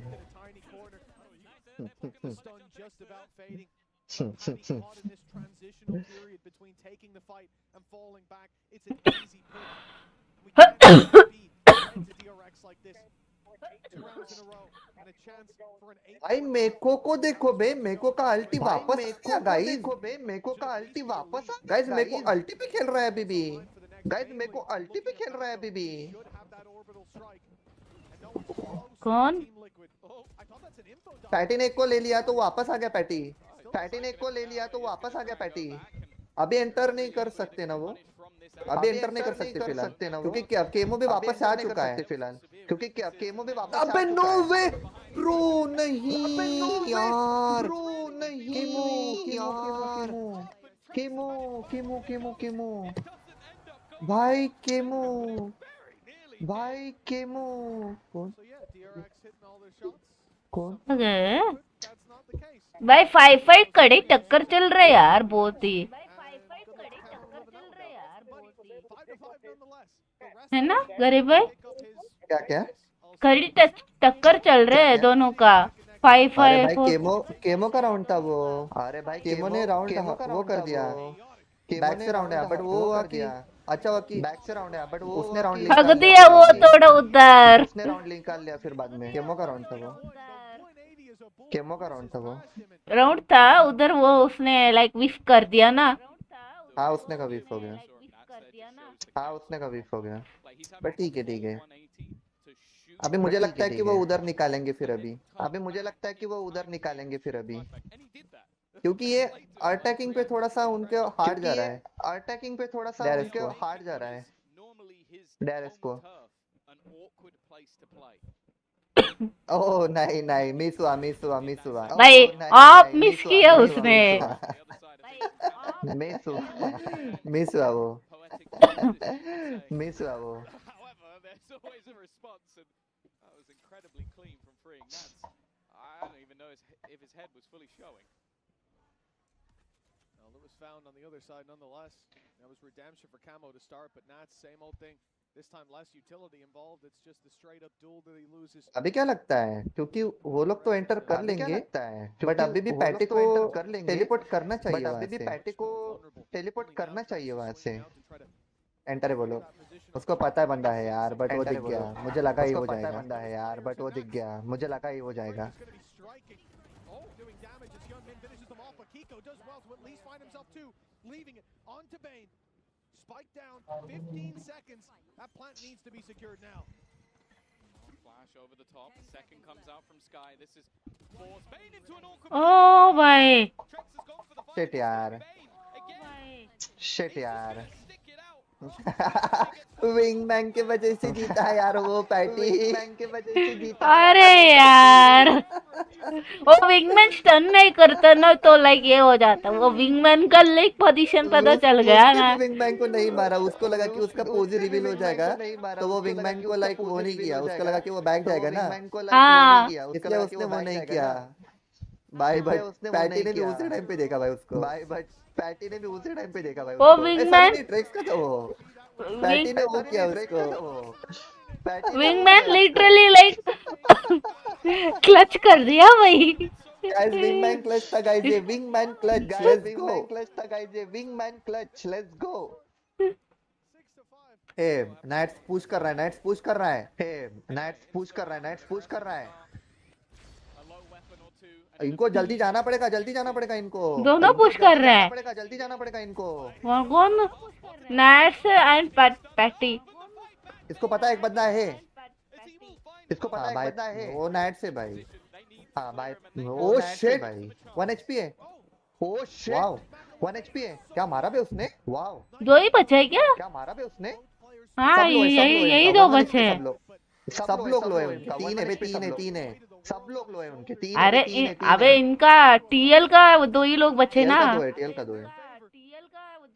भाई मेको को देखो बे, मेको का अल्टी वापस आ गाइस। देखो बे मेको का अल्टी वापस आ गाइस। मेको अल्टी पे खेल रहा है अभी भी। गाइस मेको अल्टी पे खेल रहा है अभी भी। कौन? पैटी ने एक को ले लिया तो वापस आ गया पैटी। पैटी ने एक को ले लिया तो वापस आ गया पैटी। अभी एंटर नहीं कर सकते ना वो। अभी एंटर नहीं कर सकते फिलहाल, क्योंकि क्या केमो भी वापस आ चुका है फिलहाल। क्योंकि क्या केमो भी वापस आ चुका है। अबे नो वे ब्रो, नहीं यार, ब्रो नहीं यार। केमो केमो केमो केमो भाई, केमो भाई, केमो कौन कौन? भाई 5-5 कड़े टक्कर चल रहे यार, बहुत ही है ना गरीब भाई? क्या क्या कड़ी टक्कर चल रहे हैं दोनों का। 5-5 केमो का राउंड था वो। अरे भाई केमो ने राउंड वो कर दिया। बैक से राउंड है बट वो हुआ किया। अच्छा हुआ कि बैक से राउंड है बट वो उसने राउंड भाग दिया वो थोड़ा उधर। उसने राउंड निकाल लिया फिर बाद में। केमो का राउंड था वो। केमो का राउंड था वो। राउंड था उधर, वो उसने लाइक विफ कर दिया ना। हाँ उसने का विफ हो गया। हाँ उसने का विफ हो गया। बट ठीक है ठीक है। अभी मुझे लगता है कि वो उधर निकालेंगे फिर अभी। अभी मुझे लगता है कि वो उधर निकालेंगे फिर अभी, क्योंकि ये अटैकिंग पे थोड़ा सा उनके हार्ड जा रहा है। अटैकिंग पे थोड़ा सा उनके हार्ड जा रहा है डैरेस को। ओह नहीं नहीं, मिस हुआ मिस हुआ मिस हुआ भाई। आप मिस किया उसने। मिस हुआ मिस हुआ वो मिस हुआ वो। There's always a response, and that was incredibly clean from freeing Nats. I don't even know if his head was fully showing. Well, it was found on the other side nonetheless. That was redemption for Camo to start, but Nats, same old thing. This time less utility involved. It's just a straight up duel that he loses. अभी क्या लगता है, क्योंकि वो लोग तो enter कर लेंगे, बट अभी भी पैटी को टेलीपोर्ट करना चाहिए वहां से। पैटी को टेलीपोर्ट करना चाहिए वहां से। एंटर है वो लोग, उसको पता है बंदा है यार, बट वो दिख गया। मुझे लगा ही हो जाएगा। बंदा है यार बट वो दिख गया। मुझे लगा ही हो जाएगा। Spike down, 15 seconds. That plant needs to be secured now. Flash over the top. Second comes out from Sky. This is forced Bane into an awkward ओ भाई शिट यार शिट यार विंगमैन के वजह से जीता यार वो पैटी विंगमैन के वजह से जीता अरे यार वो विंगमैन स्टन नहीं करता ना तो लाइक ये हो जाता वो विंगमैन का लाइक पोजीशन पता चल गया ना विंगमैन को नहीं मारा उसको लगा कि उसका पोज रिवील हो जाएगा तो वो विंगमैन को लाइक वो नहीं किया उसको लगा कि वो बैक जाएगा ना हाँ इसलिए उसने वो नहीं किया भाई बट पैटी ने भी उसी टाइम पे देखा भाई उसको भाई बट पैटी ने भी उसी टाइम पे देखा भाई वो विंगमैन ट्रिक्स का था वो पैटी ने वो किया उसको विंगमैन लिटरली लाइक क्लच कर दिया भाई गाइस विंगमैन क्लच था गाइस ये wingman clutch guys wingman clutch था गाइस ये विंगमैन क्लच लेट्स गो ए नाइट्स पुश कर रहा है नाइट्स पुश कर रहा है नाइट्स पुश कर रहा है नाइट्स पुश कर रहा है इनको जल्दी जाना पड़ेगा इनको दोनों पुश कर रहे हैं जल्दी जाना पड़ेगा इनको कौन नैट्स एंड पैटी इसको पता है एक बंदा है इसको पता है एक बंदा है वो नाइट से भाई हां भाई ओ शिट भाई 1 एचपी है ओ शिट वाओ 1 एचपी है क्या मारा बे उसने वाओ दो ही बचे हैं क्या मारा बे उसने हाँ यही दो बचे हैं सब लोग लो है उनके तीन है सब लोग लो है उनके तीन अरे अबे इनका टीएल का दो ही लोग बचे ना टीएल का दो है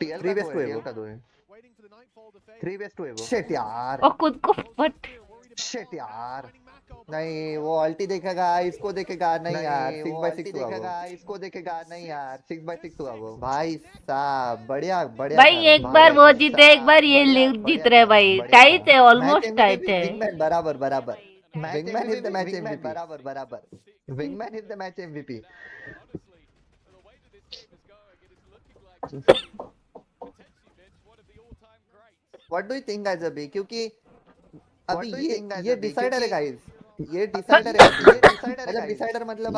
3 वेस्ट हुए वो का दो है 3 वेस्ट हुए वो शिट यार और खुद को फट शिट यार नहीं वो अल्टी देखेगा इसको देखेगा नहीं यार 6x6 देखेगा इसको देखेगा नहीं यार 6x6 हुआ वो भाई साहब बढ़िया भाई एक बार वो जीते एक बार ये जीत रहे भाई टाइट है ऑलमोस्ट टाइट है बराबर wingman is the match MVP बराबर wingman is the match MVP what do you think guys अभी क्योंकि अभी ये डिसाइडर है गाइस ये डिसाइडर है मतलब डिसाइडर मतलब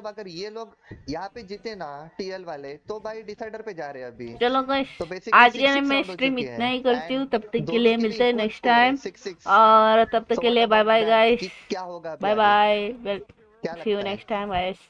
अगर ये लोग यहाँ पे जीते ना टीएल वाले तो भाई डिसाइडर पे जा रहे हैं अभी चलो गाइस आज के मैं स्ट्रीम इतना ही करती हूँ तब तक के लिए मिलते हैं नेक्स्ट टाइम और तब तक के लिए बाय बाय गाइस क्या होगा bye bye see you next time guys